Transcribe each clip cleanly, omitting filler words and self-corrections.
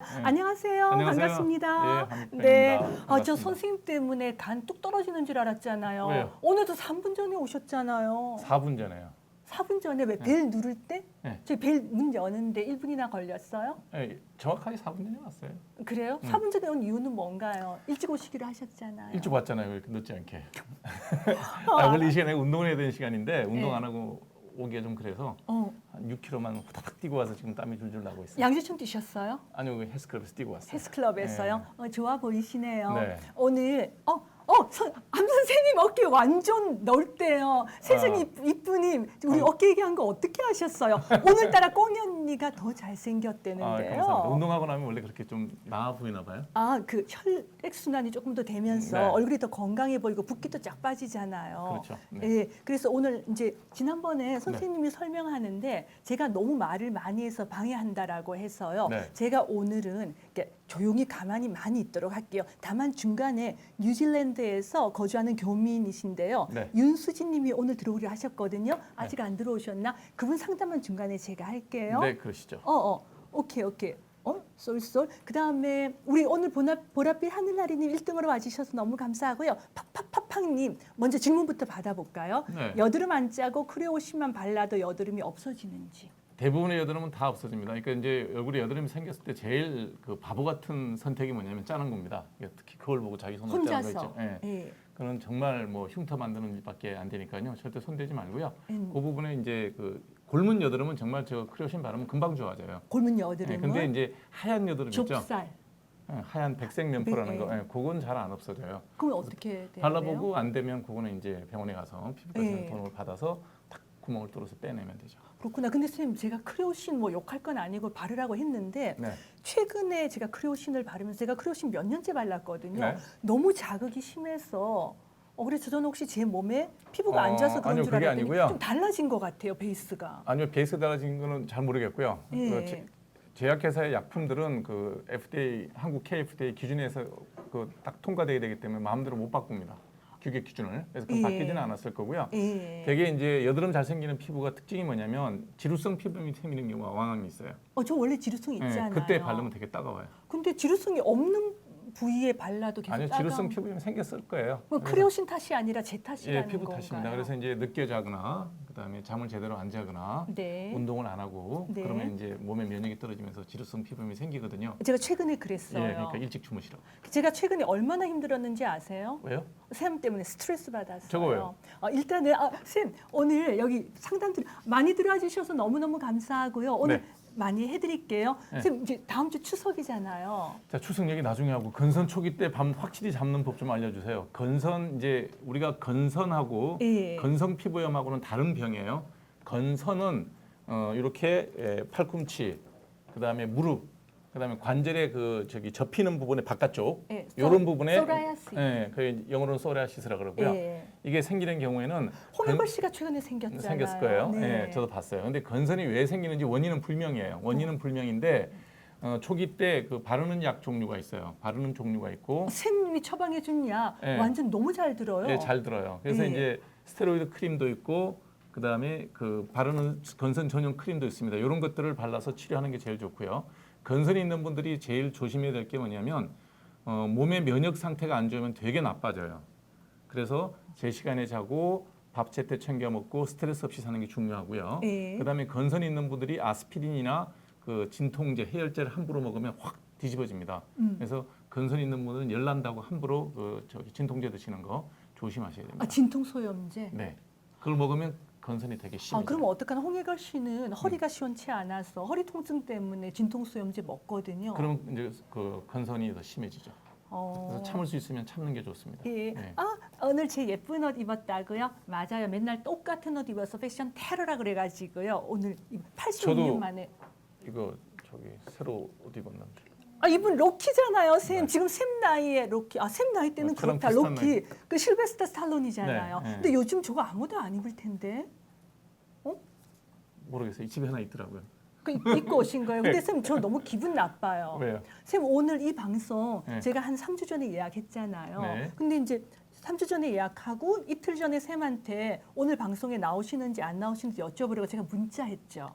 안녕하세요. 안녕하세요. 반갑습니다. 한국입니다. 네, 저 반갑습니다. 선생님 때문에 간 뚝 떨어지는 줄 알았잖아요. 왜요? 오늘도 3분 전에 오셨잖아요. 4분 전에요. 4분 전에 왜 벨 누를 때? 네. 저희 벨 문 여는데 1분이나 걸렸어요? 네, 정확하게 4분 전에 왔어요. 그래요? 4분 전에 온 이유는 뭔가요? 일찍 오시기로 하셨잖아요. 일찍 왔잖아요. 왜 이렇게 늦지 않게. 원래 이 시간에 운동을 해야 되는 시간인데 운동 네. 안 하고 오기가 좀 그래서 한 6km만 후다닥 뛰고 와서 지금 땀이 줄줄 나고 있어요. 양재천 뛰셨어요? 아니요, 그 헬스클럽에서 뛰고 왔어요. 헬스클럽에서요? 네. 좋아 보이시네요. 네. 오늘 암 선생님 어깨 완전 넓대요. 세상에 이쁘님, 우리 어깨 얘기한 거 어떻게 하셨어요? 오늘따라 꽁이 언니가 더 잘생겼대는데요. 감사합니다. 운동하고 나면 원래 그렇게 좀 나아 보이나 봐요. 그 혈액 순환이 조금 더 되면서 네. 얼굴이 더 건강해 보이고 붓기도 쫙 빠지잖아요. 그렇죠. 네. 예, 그래서 오늘 이제 지난번에 선생님이 설명하는데 제가 너무 말을 많이 해서 방해한다라고 해서요. 네. 제가 오늘은 이렇게 조용히 가만히 많이 있도록 할게요. 다만 중간에 뉴질랜드에서 거주하는 교민이신데요. 네. 윤수진님이 오늘 들어오려 하셨거든요. 아직 안 들어오셨나? 그분 상담은 중간에 제가 할게요. 네, 그러시죠. 오케이. 쏠쏠. 그다음에 우리 오늘 보랏빛 하늘나리님 1등으로 와주셔서 너무 감사하고요. 팍팍팍팍님 먼저 질문부터 받아볼까요? 네. 여드름 안 짜고 크레오신만 발라도 여드름이 없어지는지. 대부분의 여드름은 다 없어집니다. 그러니까 이제 얼굴에 여드름이 생겼을 때 제일 그 바보 같은 선택이 뭐냐면 짜는 겁니다. 특히 거울 보고 자기 손으로 짜는 거 혼자서. 있죠. 예. 예. 그건 정말 뭐 흉터 만드는 일밖에 안 되니까요. 절대 손대지 말고요. 그 부분에 이제 그 골문 여드름은 정말 저 크레오신 바르면 금방 좋아져요. 골문 여드름은. 근데 이제 하얀 여드름 있죠. 좁쌀. 하얀 백색 면포라는 네. 거, 그건 잘 안 없어져요. 그럼 어떻게 돼요? 발라보고 안 되면 그거는 이제 병원에 가서 피부과 네. 돈을 받아서 탁 구멍을 뚫어서 빼내면 되죠. 그렇구나. 근데 선생님 제가 크레오신 뭐 욕할 건 아니고 바르라고 했는데 네. 최근에 제가 크레오신을 바르면서 제가 크레오신 몇 년째 발랐거든요. 네. 너무 자극이 심해서 그래서 저는 혹시 제 몸에 피부가 안 좋아서 그런 아니요, 줄 그게 알았더니 아니고요. 좀 달라진 것 같아요, 베이스가. 아니요, 베이스 달라진 거는 잘 모르겠고요. 예. 그 제약회사의 약품들은 그 FDA, 한국 KFDA 기준에서 그 딱 통과되게 되기 때문에 마음대로 못 바꿉니다. 규격 기준을. 그래서 그건 예. 바뀌지는 않았을 거고요. 예. 되게 이제 여드름 잘 생기는 피부가 특징이 뭐냐면 지루성 피부염이 생기는 경우가 왕왕 있어요. 저 원래 지루성 있잖아요. 그때 바르면 되게 따가워요. 근데 지루성이 없는 부위에 발라도 계속 아니요, 따가운. 지루성 피부염이 생겼을 거예요. 뭐 크레오신 탓이 아니라 제 탓이라는 피부 건가요? 탓입니다. 그래서 이제 늦게 자거나 그다음에 잠을 제대로 안 자거나 네. 운동을 안 하고 네. 그러면 이제 몸의 면역이 떨어지면서 지루성 피부염이 생기거든요. 제가 최근에 그랬어요. 그러니까 일찍 주무시라고. 제가 최근에 얼마나 힘들었는지 아세요? 왜요? 쌤 때문에 스트레스 받았어요. 저거 왜요? 일단은 쌤 오늘 여기 상담들 많이 들어와 주셔서 너무너무 감사하고요. 오늘 네. 많이 해드릴게요. 네. 쌤 이제 다음 주 추석이잖아요. 자, 추석 얘기 나중에 하고 건선 초기 때 밤 확실히 잡는 법 좀 알려주세요. 건선 이제 우리가 건선하고 예. 건성 피부염하고는 다른 병이에요. 건선은 이렇게 팔꿈치, 그다음에 무릎, 그다음에 관절의 접히는 부분의 바깥쪽 예, 이런 부분에 소라야시스. 그 영어로는 소라시스라 그러고요. 예. 이게 생기는 경우에는 홍혁걸 씨가 최근에 생겼잖아요. 생겼을 거예요. 네. 저도 봤어요. 근데 건선이 왜 생기는지 원인은 불명이에요. 원인은 불명인데 초기 때 그 바르는 약 종류가 있어요. 바르는 종류가 있고 쌤이 처방해 준 약 예. 완전 너무 잘 들어요. 잘 들어요. 그래서 예. 이제 스테로이드 크림도 있고 그다음에 그 바르는 건선 전용 크림도 있습니다. 이런 것들을 발라서 치료하는 게 제일 좋고요. 건선이 있는 분들이 제일 조심해야 될 게 뭐냐면 몸의 면역 상태가 안 좋으면 되게 나빠져요. 그래서 제 시간에 자고 밥 제때 챙겨 먹고 스트레스 없이 사는 게 중요하고요. 예. 그다음에 건선이 있는 분들이 아스피린이나 그 진통제, 해열제를 함부로 먹으면 확 뒤집어집니다. 그래서 건선 있는 분들은 열 난다고 함부로 진통제 드시는 거 조심하셔야 됩니다. 진통소염제. 네, 그걸 먹으면 건선이 되게 심해요. 그럼 어떡하나 홍혜걸 씨는 허리가 시원치 않아서 허리 통증 때문에 진통소염제 먹거든요. 그럼 이제 그 건선이 더 심해지죠. 어. 그래서 참을 수 있으면 참는 게 좋습니다. 예. 네. 오늘 제 예쁜 옷 입었다고요? 맞아요. 맨날 똑같은 옷 입어서 패션 테러라 그래가지고요. 오늘 86년 만에. 이거 새로 옷 입었는데. 이분 로키잖아요, 쌤. 네. 지금 쌤 나이에 로키. 쌤 나이 때는 저랑 그렇다. 비슷한 로키. 그 실베스터 스탈론이잖아요. 네, 네. 근데 요즘 저거 아무도 안 입을 텐데. 모르겠어요. 이 집에 하나 있더라고요. 입고 오신 거예요. 근데 쌤, 저 너무 기분 나빠요. 왜요? 쌤, 오늘 이 방송 네. 제가 한 3주 전에 예약했잖아요. 네. 근데 이제 3주 전에 예약하고 이틀 전에 쌤한테 오늘 방송에 나오시는지 안 나오시는지 여쭤보려고 제가 문자했죠.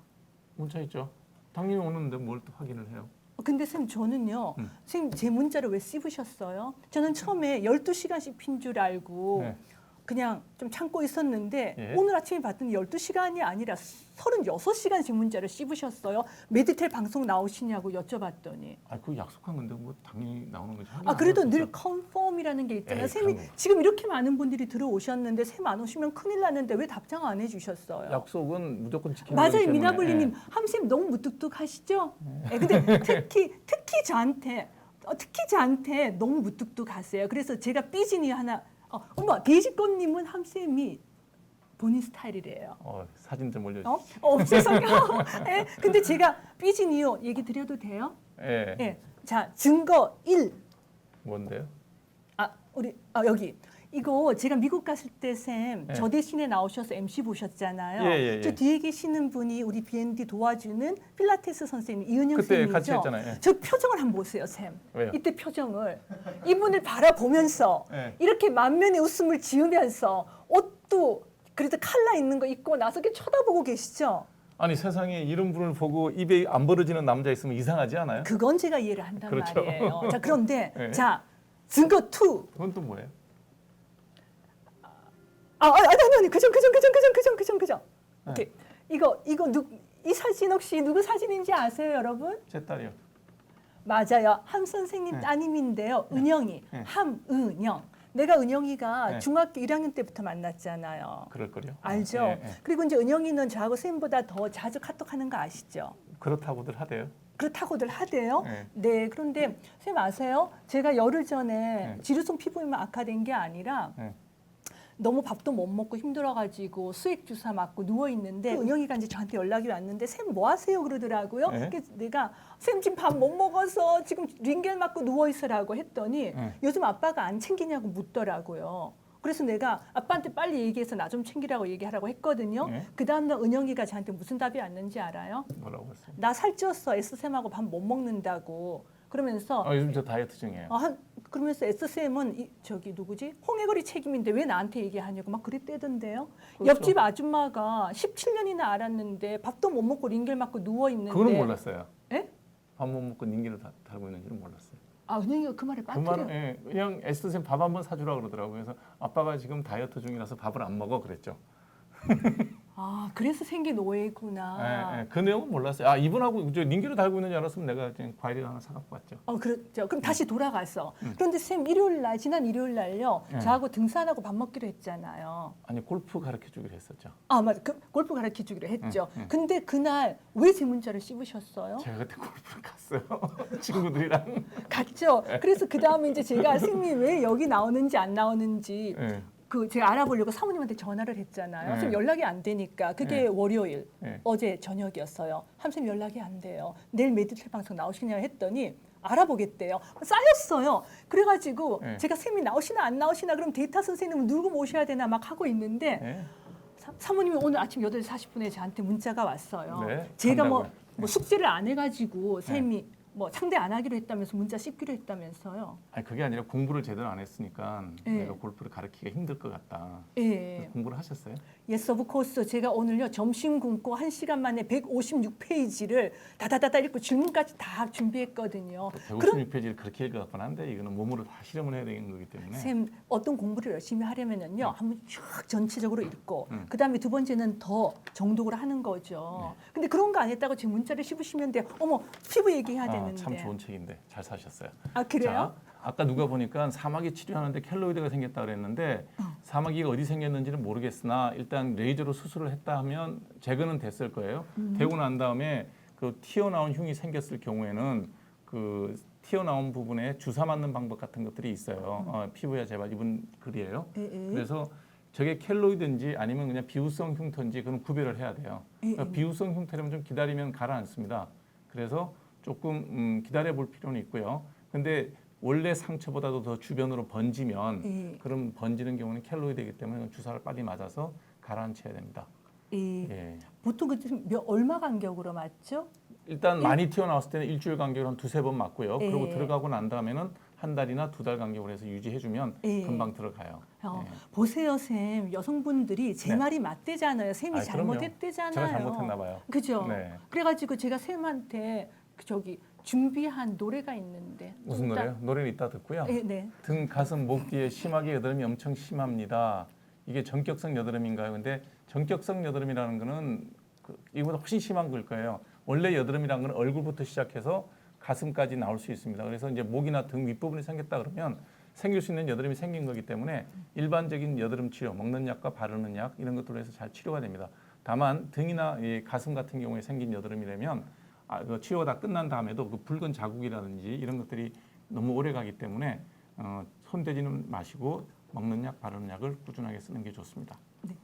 문자 있죠. 당연히 오는데 뭘 또 확인을 해요? 근데 쌤 저는요. 쌤 제 문자를 왜 씹으셨어요? 저는 처음에 12시간씩 핀 줄 알고 네. 그냥 좀 참고 있었는데 예. 오늘 아침에 봤더니 12시간이 아니라 36시간씩 문자를 씹으셨어요. 메디텔 방송 나오시냐고 여쭤봤더니 아, 그 약속한 건데 뭐 당연히 나오는 거죠. 아 그래도 늘 컨펌이라는 게 있잖아요. 에이, 쌤이 그런 거. 지금 이렇게 많은 분들이 들어오셨는데 쌤 안 오시면 큰일 나는데 왜 답장 안 해주셨어요? 약속은 무조건 지키는 맞아요, 거기 때문에. 미나블리님 함쌤 너무 무뚝뚝하시죠? 예, 근데 특히 저한테 너무 무뚝뚝하세요. 그래서 제가 삐진이 하나. 어머 데이지꽃님은 함쌤이 본인 스타일이래요. 사진 좀 올려주세요. 없으세요? 예, 근데 제가 삐진 이유 얘기 드려도 돼요? 예. 예, 자 증거 1. 뭔데요? 여기. 이거 제가 미국 갔을 때 쌤 네. 저 대신에 나오셔서 MC 보셨잖아요. 예. 저 뒤에 계시는 분이 우리 BND 도와주는 필라테스 선생님 이은영 그때 쌤이죠. 같이 했잖아요. 예. 저 표정을 한번 보세요, 쌤. 왜요? 이때 표정을 이분을 바라보면서 예. 이렇게 만면에 웃음을 지으면서 옷도 그래도 칼라 있는 거 입고 나서 이렇게 쳐다보고 계시죠. 아니 세상에 이런 분을 보고 입에 안 벌어지는 남자 있으면 이상하지 않아요? 그건 제가 이해를 한단 그렇죠. 말이에요. 자 그런데 예. 자 증거 2. 그건 또 뭐예요? 아니 그정. 네. 오케이. 이 사진 혹시 누구 사진인지 아세요, 여러분? 제 딸이요. 맞아요. 함 선생님 네. 따님인데요. 은영이. 네. 함은영. 내가 은영이가 네. 중학교 1학년 때부터 만났잖아요. 그럴 거요. 알죠? 예. 그리고 이제 은영이는 저하고 쌤보다 더 자주 카톡하는 거 아시죠? 그렇다고들 하대요. 그렇다고들 하대요. 네. 네. 그런데 쌤 아세요? 제가 열흘 전에 네. 지루성 피부염 악화된 게 아니라 네. 너무 밥도 못 먹고 힘들어가지고 수액 주사 맞고 누워 있는데 은영이가 이제 저한테 연락이 왔는데 쌤 뭐 하세요 그러더라고요. 네. 그래서 내가 쌤 지금 밥 못 먹어서 지금 링겔 맞고 누워 있으라고 했더니 네. 요즘 아빠가 안 챙기냐고 묻더라고요. 그래서 내가 아빠한테 빨리 얘기해서 나 좀 챙기라고 얘기하라고 했거든요. 네. 그 다음날 은영이가 저한테 무슨 답이 왔는지 알아요? 뭐라고 했어요? 나 살쪘어. S쌤하고 밥 못 먹는다고. 그러면서 요즘 저 다이어트 중이에요. 그러면서 S쌤은 저기 누구지? 홍해거리 책임인데 왜 나한테 얘기하냐고 막 그랬대던데요. 그렇죠. 옆집 아줌마가 17년이나 알았는데 밥도 못 먹고 링겔 맞고 누워 있는데. 그거는 몰랐어요. 예? 밥 못 먹고 닌기를 달고 있는지는 몰랐어요. 은영이가 그 말을 그 빠뜨려. 말은 그냥 에스쌤 밥 한번 사주라 그러더라고요. 그래서 아빠가 지금 다이어트 중이라서 밥을 안 먹어 그랬죠. 그래서 생긴 오해구나. 그 내용은 몰랐어요. 이분하고 저 닌기를 달고 있는 줄 알았으면 내가 그냥 과일 하나 사갖고 왔죠. 그렇죠. 그럼 다시 돌아갔어. 그런데 쌤 지난 일요일 날요. 네. 저하고 등산하고 밥 먹기로 했잖아요. 아니 골프 가르쳐 주기로 했었죠. 맞아. 골프 가르쳐 주기로 했죠. 응. 근데 그날 왜 제 문자를 씹으셨어요? 제가 그때 골프를 갔어요. 친구들이랑. 갔죠. 그래서 그 다음에 이제 제가 쌤이 왜 여기 나오는지 안 나오는지 네. 제가 알아보려고 사모님한테 전화를 했잖아요. 네. 쌤 연락이 안 되니까 그게 네. 월요일 네. 어제 저녁이었어요. 함쌤 연락이 안 돼요. 내일 메디텔 방송 나오시냐 했더니 알아보겠대요. 쌓였어요. 그래가지고 네. 제가 쌤이 나오시나 안 나오시나 그럼 데이터 선생님을 누구 모셔야 되나 막 하고 있는데 네. 사모님이 오늘 아침 8시 40분에 저한테 문자가 왔어요. 네, 제가 간다고요. 뭐 숙제를 안 해가지고 쌤이 뭐 상대 안 하기로 했다면서 문자 씹기로 했다면서요. 아니 그게 아니라 공부를 제대로 안 했으니까 네. 내가 골프를 가르치기가 힘들 것 같다. 예. 공부를 하셨어요? 예스 오브 코스 제가 오늘요 점심 굶고 1시간 만에 156페이지를 다다다다 읽고 질문까지 다 준비했거든요. 156페이지를 그렇게 읽어갖곤 한데 이거는 몸으로 다 실험을 해야 되는 거기 때문에. 쌤 어떤 공부를 열심히 하려면은요 한번 쭉 전체적으로 읽고 음. 그다음에 두 번째는 더 정독을 하는 거죠. 근데 그런 거 안 했다고 제 문자를 씹으시면 돼요. 어머 피부 얘기해야 되는데. 참 좋은 책인데 잘 사셨어요. 그래요? 자, 아까 누가 보니까 사마귀 치료하는데 켈로이드가 생겼다 그랬는데 사마귀가 어디 생겼는지는 모르겠으나 일단 레이저로 수술을 했다 하면 제거는 됐을 거예요. 되고 난 다음에 그 튀어나온 흉이 생겼을 경우에는 그 튀어나온 부분에 주사 맞는 방법 같은 것들이 있어요. 피부야 제발 이분 글이에요. 그래서 저게 켈로이드인지 아니면 그냥 비우성 흉터인지 그건 구별을 해야 돼요. 그러니까 비우성 흉터라면 좀 기다리면 가라앉습니다. 그래서 조금 기다려 볼 필요는 있고요. 근데 원래 상처보다도 더 주변으로 번지면 그럼 번지는 경우는 켈로이드이기 때문에 주사를 빨리 맞아서 가라앉혀야 됩니다. 예. 보통 얼마 간격으로 맞죠? 일단 많이 튀어나왔을 때는 일주일 간격으로 한 2-3번 맞고요. 예. 그리고 들어가고 난 다음에는 한 달이나 2달 간격으로 해서 유지해주면 금방 들어가요. 예. 보세요, 쌤. 여성분들이 제 네. 말이 맞대잖아요. 쌤이 그럼요. 잘못했대잖아요. 제가 잘못했나 봐요. 그죠? 네. 그래가지고 제가 쌤한테 준비한 노래가 있는데 무슨 노래요? 노래는 이따 듣고요. 네, 네. 등, 가슴, 목 뒤에 심하게 여드름이 엄청 심합니다. 이게 전격성 여드름인가요? 근데 전격성 여드름이라는 거는 이거보다 훨씬 심한 걸 거예요. 원래 여드름이라는 건 얼굴부터 시작해서 가슴까지 나올 수 있습니다. 그래서 이제 목이나 등 윗부분이 생겼다 그러면 생길 수 있는 여드름이 생긴 거기 때문에 일반적인 여드름 치료, 먹는 약과 바르는 약 이런 것들로 해서 잘 치료가 됩니다. 다만 등이나 이 가슴 같은 경우에 생긴 여드름이라면 그 치료가 다 끝난 다음에도 그 붉은 자국이라든지 이런 것들이 너무 오래 가기 때문에 손대지는 마시고 먹는 약, 바르는 약을 꾸준하게 쓰는 게 좋습니다. 네.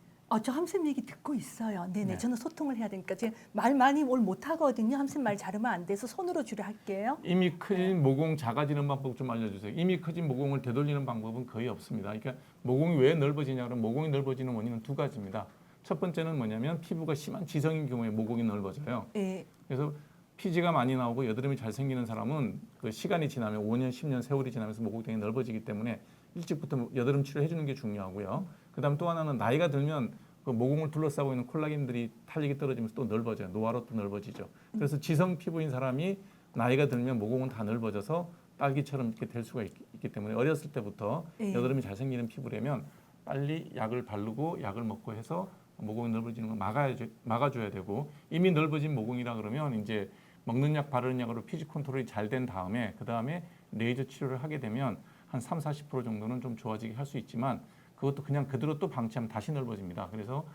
저 함쌤 얘기 듣고 있어요. 네네. 네. 저는 소통을 해야 되니까 제가 말 많이 뭘 못하거든요. 함쌤 말 잘하면 안 돼서 손으로 주려 할게요. 이미 커진 모공 작아지는 방법 좀 알려주세요. 이미 커진 모공을 되돌리는 방법은 거의 없습니다. 그러니까 모공이 왜 넓어지냐 그러면 모공이 넓어지는 원인은 두 가지입니다. 첫 번째는 뭐냐면 피부가 심한 지성인 경우에 모공이 넓어져요. 네. 그래서 피지가 많이 나오고 여드름이 잘 생기는 사람은 그 시간이 지나면 5년, 10년 세월이 지나면서 모공이 넓어지기 때문에 일찍부터 여드름 치료해 주는 게 중요하고요. 그다음 또 하나는 나이가 들면 그 모공을 둘러싸고 있는 콜라겐들이 탄력이 떨어지면서 또 넓어져요. 노화로 또 넓어지죠. 그래서 지성 피부인 사람이 나이가 들면 모공은 다 넓어져서 딸기처럼 이렇게 될 수가 있기 때문에 어렸을 때부터 네. 여드름이 잘 생기는 피부라면 빨리 약을 바르고 약을 먹고 해서 모공이 넓어지는 걸 막아줘야 되고 이미 넓어진 모공이라 그러면 이제 먹는 약, 바르는 약으로 피지 컨트롤이 잘 된 다음에 그 다음에 레이저 치료를 하게 되면 한 30-40% 정도는 좀 좋아지게 할 수 있지만 그것도 그냥 그대로 또 방치하면 다시 넓어집니다. 그래서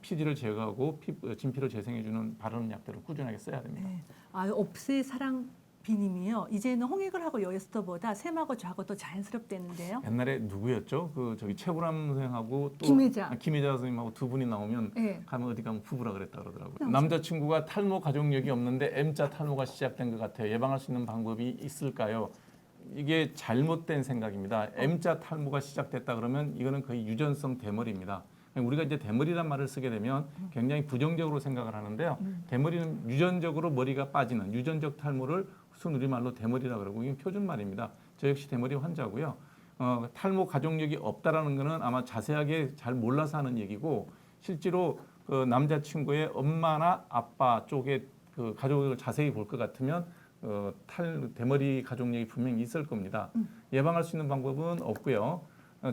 피지를 제거하고 진피를 재생해주는 바르는 약들을 꾸준하게 써야 됩니다. 네. 업세 사랑 비님이요. 이제는 홍익을 하고 여에스터보다 샘하고 좌하고 더 자연스럽다는데요. 옛날에 누구였죠? 그 저기 최불암 선생하고 또 김혜자. 김혜자 선생님하고 두 분이 나오면 네. 가면 어디 가면 부부라 그랬다 그러더라고요. 맞아. 남자친구가 탈모 가족력이 없는데 M자 탈모가 시작된 것 같아요. 예방할 수 있는 방법이 있을까요? 이게 잘못된 생각입니다. M자 탈모가 시작됐다 그러면 이거는 거의 유전성 대머리입니다. 우리가 이제 대머리란 말을 쓰게 되면 굉장히 부정적으로 생각을 하는데요. 대머리는 유전적으로 머리가 빠지는 유전적 탈모를 순 우리말로 대머리라 그러고 이게 표준 말입니다. 저 역시 대머리 환자고요. 탈모 가족력이 없다라는 거는 아마 자세하게 잘 몰라서 하는 얘기고 실제로 그 남자친구의 엄마나 아빠 쪽에 그 가족을 자세히 볼 것 같으면 대머리 가족력이 분명히 있을 겁니다. 예방할 수 있는 방법은 없고요.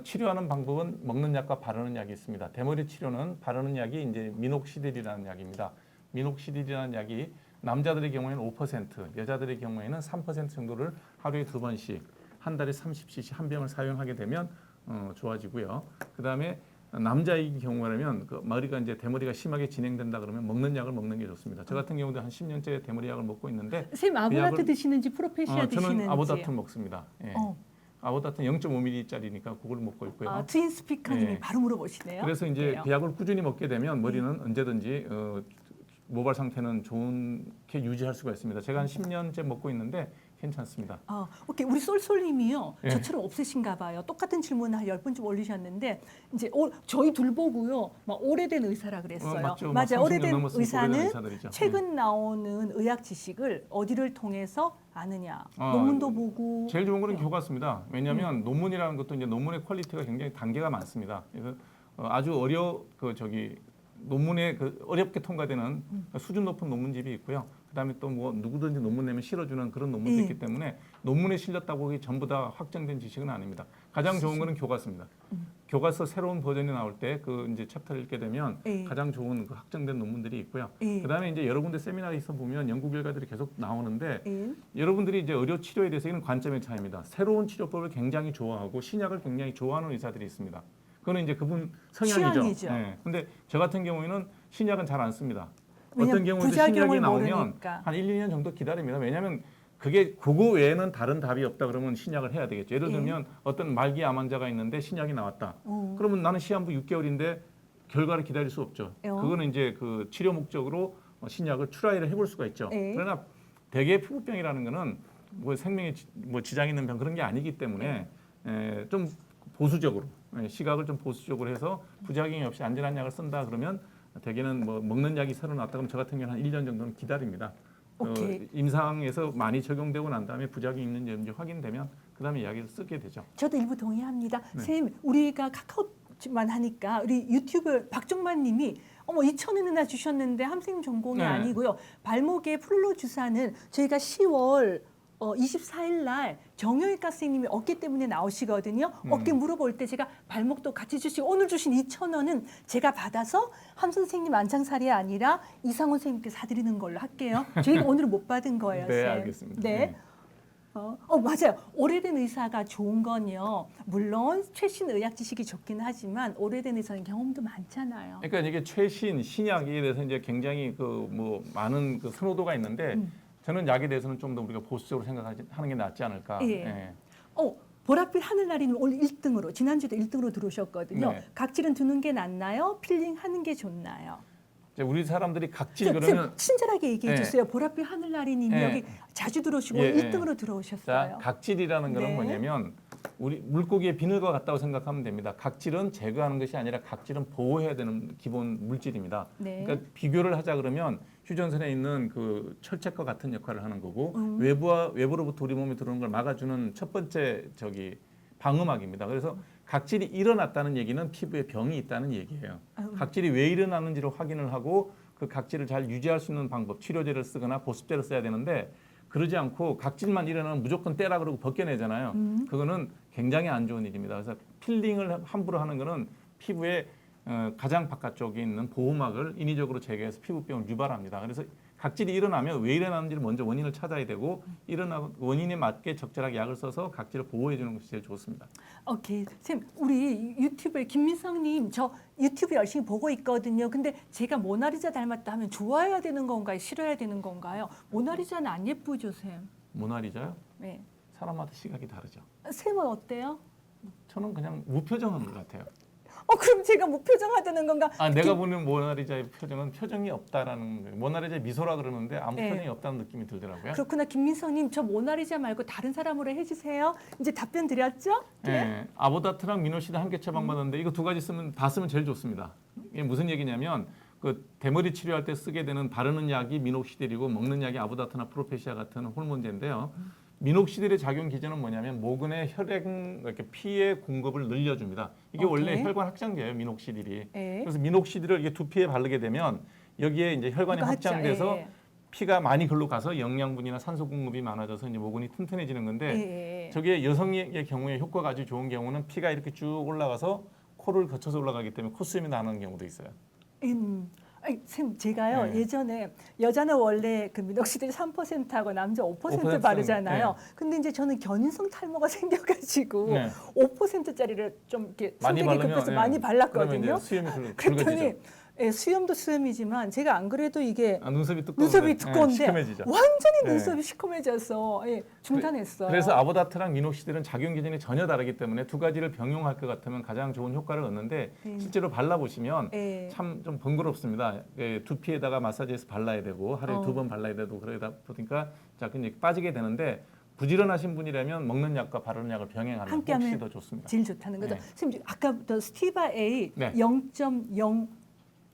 치료하는 방법은 먹는 약과 바르는 약이 있습니다. 대머리 치료는 바르는 약이 이제 미녹시딜이라는 약입니다. 미녹시딜이라는 약이 남자들의 경우에는 5%, 여자들의 경우에는 3% 정도를 하루에 2번씩 한 달에 30cc 한 병을 사용하게 되면 좋아지고요. 그다음에 남자의 경우라면 그 머리가 이제 대머리가 심하게 진행된다 그러면 먹는 약을 먹는 게 좋습니다. 저 같은 경우도 한 10년째 대머리 약을 먹고 있는데 쌤 아보나트 약을- 드시는지 프로페시아 드시는지. 저는 아보다트를 먹습니다. 예. 어. 아보다트 0.5ml짜리니까 그걸 먹고 있고요. 트윈 스피커님이 네. 바로 물어보시네요. 그래서 이제 그래요. 그 약을 꾸준히 먹게 되면 머리는 언제든지 모발 상태는 좋게 유지할 수가 있습니다. 제가 한 10년째 먹고 있는데 괜찮습니다. 오케이. 우리 쏠쏠님이요. 예. 저처럼 없으신가 봐요. 똑같은 질문을 한 10번쯤 올리셨는데 이제 저희 둘 보고요. 막 오래된 의사라 그랬어요. 맞죠. 맞아요. 30년 오래된 넘었으니까 의사는 오래된 의사들이죠. 최근 나오는 의학 지식을 어디를 통해서 아느냐. 아, 논문도 보고. 제일 좋은 거는 교과서입니다. 왜냐하면 논문이라는 것도 이제 논문의 퀄리티가 굉장히 단계가 많습니다. 그래서 아주 논문에 어렵게 통과되는 수준 높은 논문집이 있고요. 그다음에 또 뭐 누구든지 논문 내면 실어주는 그런 논문도 예. 있기 때문에 논문에 실렸다고 그게 전부 다 확정된 지식은 아닙니다. 가장 좋은 거는 교과서입니다. 교과서 새로운 버전이 나올 때 그 이제 챕터를 읽게 되면 예. 가장 좋은 그 확정된 논문들이 있고요. 예. 그다음에 이제 여러 군데 세미나에서 보면 연구 결과들이 계속 나오는데 예. 여러분들이 이제 의료 치료에 대해서 이런 관점의 차이입니다. 새로운 치료법을 굉장히 좋아하고 신약을 굉장히 좋아하는 의사들이 있습니다. 그거는 이제 그분 성향이죠. 취향이죠. 네. 근데 저 같은 경우에는 신약은 잘 안 씁니다. 왜냐면 어떤 경우에도 부작용을 신약이 나오면 모르니까. 한 1, 2년 정도 기다립니다. 왜냐하면 그거 외에는 다른 답이 없다 그러면 신약을 해야 되겠죠. 예를 들면 어떤 말기 암 환자가 있는데 신약이 나왔다. 그러면 나는 시한부 6개월인데 결과를 기다릴 수 없죠. 그거는 이제 그 치료 목적으로 신약을 트라이를 해볼 수가 있죠. 그러나 대개 피부병이라는 거는 뭐 생명에 지장 있는 병 그런 게 아니기 때문에 좀 보수적으로 시각을 좀 보수적으로 해서 부작용이 없이 안전한 약을 쓴다 그러면 대개는 뭐 먹는 약이 새로 나왔다 그러면 저 같은 경우는 한 1년 정도는 기다립니다. 임상에서 많이 적용되고 난 다음에 부작용이 있는지 확인되면 그다음에 약을 쓰게 되죠. 저도 일부 동의합니다. 네. 쌤, 우리가 카카오 얘기만 하니까 우리 유튜브 박정만 님이 어머 2,000원이나 주셨는데 함생님 전공이 네. 아니고요. 발목에 플로 주사는 저희가 10월 24일 날 정형외과 선생님이 어깨 때문에 나오시거든요. 어깨 물어볼 때 제가 발목도 같이 주시고 오늘 주신 2,000원은 제가 받아서 함 선생님 안창살이 아니라 이상훈 선생님께 사드리는 걸로 할게요. 저희가 오늘 못 받은 거예요. 네, 쌤. 알겠습니다. 네. 네. 맞아요. 오래된 의사가 좋은 건요. 물론 최신 의학 지식이 좋긴 하지만 오래된 의사는 경험도 많잖아요. 그러니까 이게 최신 신약에 대해서 이제 굉장히 그 뭐 많은 그 선호도가 있는데 저는 약에 대해서는 좀 더 우리가 보수적으로 생각하는 게 낫지 않을까. 예. 예. 보랏빛 하늘나리는 오늘 1등으로 지난주도 1등으로 들어오셨거든요. 네. 각질은 두는 게 낫나요? 필링 하는 게 좋나요? 이제 우리 사람들이 각질 쌤, 그러면 친절하게 얘기해 예. 주세요. 보랏빛 하늘나리님 예. 여기 자주 들어오시고 예, 1등으로 자, 들어오셨어요. 각질이라는 거는 네. 뭐냐면 우리 물고기의 비늘과 같다고 생각하면 됩니다. 각질은 제거하는 것이 아니라 각질은 보호해야 되는 기본 물질입니다. 네. 그러니까 비교를 하자 그러면 휴전선에 있는 그 철책과 같은 역할을 하는 거고 외부로부터 우리 몸에 들어오는 걸 막아주는 첫 번째 방음막입니다. 그래서 각질이 일어났다는 얘기는 피부에 병이 있다는 얘기예요. 각질이 왜 일어나는지를 확인을 하고 그 각질을 잘 유지할 수 있는 방법, 치료제를 쓰거나 보습제를 써야 되는데 그러지 않고 각질만 일어나면 무조건 떼라 그러고 벗겨내잖아요. 그거는 굉장히 안 좋은 일입니다. 그래서 필링을 함부로 하는 거는 피부에 가장 바깥쪽에 있는 보호막을 인위적으로 제거해서 피부병을 유발합니다. 그래서 각질이 일어나면 왜 일어나는지를 먼저 원인을 찾아야 되고 원인에 맞게 적절하게 약을 써서 각질을 보호해 주는 것이 제일 좋습니다. 오케이. 쌤, 우리 유튜브에 김민성님 저 유튜브 열심히 보고 있거든요. 근데 제가 모나리자 닮았다 하면 좋아해야 되는 건가요? 싫어야 되는 건가요? 모나리자는 안 예쁘죠, 쌤? 모나리자요? 네. 사람마다 시각이 다르죠. 쌤은 어때요? 저는 그냥 무표정한 것 같아요. 그럼 제가 무표정하다는 건가? 내가 보는 모나리자의 표정은 표정이 없다라는 거예요. 모나리자의 미소라 그러는데 아무 네. 표정이 없다는 느낌이 들더라고요. 그렇구나. 김민성님 저 모나리자 말고 다른 사람으로 해주세요. 이제 답변 드렸죠? 네. 아보다트랑 미노시드 함께 처방받았는데 이거 두 가지 다 쓰면 제일 좋습니다. 이게 무슨 얘기냐면 그 대머리 치료할 때 쓰게 되는 바르는 약이 미녹시딜이고 먹는 약이 아보다트나 프로페시아 같은 호르몬제인데요. 미녹시딜의 작용 기전은 뭐냐면 모근의 이렇게 피의 공급을 늘려줍니다. 이게 오케이. 원래 혈관 확장제예요, 미녹시딜이. 예. 그래서 미녹시딜을 이게 두피에 바르게 되면 여기에 이제 혈관이 그거 확장돼서 예. 피가 많이 글로 가서 영양분이나 산소 공급이 많아져서 이제 모근이 튼튼해지는 건데 예. 저게 여성의 경우에 효과가 아주 좋은 경우는 피가 이렇게 쭉 올라가서 코를 거쳐서 올라가기 때문에 콧수염이 나는 경우도 있어요. 쌤, 제가요 네. 예전에 여자는 원래 그 미녹시딜 3%하고 남자 5% 5% 바르잖아요. 네. 근데 이제 저는 견인성 탈모가 생겨가지고 네. 5%짜리를 좀 이렇게 많이 선택이 바르면 급해서 예. 많이 그러면 발랐거든요. 이제 수염이 그랬더니 굵어지죠. 예, 수염도 수염이지만 제가 안 그래도 이게 눈썹이 두꺼운데 눈썹이 두꺼운데 시커매지죠. 완전히 네. 눈썹이 시커매져서 중단했어요. 그래서 아보다트랑 미녹시딜은 작용 기전이 전혀 다르기 때문에 두 가지를 병용할 것 같으면 가장 좋은 효과를 얻는데 실제로 발라보시면 예. 참 좀 번거롭습니다. 두피에다가 마사지해서 발라야 되고 하루에 2번 발라야 되고 그러다 보니까 자꾸 이제 빠지게 되는데 부지런하신 분이라면 먹는 약과 바르는 약을 병행하는 함께 혹시 하면 더 좋습니다. 제일 좋다는 거죠. 네. 선생님 아까부터 스티바 A 네. 0.0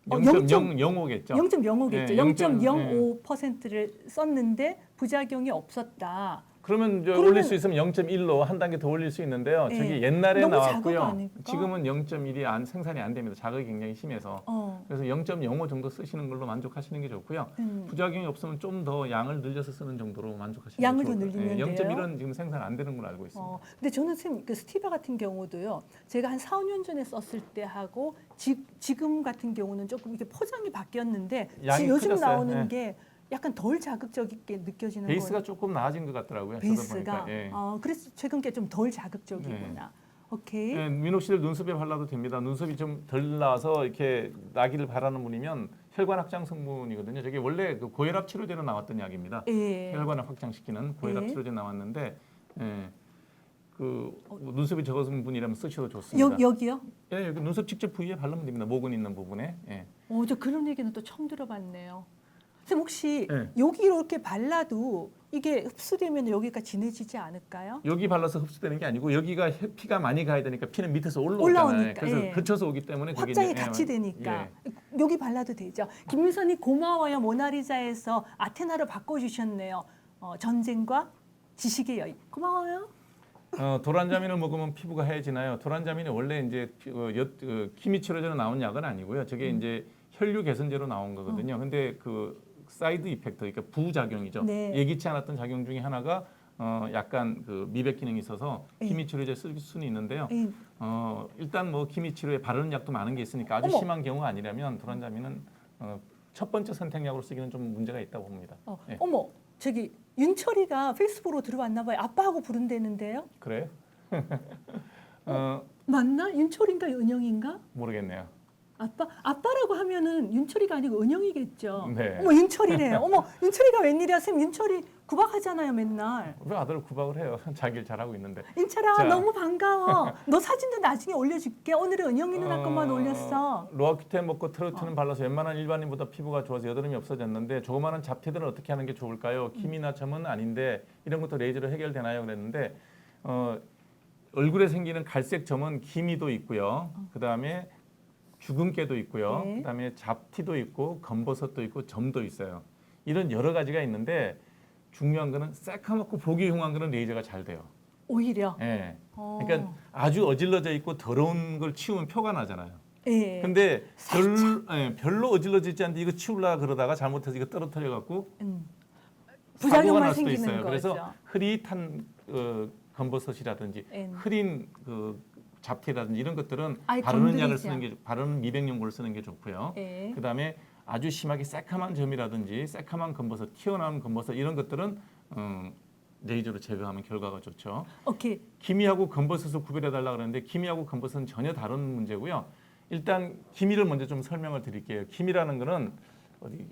0.05겠죠. 0.05겠죠. 네, 0.05%를 썼는데 부작용이 없었다. 그러면 이제 그러면- 올릴 수 있으면 0.1로 한 단계 더 올릴 수 있는데요. 예. 저기 옛날에 너무 자극 나왔고요. 아닐까? 지금은 0.1이 생산이 안 됩니다. 자극이 굉장히 심해서. 그래서 0.05 정도 쓰시는 걸로 만족하시는 게 좋고요. 부작용이 없으면 좀 더 양을 늘려서 쓰는 정도로 만족하시는 게 양을 더 좋을 거예요. 늘리면 돼요? 0.1은 지금 생산 안 되는 걸로 알고 있습니다. 근데 저는 선생님 그 스티바 같은 경우도요. 제가 한 4, 5년 전에 썼을 때 하고 지금 같은 경우는 조금 이렇게 포장이 바뀌었는데 양이 요즘 커졌어요. 나오는 네. 게 약간 덜 자극적이게 느껴지는 베이스가 거예요. 조금 나아진 것 같더라고요. 저도 베이스가 보니까. 예. 그래서 최근 게 좀 덜 자극적이구나. 오케이. 예, 미녹시딜 눈썹에 발라도 됩니다. 눈썹이 좀 덜 나서 이렇게 나기를 바라는 분이면 혈관 확장 성분이거든요. 저게 원래 그 고혈압 치료제로 나왔던 약입니다. 예. 혈관을 확장시키는 고혈압 예. 치료제 나왔는데 눈썹이 적은 분이라면 쓰셔도 좋습니다. 여기요? 예, 여기 눈썹 직접 부위에 바르면 됩니다. 모근 있는 부분에. 예. 저 그런 얘기는 또 처음 들어봤네요. 선생님 혹시 네. 여기 이렇게 발라도 이게 흡수되면 여기가 진해지지 않을까요? 여기 발라서 흡수되는 게 아니고 여기가 피가 많이 가야 되니까 피는 밑에서 올라오잖아요. 올라오니까, 그래서 예. 그쳐서 오기 때문에 그게 확장이 이제, 같이 되니까 예. 여기 발라도 되죠. 김민선이 고마워요. 모나리자에서 아테나로 바꿔주셨네요. 전쟁과 지식의 여인. 고마워요. 도란자민을 먹으면 피부가 하얘지나요? 도란자민이 원래 이제 기미 치료제로 나온 약은 아니고요. 저게 이제 혈류 개선제로 나온 거거든요. 근데 그 사이드 이펙트, 그러니까 부작용이죠. 네. 예기치 않았던 작용 중에 하나가 약간 그 미백 기능이 있어서 예. 기미 치료제 쓸 수는 있는데요. 예. 일단 뭐 기미 치료에 바르는 약도 많은 게 있으니까 아주 어머. 심한 경우가 아니라면 도란자민은 첫 번째 선택약으로 쓰기는 좀 문제가 있다고 봅니다. 예. 어머, 저기 윤철이가 페이스북으로 들어왔나 봐요. 아빠하고 부른다는데요. 그래요? 맞나? 윤철인가 은영인가? 모르겠네요. 아빠라고 하면은 윤철이가 아니고 은영이겠죠. 네. 어머, 윤철이래요. 어머, 윤철이가 웬일이야? 쌤, 윤철이 구박하잖아요, 맨날. 왜 아들 구박을 해요? 자기 일 잘하고 있는데. 윤철아, 자. 너무 반가워. 너 사진도 나중에 올려줄게. 오늘은 은영이 누나 것만 올렸어. 로아큐텐 먹고 트로트는 발라서 웬만한 일반인보다 피부가 좋아서 여드름이 없어졌는데 조그마한 잡티들은 어떻게 하는 게 좋을까요? 기미나 점은 아닌데 이런 것도 레이저로 해결되나요? 그랬는데 얼굴에 생기는 갈색 점은 기미도 있고요. 그다음에 주근깨도 있고요. 네. 그다음에 잡티도 있고 검버섯도 있고 점도 있어요. 이런 여러 가지가 있는데 중요한 거는 새카맣고 보기 흉한 거는 레이저가 잘 돼요. 오히려. 예. 그러니까 아주 어질러져 있고 더러운 걸 치우면 표가 나잖아요. 예. 근데 별로 어질러지지 않는데 이거 치우려 그러다가 잘못해서 이거 떨어뜨려 갖고 사고가 부작용만 날 수도 생기는 있어요. 거죠. 그래서 흐릿한 검버섯이라든지 예. 흐린 잡티라든지 이런 것들은 아예 바르는 약을 건드리지 쓰는 게 바르는 미백 연고를 쓰는 게 좋고요. 예. 그다음에 아주 심하게 새카만 점이라든지 새카만 검버섯, 튀어나온 검버섯 이런 것들은 레이저로 제거하면 결과가 좋죠. 오케이. 기미하고 검버섯을 구별해 달라 그러는데 기미하고 검버섯은 전혀 다른 문제고요. 일단 기미를 먼저 좀 설명을 드릴게요. 기미라는 거는 어디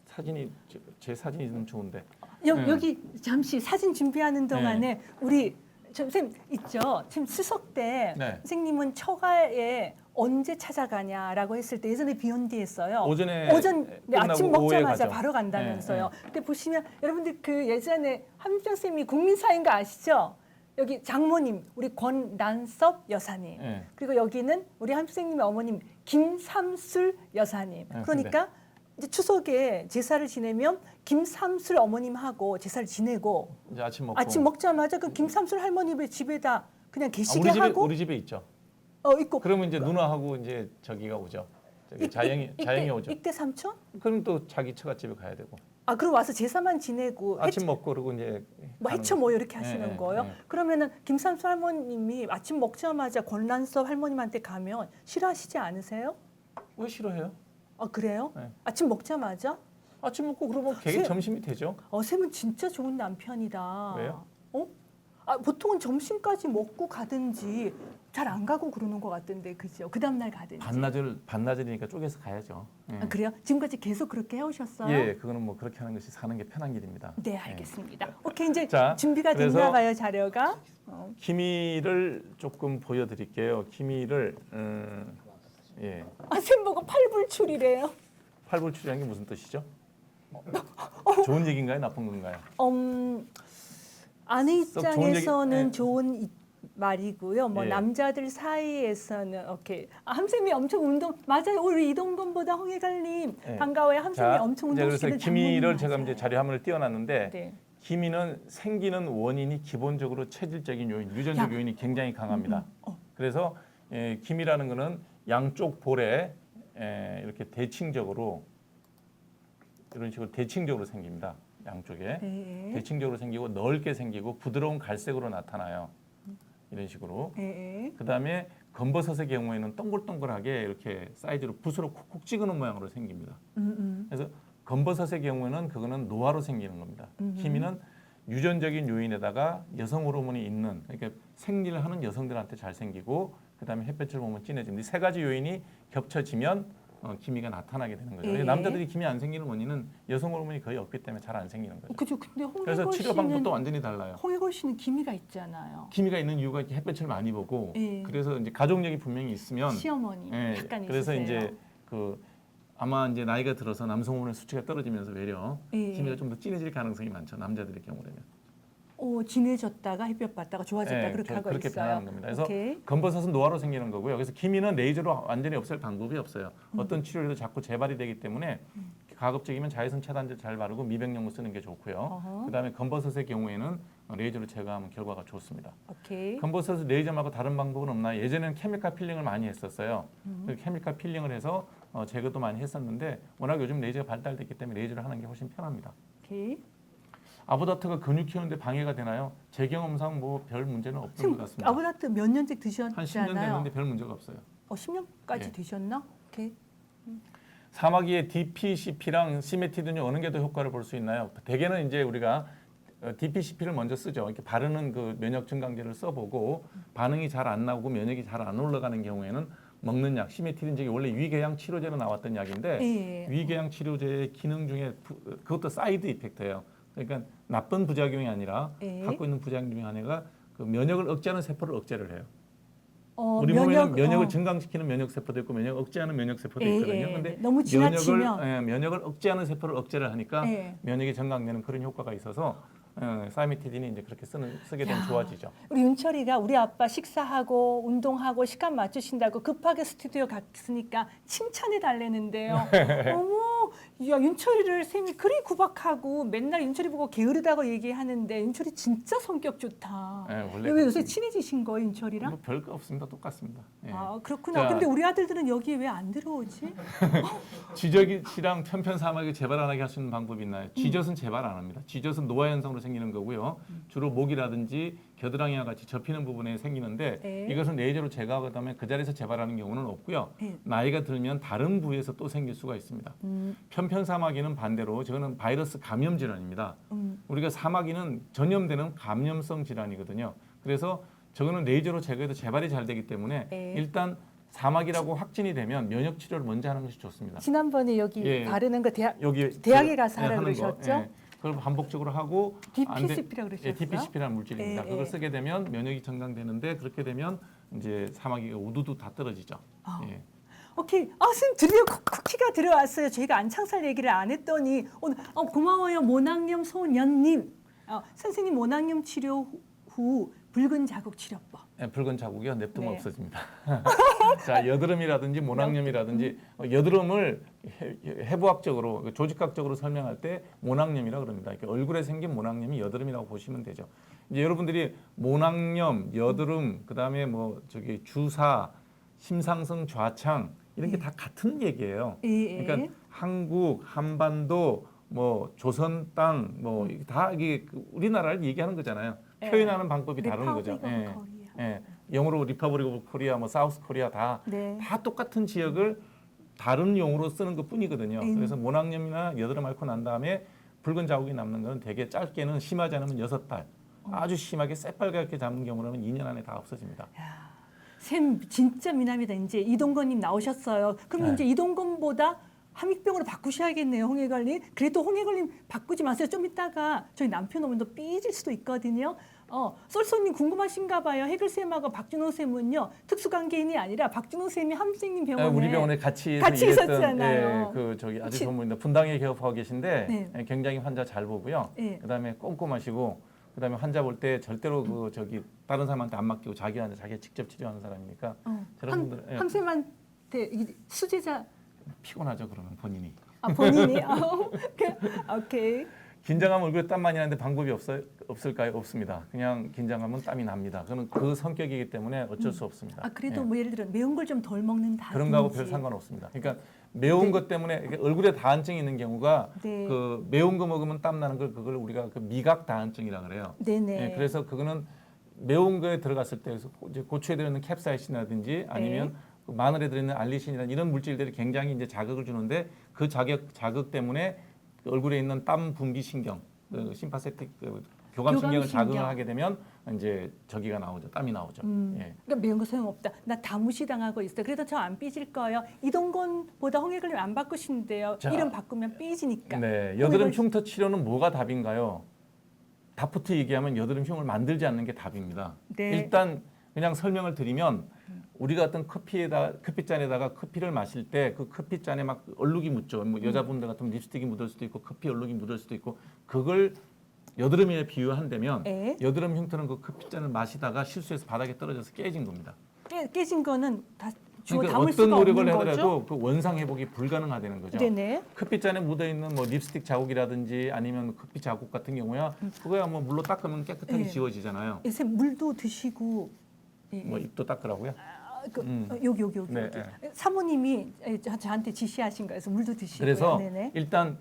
사진이 제 사진이 좀 좋은데 여기 잠시 사진 준비하는 동안에 네. 우리 쌤 있죠. 지금 수석 때 네. 선생님은 처가에 언제 찾아가냐라고 했을 때 예전에 비욘디 했어요. 오전 아침 끝나고 오후에 먹자마자 가죠. 바로 간다면서요. 네, 근데 보시면 여러분들 그 예전에 한병 쌤이 국민사인 거 아시죠? 여기 장모님 우리 권난섭 여사님 네. 그리고 여기는 우리 한 선생님의 어머님 김삼술 여사님. 네, 그러니까 이제 추석에 제사를 지내면 김삼술 어머님하고 제사를 지내고 이제 아침 먹고 아침 먹자마자 그 김삼술 할머니 집에다 그냥 계시게 하고 우리 집에 있죠. 있고 그러면 이제 누나하고 이제 저기가 오죠. 저기 자영이 오죠. 이때 삼촌? 그럼 또 자기 처갓집에 가야 되고 그럼 와서 제사만 지내고 아침 먹고 그러고 이제 뭐 가는 해쳐 거죠. 뭐 이렇게 하시는 네, 거예요? 네. 그러면은 김삼수 할머님이 아침 먹자마자 권란섭 할머님한테 가면 싫어하시지 않으세요? 왜 싫어해요? 그래요? 네. 아침 먹자마자? 아침 먹고 그러면 걔 쌤. 점심이 되죠. 쌤은 진짜 좋은 남편이다. 왜요? 보통은 점심까지 먹고 가든지 잘 안 가고 그러는 것 같던데 그죠? 그 다음 날 가든지. 반나절이니까 쪼개서 가야죠. 예. 그래요? 지금까지 계속 그렇게 해오셨어요? 예, 그거는 뭐 그렇게 하는 것이 사는 게 편한 길입니다. 네, 알겠습니다. 오케이, 이제 자, 준비가 그래서 됐나 봐요, 자료가. 기미를 조금 보여드릴게요. 기미를 예, 쌤 보고 팔불출이래요. 팔불출이라는 게 무슨 뜻이죠? 좋은 얘기인가요, 나쁜 건가요? 아내 썩 좋은 입장에서는 얘기- 네. 좋은 말이고요. 뭐 예. 남자들 사이에서는 오케이. 함쌤이 엄청 운동 맞아요. 우리 이동건보다 홍혜갈님 예. 반가워요. 함쌤이 엄청 이제 그래서 운동시키는 기미를 장모님 제가 이제 맞아요. 자료 화면을 띄워놨는데 네. 기미는 생기는 원인이 기본적으로 체질적인 요인, 유전적 요인이 굉장히 강합니다. 그래서 기미라는 거는 양쪽 볼에 이렇게 대칭적으로 이런 식으로 대칭적으로 생깁니다. 양쪽에 네. 대칭적으로 생기고 넓게 생기고 부드러운 갈색으로 나타나요. 이런 식으로. 네. 그다음에 검버섯의 경우에는 동글동글하게 이렇게 사이즈로 붓으로 콕콕 찍어놓은 모양으로 생깁니다. 그래서 검버섯의 경우에는 그거는 노화로 생기는 겁니다. 기미는 유전적인 요인에다가 여성 호르몬이 있는 그러니까 생리를 하는 여성들한테 잘 생기고 그다음에 햇볕을 보면 진해집니다. 이 세 가지 요인이 겹쳐지면 기미가 나타나게 되는 거죠. 예. 남자들이 기미 안 생기는 원인은 여성 호르몬이 거의 없기 때문에 잘 안 생기는 거죠. 그죠. 근데 그래서 홍혜걸 치료 방법도 씨는 완전히 달라요. 홍혜걸 씨는 기미가 있잖아요. 기미가 있는 이유가 이렇게 햇볕을 많이 보고 예. 그래서 이제 가족력이 분명히 있으면 시어머니 예, 약간 그래서 있으세요. 이제 아마 이제 나이가 들어서 남성 호르몬 수치가 떨어지면서 외려 예. 기미가 좀 더 진해질 가능성이 많죠. 남자들의 경우라면. 진해졌다가 햇볕 받다가 좋아졌다 예, 그렇게 하고 그렇게 있어요. 변하는 겁니다. 그래서 오케이. 검버섯은 노화로 생기는 거고요. 그래서 기미는 레이저로 완전히 없앨 방법이 없어요. 어떤 치료에도 자꾸 재발이 되기 때문에 가급적이면 자외선 차단제 잘 바르고 미백용을 쓰는 게 좋고요. 어허. 그다음에 검버섯의 경우에는 레이저로 제거하면 결과가 좋습니다. 오케이. 검버섯을 레이저 말고 다른 방법은 없나요? 예전에는 케미칼 필링을 많이 했었어요. 그 케미칼 필링을 해서 제거도 많이 했었는데 워낙 요즘 레이저가 발달됐기 때문에 레이저를 하는 게 훨씬 편합니다. 오케이. 아보다트가 근육 키우는데 방해가 되나요? 제 경험상 뭐 별 문제는 없는 것 선생님, 같습니다. 아보다트 몇 년째 한 10년 드셨잖아요. 됐는데 별 문제가 없어요. 10년까지 예. 드셨나? 오케이. 사마귀의 DPCP랑 시메티드 중 어느 게 더 효과를 볼 수 있나요? 대개는 이제 우리가 DPCP를 먼저 쓰죠. 이렇게 바르는 그 면역 증강제를 써보고 반응이 잘 안 나오고 면역이 잘 안 올라가는 경우에는 먹는 약, 시메티드는 이제 원래 위궤양 치료제로 나왔던 약인데 예. 위궤양 치료제의 기능 중에 그것도 사이드 이펙트예요. 그러니까 나쁜 부작용이 아니라 예. 갖고 있는 부작용 중에 하나가 그 면역을 억제하는 세포를 억제를 해요. 어, 우리 몸에는 면역을 어. 증강시키는 면역 세포도 있고 면역 억제하는 면역 세포도 예, 있거든요. 예. 근데 너무 지나치면 면역을 억제하는 세포를 억제를 하니까 예. 면역이 증강되는 그런 효과가 있어서 사이미티딘이 이제 그렇게 쓰게 되면 야. 좋아지죠. 우리 윤철이가 우리 아빠 식사하고 운동하고 시간 맞추신다고 급하게 스튜디오 갔으니까 칭찬해 달래는데요. 어머, 야 윤철이를 쌤이 그리 구박하고 맨날 윤철이 보고 게으르다고 얘기하는데 윤철이 진짜 성격 좋다. 예, 원래 왜 요새 그렇습니다. 친해지신 거예요 윤철이랑? 뭐 별거 없습니다. 똑같습니다. 예. 아 그렇구나. 자. 근데 우리 아들들은 여기에 왜 안 들어오지? 쥐젖이랑 편편사마귀 재발 안 하게 할 수 있는 방법이 있나요? 쥐젖은 재발 안 합니다. 쥐젖은 노화 현상으로 생기는 거고요. 주로 목이라든지 겨드랑이와 같이 접히는 부분에 생기는데 네. 이것은 레이저로 제거하고 그다음에 그 자리에서 재발하는 경우는 없고요. 네. 나이가 들면 다른 부위에서 또 생길 수가 있습니다. 편편사마귀는 반대로 저거는 바이러스 감염 질환입니다. 우리가 사마귀는 전염되는 감염성 질환이거든요. 그래서 저거는 레이저로 제거해도 재발이 잘 되기 때문에 네. 일단 사마귀라고 확진이 되면 면역 치료를 먼저 하는 것이 좋습니다. 지난번에 여기 예. 바르는 거 여기 대학에 가서 하라 하는 거, 그러셨죠? 예. 그걸 반복적으로 하고 DPCP라고 그러셨어요? 예, DPCP라는 물질입니다. 예, 그걸 예. 쓰게 되면 면역이 증강되는데 그렇게 되면 이제 사마귀가 우두두 다 떨어지죠. 아. 예. 오케이. 아, 선생님 드디어 쿠키가 들어왔어요. 저희가 안창살 얘기를 안 했더니 오늘 고마워요. 모낭염 소년님. 선생님 모낭염 치료 후 붉은 자국 치료법. 예, 붉은 자국이요 냅두면 네. 없어집니다. 자, 여드름이라든지 모낭염이라든지 여드름을 해부학적으로 조직학적으로 설명할 때 모낭염이라 그럽니다. 이렇게 얼굴에 생긴 모낭염이 여드름이라고 보시면 되죠. 이제 여러분들이 모낭염, 여드름, 그다음에 뭐 저기 주사, 심상성 좌창 이런 게 다 같은 얘기예요. 예. 그러니까 한국, 한반도, 뭐 조선 땅, 뭐 다 이게 우리나라를 얘기하는 거잖아요. 예. 표현하는 방법이 다른 거죠. 리퍼블릭 오브 코리아. 예. 영어로 리퍼블릭 오브 코리아, 뭐 사우스 코리아 다 네. 똑같은 지역을 다른 용어로 쓰는 것 뿐이거든요. 음. 그래서 모낭염이나 여드름 앓고 난 다음에 붉은 자국이 남는 건 되게 짧게는 심하지 않으면 6달, 아주 심하게 새빨갛게 잡는 경우는 2년 안에 다 없어집니다. 쌤 진짜 미남이다. 이제 이동건님 나오셨어요. 그럼 네. 이제 이동건보다 함익병으로 바꾸셔야겠네요, 홍해걸님. 그래도 홍해걸님 바꾸지 마세요. 좀 이따가 저희 남편 오면 또 삐질 수도 있거든요. 쏠쏠님 궁금하신가 봐요. 해글쌤하고 박준호 쌤은요 특수관계인이 아니라 박준호 쌤이 함생님 병원에 우리 병원에 같이 같이 일했던, 있었잖아요. 예, 그 저기 아주 그치. 좋은 분인데 분당에 개업하고 계신데 네. 예, 굉장히 환자 잘 보고요. 네. 그다음에 꼼꼼하시고 그다음에 환자 볼 때 절대로 그 저기 다른 사람한테 안 맡기고 자기가 직접 치료하는 사람이니까 저런 분들 예, 함쌤한테 수제자 피곤하죠 그러면 본인이. 본인이 오케이. 긴장하면 얼굴에 땀 많이 나는데 방법이 없을까요? 없습니다. 그냥 긴장하면 땀이 납니다. 그는 그 성격이기 때문에 어쩔 수 없습니다. 그래도 예. 뭐 예를 들어 매운 걸 좀 덜 먹는다든지 그런 거하고 별 상관없습니다. 그러니까 매운 네. 것 때문에 이렇게 얼굴에 다한증이 있는 경우가 네. 그 매운 거 먹으면 땀 나는 걸 그걸 우리가 그 미각 다한증이라 그래요. 네네. 예, 그래서 그거는 매운 거에 들어갔을 때 이제 고추에 들어있는 캡사이신이라든지 아니면 네. 그 마늘에 들어있는 알리신이라는 이런 물질들이 굉장히 이제 자극을 주는데 그 자극 때문에 그 얼굴에 있는 땀 분비 신경, 그 심파세틱 교감신경을 교감신경. 자극을 하게 되면 이제 저기가 나오죠, 땀이 나오죠. 예. 그러니까 매운 거 소용없다. 나 다 무시당하고 있어. 그래도 저 안 삐질 거예요. 이동건보다 홍해걸님 안 바꾸신대요. 자. 이름 바꾸면 삐지니까. 네, 여드름 홍해걸- 흉터 치료는 뭐가 답인가요? 답부터 얘기하면 여드름 흉을 만들지 않는 게 답입니다. 네. 일단 그냥 설명을 드리면 우리가 어떤 커피잔에다가 커피를 마실 때 그 커피잔에 막 얼룩이 묻죠. 뭐 여자분들 같으면 립스틱이 묻을 수도 있고 커피 얼룩이 묻을 수도 있고 그걸 여드름에 비유한다면 예. 여드름 흉터는 그 커피잔을 마시다가 실수해서 바닥에 떨어져서 깨진 겁니다. 깨진 거는 다 주워 그러니까 담을 어떤 수가 노력을 없는 하더라도 거죠. 그 원상 회복이 불가능하다는 거죠. 네네. 커피잔에 묻어 있는 뭐 립스틱 자국이라든지 아니면 커피 자국 같은 경우야 그거야 뭐 물로 닦으면 깨끗하게 네. 지워지잖아요. 예, 쌤 물도 드시고 예, 뭐 입도 닦으라고요? 여기. 네, 사모님이 저한테 지시하신 거여서 물도 드시고요. 그래서 네네. 일단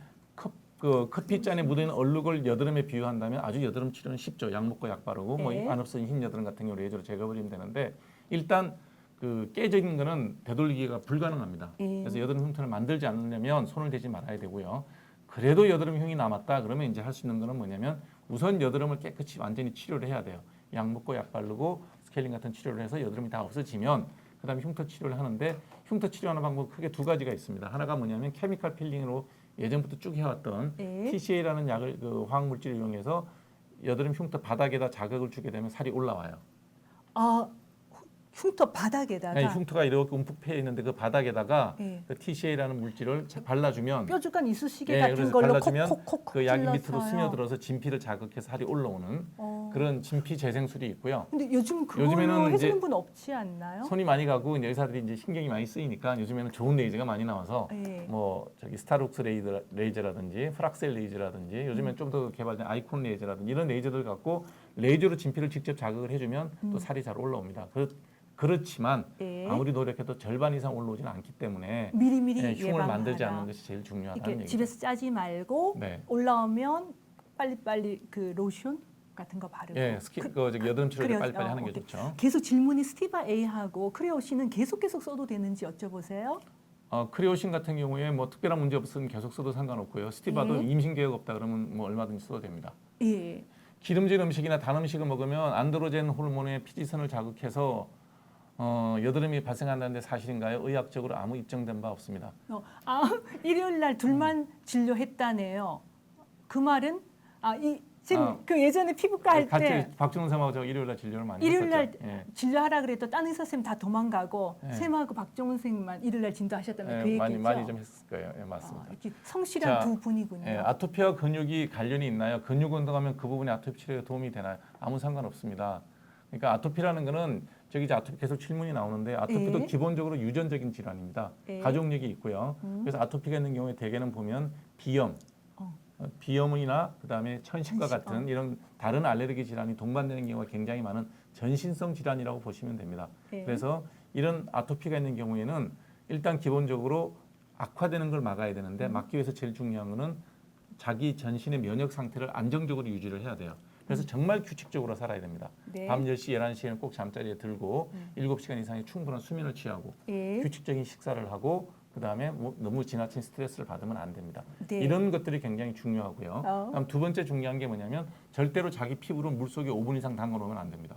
그 커피잔에 묻어있는 얼룩을 여드름에 비유한다면 아주 여드름 치료는 쉽죠. 약 먹고 약 바르고 뭐 네. 안 없어진 흰 여드름 같은 경우 레이저로 제거해버리면 되는데 일단 그 깨져 있는 거는 되돌리기가 불가능합니다. 예. 그래서 여드름 흉터를 만들지 않으려면 손을 대지 말아야 되고요. 그래도 여드름 흉이 남았다 그러면 이제 할 수 있는 거는 뭐냐면 우선 여드름을 깨끗이 완전히 치료를 해야 돼요. 약 먹고 약 바르고 스케일링 같은 치료를 해서 여드름이 다 없어지면 그다음에 흉터 치료를 하는데 흉터 치료하는 방법 크게 두 가지가 있습니다. 하나가 뭐냐면 케미컬 필링으로 예전부터 쭉 해왔던 네. TCA라는 약을 그 화학 물질을 이용해서 여드름 흉터 바닥에다 자극을 주게 되면 살이 올라와요. 아 흉터 바닥에다가 아니, 흉터가 이렇게 움푹 패 있는데 그 바닥에다가 예. 그 TCA라는 물질을 발라주면 뾰족한 이쑤시개 예, 같은 그래서 걸로 발라주면 콕콕콕 그 약이 밑으로 찔러서요. 스며들어서 진피를 자극해서 살이 올라오는 그런 진피 재생술이 있고요. 근데 요즘 그걸로 요즘에는 해주는 이제 분 없지 않나요? 손이 많이 가고 이제 의사들이 이제 신경이 많이 쓰이니까 요즘에는 좋은 레이저가 많이 나와서 예. 뭐 저기 스타룩스 레이저라든지 프락셀 레이저라든지 요즘엔 좀 더 개발된 아이콘 레이저라든지 이런 레이저들 갖고 레이저로 진피를 직접 자극을 해주면 또 살이 잘 올라옵니다. 그렇지만 예. 아무리 노력해도 절반 이상 올라오지는 않기 때문에 미리미리 예, 흉을 예방하라. 만들지 않는 것이 제일 중요하다는 이렇게 얘기죠. 집에서 짜지 말고 네. 올라오면 빨리빨리 그 로션 같은 거 바르고 예, 저기 여드름 치료를 그래요. 빨리빨리 하는 게 오케이. 좋죠. 계속 질문이 스티바 A하고 크레오신은 계속 써도 되는지 여쭤보세요. 크리오신 같은 경우에 뭐 특별한 문제 없으면 계속 써도 상관없고요. 스티바도 예. 임신 계획 없다 그러면 뭐 얼마든지 써도 됩니다. 예. 기름진 음식이나 단 음식을 먹으면 안드로겐 호르몬의 피지선을 자극해서 여드름이 발생한다는데 사실인가요? 의학적으로 아무 입증된 바 없습니다. 일요일 날 둘만 진료했다네요. 그 말은 지금 그 예전에 피부과 할 때 박준호 쌤하고 저 일요일 날 진료를 많이 일요일 날 했었죠. 예. 진료하라 그래도 다른 의사 쌤 다 도망가고 예. 쌤하고 박종훈 선생님만 일요일 날 진료하셨다면 예, 그 얘기죠. 많이 좀 했을 거예요. 예, 맞습니다. 이렇게 성실한 자, 두 분이군요. 예, 아토피와 근육이 관련이 있나요? 근육 운동하면 그 부분이 아토피 치료에 도움이 되나요? 아무 상관없습니다. 그러니까 아토피라는 거는 저기 이제 아토피 계속 질문이 나오는데 아토피도 예. 기본적으로 유전적인 질환입니다. 예. 가족력이 있고요. 그래서 아토피가 있는 경우에 대개는 보면 비염이나 그다음에 천식과 같은 이런 다른 알레르기 질환이 동반되는 경우가 굉장히 많은 전신성 질환이라고 보시면 됩니다. 예. 그래서 이런 아토피가 있는 경우에는 일단 기본적으로 악화되는 걸 막아야 되는데 막기 위해서 제일 중요한 거는 자기 전신의 면역 상태를 안정적으로 유지를 해야 돼요. 그래서 정말 규칙적으로 살아야 됩니다. 네. 밤 10시, 11시에는 꼭 잠자리에 들고 7시간 이상의 충분한 수면을 취하고 예. 규칙적인 식사를 하고 그다음에 뭐 너무 지나친 스트레스를 받으면 안 됩니다. 네. 이런 것들이 굉장히 중요하고요. 그다음 두 번째 중요한 게 뭐냐면 절대로 자기 피부로 물속에 5분 이상 담가 놓으면 안 됩니다.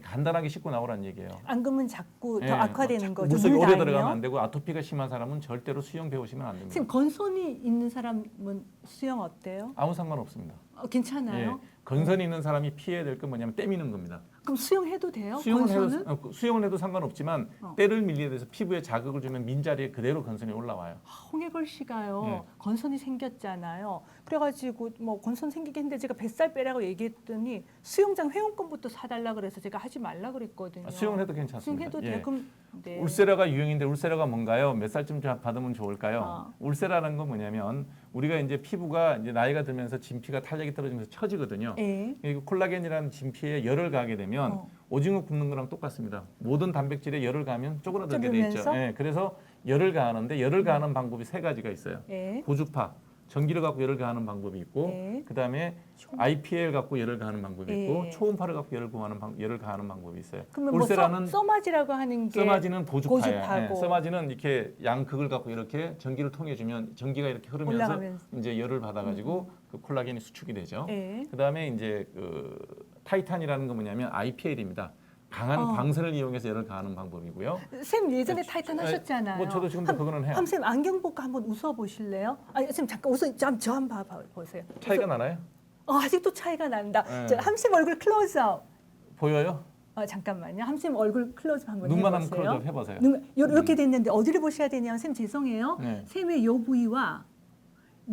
간단하게 씻고 나오라는 얘기예요. 안 그러면 자꾸 예, 더 악화되는 자꾸 거죠. 물속에 물 오래 닿으면. 들어가면 안 되고 아토피가 심한 사람은 절대로 수영 배우시면 안 됩니다. 선생님 건선이 있는 사람은 수영 어때요? 아무 상관없습니다. 괜찮아요? 예, 건선이 있는 사람이 피해야 될 건 뭐냐면 떼미는 겁니다. 그럼 수영해도 돼요? 수영을 건선은? 해도, 수영을 해도 상관없지만 때를 밀리게 돼서 피부에 자극을 주면 민자리에 그대로 건선이 올라와요. 홍해걸 씨가요. 예. 건선이 생겼잖아요. 그래가지고 뭐 건선 생기게 했는데 제가 뱃살 빼라고 얘기했더니 수영장 회원권부터 사달라 그래서 제가 하지 말라 그랬거든요. 수영을 해도 괜찮습니다. 수영해도 돼요? 예. 그럼 네. 울세라가 유행인데 울세라가 뭔가요? 몇 살쯤 받으면 좋을까요? 아. 울세라는 건 뭐냐면 우리가 이제 피부가 이제 나이가 들면서 진피가 탄력이 떨어지면서 처지거든요. 예. 그리고 콜라겐이라는 진피에 열을 가하게 되면 오징어 굽는 거랑 똑같습니다. 모든 단백질에 열을 가하면 쪼그라들게 돼 있죠. 쪼들면서? 예, 그래서 열을 가하는데 열을 가하는 방법이 세 가지가 있어요. 예. 고주파, 전기를 갖고 열을 가하는 방법이 있고, 예. 그다음에 IPL 갖고 열을 가하는 방법이 있고, 예. 초음파를 갖고 열을 가하는 방법이 있어요. 그러면 뭐 울세라는 써마지라고 하는 게 써마지는 고주파예요. 고주파고. 예, 써마지는 이렇게 양극을 갖고 이렇게 전기를 통해 주면 전기가 이렇게 흐르면서 올라가면서. 이제 열을 받아가지고 그 콜라겐이 수축이 되죠. 예. 그다음에 이제 그 타이탄이라는 건 뭐냐면 IPL입니다. 강한 광선을 이용해서 열을 가하는 방법이고요. 쌤 예전에 타이탄 하셨잖아요. 뭐 저도 지금도 그거는 해요. 쌤 안경 벗고 한번 웃어 보실래요? 쌤 잠깐 웃어 저 한번 보세요. 차이가 나나요? 아직도 차이가 난다. 네. 함쌤 얼굴 클로즈업. 보여요? 잠깐만요. 함쌤 얼굴 클로즈업 한번 눈만 해보세요. 한번 클로즈업 해보세요. 이렇게 됐는데 어디를 보셔야 되냐면 쌤 죄송해요. 네. 쌤의 요 부위와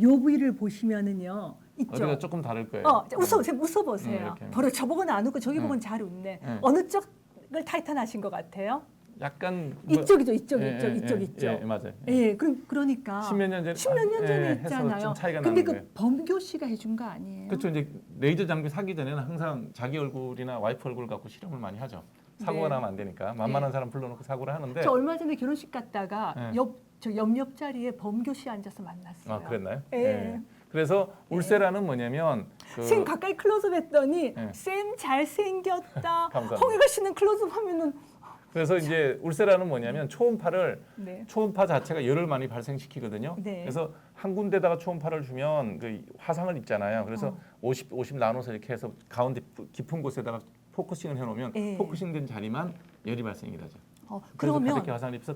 요 부위를 보시면은요. 있죠. 어디가 조금 다를 거예요. 쌤 웃어보세요. 이렇게. 바로 저 보고는 안 웃고 저기 보고는 잘 웃네. 네. 어느 쪽을 타이탄 하신 것 같아요? 약간 뭐, 이쪽이죠, 이쪽, 예, 이쪽, 예, 이쪽, 예, 이쪽. 예, 맞아요. 예, 그러니까 십몇 년 전에 10몇 년 전에 해서 했잖아요. 좀 차이가 근데 나는 그 거예요. 범교 씨가 해준 거 아니에요? 그렇죠. 이제 레이저 장비 사기 전에는 항상 자기 얼굴이나 와이프 얼굴 갖고 실험을 많이 하죠. 사고가 네. 나면 안 되니까 만만한 사람 불러놓고 사고를 하는데. 저 얼마 전에 결혼식 갔다가 네. 저 옆자리에 범교 씨 앉아서 만났어요. 아 그랬나요? 예. 예. 그래서 울세라는 뭐냐면 쌤 가까이 클로즈업 했더니 네. 쌤 잘생겼다. 감사합니다. 홍혜가 씨는 클로즈업 하면은 그래서 이제 울세라는 뭐냐면 초음파를 네. 초음파 자체가 열을 많이 발생시키거든요. 네. 그래서 한 군데다가 초음파를 주면 그 화상을 입잖아요. 그래서 50 나눠서 이렇게 해서 가운데 깊은 곳에다가 포커싱을 해놓으면 네. 포커싱된 자리만 열이 발생이 되죠. 그래서 그러면 가볍게 화상을 입혀서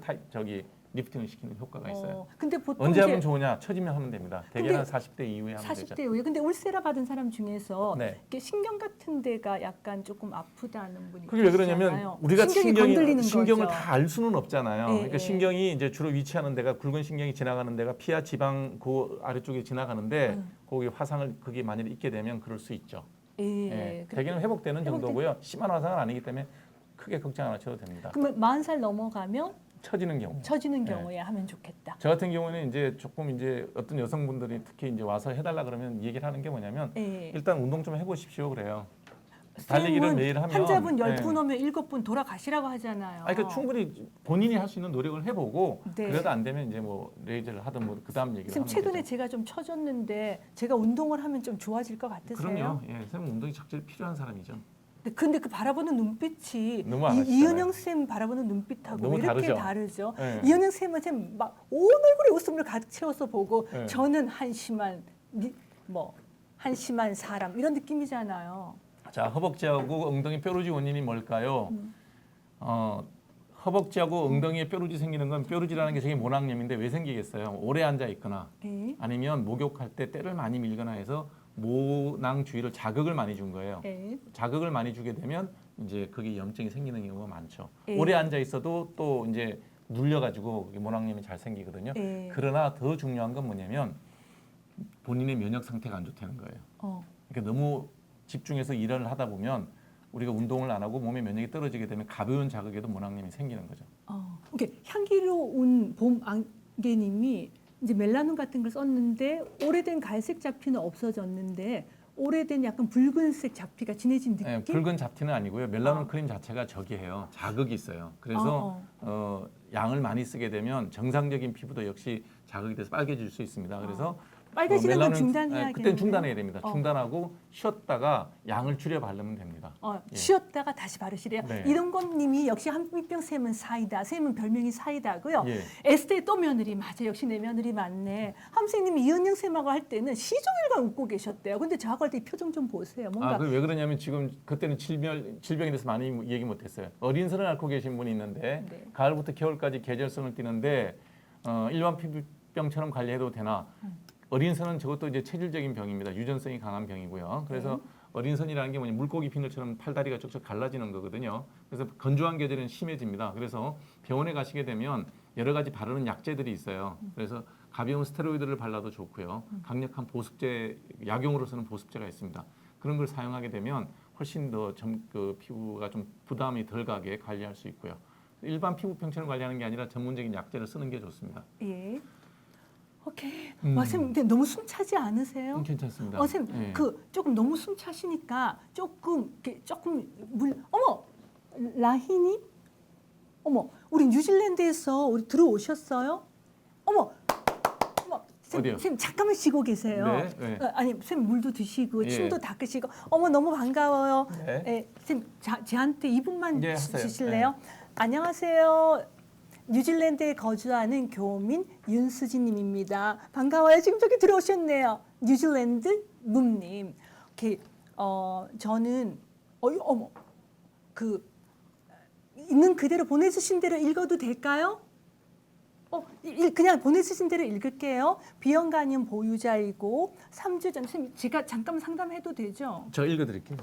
리프팅을 시키는 효과가 있어요. 근데 보통 언제 이제 하면 좋으냐? 처지면 하면 됩니다. 대개는 40대 이후에 하면 40대 되죠. 이후에 근데 울세라 받은 사람 중에서 네. 이렇게 신경 같은 데가 약간 조금 아프다는 분이 그게 왜 그러냐면 계시잖아요. 우리가 건들리는 신경을 거죠. 다 알 수는 없잖아요. 네, 그러니까 네. 신경이 이제 주로 위치하는 데가 굵은 신경이 지나가는 데가 피하 지방 그 아래쪽에 지나가는데 거기 화상을 그게 만일 있게 되면 그럴 수 있죠. 예. 예. 대개는 회복되는 정도고요. 심한 화상은 아니기 때문에 크게 걱정 안 하셔도 됩니다. 그러면 40살 넘어가면 처지는 경우. 처지는 네. 경우에 하면 좋겠다. 저 같은 경우는 이제 조금 이제 어떤 여성분들이 특히 이제 와서 해달라 그러면 얘기를 하는 게 뭐냐면 예. 일단 운동 좀 해보십시오 그래요. 달리기를 쌤은 매일 하면 환자분 예. 10분 오면 7분 돌아가시라고 하잖아요. 아니, 그러니까 충분히 본인이 할 수 있는 노력을 해보고 네. 그래도 안 되면 이제 뭐 레이저를 하든 뭐 그다음 얘기를 지금 하면 최근에 되죠. 제가 좀 처졌는데 제가 운동을 하면 좀 좋아질 것 같으세요? 그럼요. 예, 쌤은 운동이 적절히 필요한 사람이죠. 근데 그 바라보는 눈빛이 너무 안 하시잖아요. 이은영 쌤 바라보는 눈빛하고 너무 왜 이렇게 다르죠? 다르죠? 네. 이은영 쌤은 막 온 얼굴에 웃음을 가득 채워서 보고 네. 저는 한심한 사람 이런 느낌이잖아요. 자, 허벅지하고 엉덩이 뾰루지 원인이 뭘까요? 허벅지하고 엉덩이에 뾰루지 생기는 건 뾰루지라는 게 저게 모낭염인데 왜 생기겠어요? 오래 앉아 있거나 네. 아니면 목욕할 때 때를 많이 밀거나 해서 모낭 주위를 자극을 많이 준 거예요. 네. 자극을 많이 주게 되면 이제 그게 염증이 생기는 경우가 많죠. 예. 오래 앉아 있어도 또 이제 눌려가지고 모낭염이 잘 생기거든요. 예. 그러나 더 중요한 건 뭐냐면 본인의 면역 상태가 안 좋다는 거예요. 그러니까 너무 집중해서 일을 하다 보면 우리가 운동을 안 하고 몸의 면역이 떨어지게 되면 가벼운 자극에도 모낭염이 생기는 거죠. 이렇게 향기로운 봄 안개님이 이제 멜라논 같은 걸 썼는데 오래된 갈색 잡티는 없어졌는데 오래된 약간 붉은색 잡티가 진해진 느낌? 네, 붉은 잡티는 아니고요. 멜라논 크림 자체가 저기해요. 자극이 있어요. 그래서 양을 많이 쓰게 되면 정상적인 피부도 역시 자극이 돼서 빨개질 수 있습니다. 그래서 빨개지는 건 멜라논- 중단해야겠네요. 그때는 중단해야 됩니다. 중단하고 쉬었다가 양을 줄여 바르면 됩니다. 예. 쉬었다가 다시 바르시래요. 네. 이동건님이 역시 한빛병 쌤은 사이다. 쌤은 별명이 사이다고요. 예. 에스테의 또 며느리 맞아. 역시 내 며느리 맞네. 함생님이 이은영 쌤하고 할 때는 시종일관 웃고 계셨대요. 근데 저하고 할 때 이 표정 좀 보세요. 뭔가 왜 그러냐면 지금 그때는 질병에 대해서 많이 얘기 못했어요. 어린선을 앓고 계신 분이 있는데 네. 가을부터 겨울까지 계절성을 띠는데 일반 피부병처럼 관리해도 되나? 어린선은 저것도 이제 체질적인 병입니다. 유전성이 강한 병이고요. 그래서 어린선이라는 게 뭐냐 물고기 비늘처럼 팔다리가 쭉쭉 갈라지는 거거든요. 그래서 건조한 계절은 심해집니다. 그래서 병원에 가시게 되면 여러 가지 바르는 약제들이 있어요. 그래서 가벼운 스테로이드를 발라도 좋고요. 강력한 보습제, 약용으로서는 보습제가 있습니다. 그런 걸 사용하게 되면 훨씬 더 그 피부가 좀 부담이 덜 가게 관리할 수 있고요. 일반 피부병처럼 관리하는 게 아니라 전문적인 약제를 쓰는 게 좋습니다. 예. 오케이. 와, 쌤, 근데 너무 숨 차지 않으세요? 괜찮습니다. 쌤, 예. 그 조금 너무 숨 차시니까 조금 물. 어머, 라희님? 어머, 우리 뉴질랜드에서 우리 들어오셨어요? 어머, 어디요? 쌤 잠깐만 쉬고 계세요. 네, 네. 아니, 쌤 물도 드시고 예. 침도 닦으시고. 어머, 너무 반가워요. 네. 예, 쌤, 저한테 2분만 네, 하세요. 주실래요? 안녕하세요. 뉴질랜드에 거주하는 교민 윤수진님입니다. 반가워요. 지금 저기 들어오셨네요. 뉴질랜드 묵님. 저는 어머 있는 그대로 보내주신 대로 읽어도 될까요? 그냥 보내주신 대로 읽을게요. 비형간염 보유자이고 3주 전 선생님 제가 잠깐 상담해도 되죠? 저 읽어드릴게요.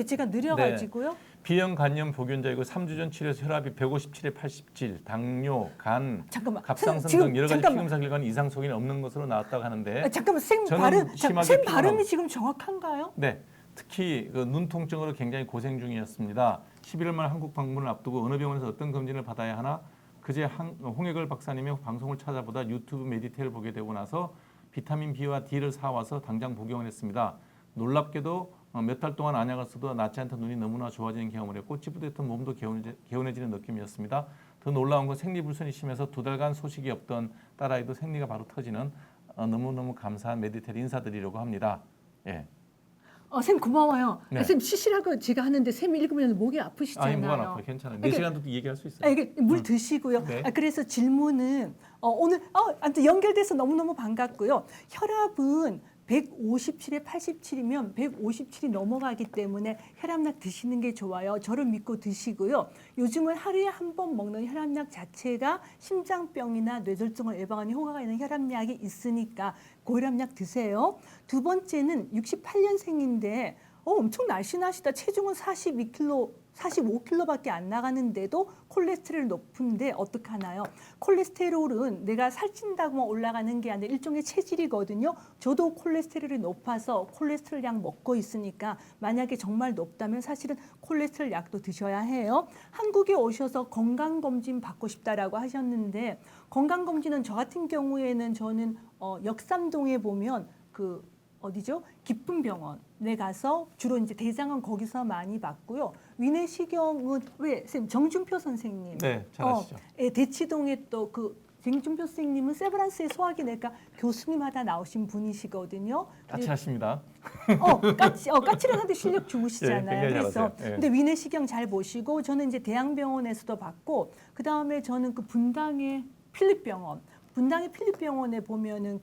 제가 느려가지고요. B형 간염 보균자이고 3주 전 치료해서 혈압이 157에 87, 당뇨, 간, 잠깐만. 갑상선 지금 등 여러 가지 잠깐만. 피검사 결과는 이상 소견이 없는 것으로 나왔다고 하는데 잠깐만 쌤 저는 발음 심하게 쌤 피곤하고- 발음이 지금 정확한가요? 네, 특히 그 눈 통증으로 굉장히 고생 중이었습니다. 11월 말 한국 방문을 앞두고 어느 병원에서 어떤 검진을 받아야 하나 그제 홍해걸 박사님의 방송을 찾아보다 유튜브 메디테이를 보게 되고 나서 비타민 B와 D를 사와서 당장 복용을 했습니다. 놀랍게도 몇 달 동안 안약을 써도 낫지 않던 눈이 너무나 좋아지는 경험을 했고 찌뿌듯했던 몸도 개운해지는 느낌이었습니다. 더 놀라운 건 생리불순이 심해서 2달간 소식이 없던 딸아이도 생리가 바로 터지는 너무너무 감사한 메디테이를 인사드리려고 합니다. 예. 쌤 고마워요. 네. 쌤 쉬시라고 제가 하는데 쌤 읽으면 목이 아니 아프시잖아요. 뭐가 나빠 괜찮아요. 4시간도 얘기할 수 있어요. 이게 물 드시고요. 네. 그래서 질문은 오늘 아무튼 연결돼서 너무너무 반갑고요. 혈압은 157에 87이면 157이 넘어가기 때문에 혈압약 드시는 게 좋아요. 저를 믿고 드시고요. 요즘은 하루에 한 번 먹는 혈압약 자체가 심장병이나 뇌졸중을 예방하는 효과가 있는 혈압약이 있으니까 고혈압약 드세요. 두 번째는 68년생인데 엄청 날씬하시다. 체중은 42kg, 45kg밖에 안 나가는데도 콜레스테롤 높은데 어떡하나요? 콜레스테롤은 내가 살찐다고만 올라가는 게 아니라 일종의 체질이거든요. 저도 콜레스테롤이 높아서 콜레스테롤 약 먹고 있으니까 만약에 정말 높다면 사실은 콜레스테롤 약도 드셔야 해요. 한국에 오셔서 건강검진 받고 싶다라고 하셨는데 건강검진은 저 같은 경우에는 저는 역삼동에 보면 어디죠? 기쁨병원에 가서 주로 이제 대장은 거기서 많이 받고요. 위내시경은 쌤 정준표 선생님. 네, 잘 아시죠. 대치동에 또 정준표 선생님은 세브란스의 소화기내과 교수님하다 나오신 분이시거든요. 까칠하십니다. 까칠한데 실력 좋으시잖아요. 예, 그래서 예. 근데 위내시경 잘 보시고 저는 이제 대양병원에서도 받고 그 다음에 저는 분당의 필립병원. 분당의 필립병원에 보면은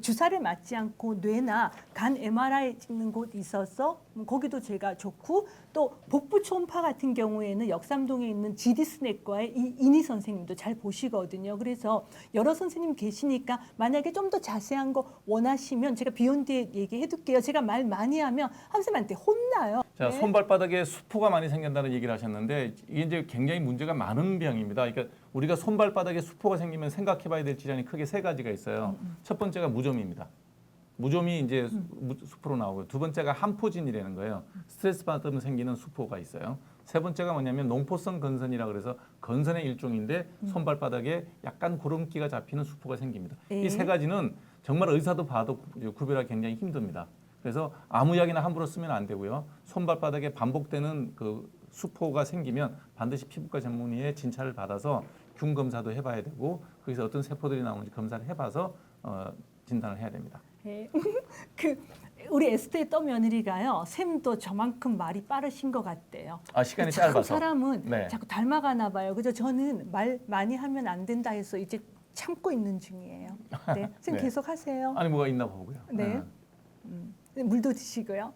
주사를 맞지 않고 뇌나 간 MRI 찍는 곳 있어서 거기도 제가 좋고 또 복부 초음파 같은 경우에는 역삼동에 있는 GDS 내과의 이니 선생님도 잘 보시거든요. 그래서 여러 선생님 계시니까 만약에 좀 더 자세한 거 원하시면 제가 비욘드에 얘기해둘게요. 제가 말 많이 하면 선생님한테 혼나요. 자, 네. 손발바닥에 수포가 많이 생긴다는 얘기를 하셨는데 이게 이제 굉장히 문제가 많은 병입니다. 그러니까 우리가 손발바닥에 수포가 생기면 생각해봐야 될 질환이 크게 3가지가 있어요. 첫 번째가 무좀입니다. 무좀이 이제 수포로 나오고요. 두 번째가 함포진이라는 거예요. 스트레스 받으면 생기는 수포가 있어요. 세 번째가 뭐냐면 농포성 건선이라 그래서 건선의 일종인데 손발바닥에 약간 구름기가 잡히는 수포가 생깁니다. 이 3가지는 정말 의사도 봐도 구별하기 굉장히 힘듭니다. 그래서 아무 약이나 함부로 쓰면 안 되고요. 손발바닥에 반복되는 수포가 생기면 반드시 피부과 전문의의 진찰을 받아서 균 검사도 해봐야 되고 거기서 어떤 세포들이 나오는지 검사를 해봐서 진단을 해야 됩니다. 네. 우리 에스테의 떠며느리가요. 쌤도 저만큼 말이 빠르신 것 같대요. 시간이 자꾸 짧아서. 사람은 네. 자꾸 닮아가나 봐요. 그래서 저는 말 많이 하면 안 된다 해서 이제 참고 있는 중이에요. 네, 쌤 네. 계속 하세요. 아니 뭐가 있나 보고요. 네. 물도 드시고요.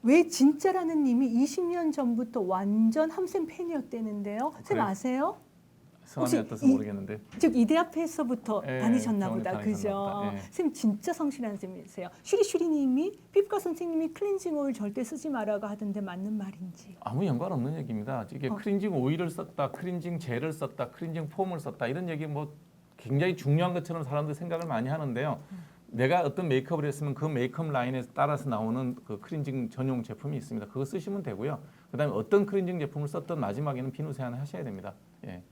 왜 진짜라는 님이 20년 전부터 완전 함쌤 팬이었대는데요. 쌤 그래요? 아세요? 성함이 어떠서 모르겠는데. 즉 이대 앞에서부터 예, 다니셨나 병원에 보다. 다니셨나 그죠? 보다. 예. 쌤 진짜 성실한 쌤이세요. 슈리슈리님이 피부과 선생님이 클렌징 오일 절대 쓰지 말라고 하던데 맞는 말인지. 아무 연관 없는 얘기입니다. 이게 클렌징 오일을 썼다, 클렌징 젤을 썼다, 클렌징 폼을 썼다 이런 얘기 뭐 굉장히 중요한 것처럼 사람들이 생각을 많이 하는데요. 내가 어떤 메이크업을 했으면 그 메이크업 라인에 따라서 나오는 클렌징 전용 제품이 있습니다. 그거 쓰시면 되고요. 그다음에 어떤 클렌징 제품을 썼던 마지막에는 비누 세안을 하셔야 됩니다. 예.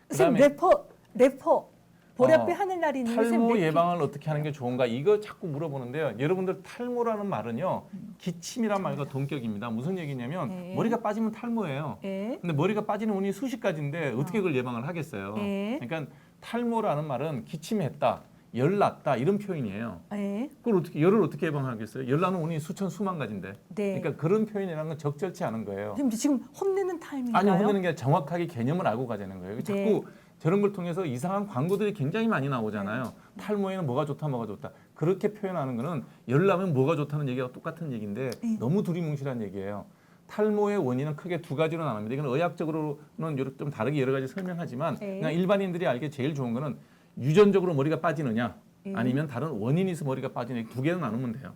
쌤 래퍼 보랏빛 하늘나리님 탈모 예방을 어떻게 하는 게 좋은가 이거 자꾸 물어보는데요. 여러분들 탈모라는 말은요. 기침이란 말과 동격입니다. 무슨 얘기냐면 네. 머리가 빠지면 탈모예요. 네. 근데 머리가 빠지는 원인이 수십 가지인데 어떻게 그걸 예방을 하겠어요. 네. 그러니까 탈모라는 말은 기침했다, 열 났다 이런 표현이에요. 네. 그걸 열을 어떻게 예방하겠어요? 열 나는 원인이 수만 가지인데. 네. 그러니까 그런 표현이라는 건 적절치 않은 거예요. 지금 혼내는 타임인가요? 아니 혼내는 게 아니라 정확하게 개념을 알고 가자는 거예요. 네. 자꾸 저런 걸 통해서 이상한 광고들이 굉장히 많이 나오잖아요. 탈모에는 뭐가 좋다, 뭐가 좋다. 그렇게 표현하는 거는 열 나면 뭐가 좋다는 얘기가 똑같은 얘기인데 너무 두리뭉실한 얘기예요. 탈모의 원인은 크게 2가지로 나눕니다. 이건 의학적으로는 좀 다르게 여러 가지 설명하지만 그냥 일반인들이 알기에 제일 좋은 거는 유전적으로 머리가 빠지느냐 아니면 다른 원인이 있어 머리가 빠지느냐 2개로 나누면 돼요.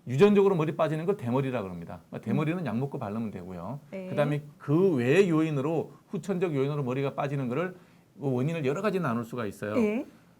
유전적으로 머리 빠지는 걸 대머리라 그럽니다. 대머리는 약 먹고 바르면 되고요. 그다음에 그 외의 요인으로 후천적 요인으로 머리가 빠지는 거를 원인을 여러 가지 나눌 수가 있어요.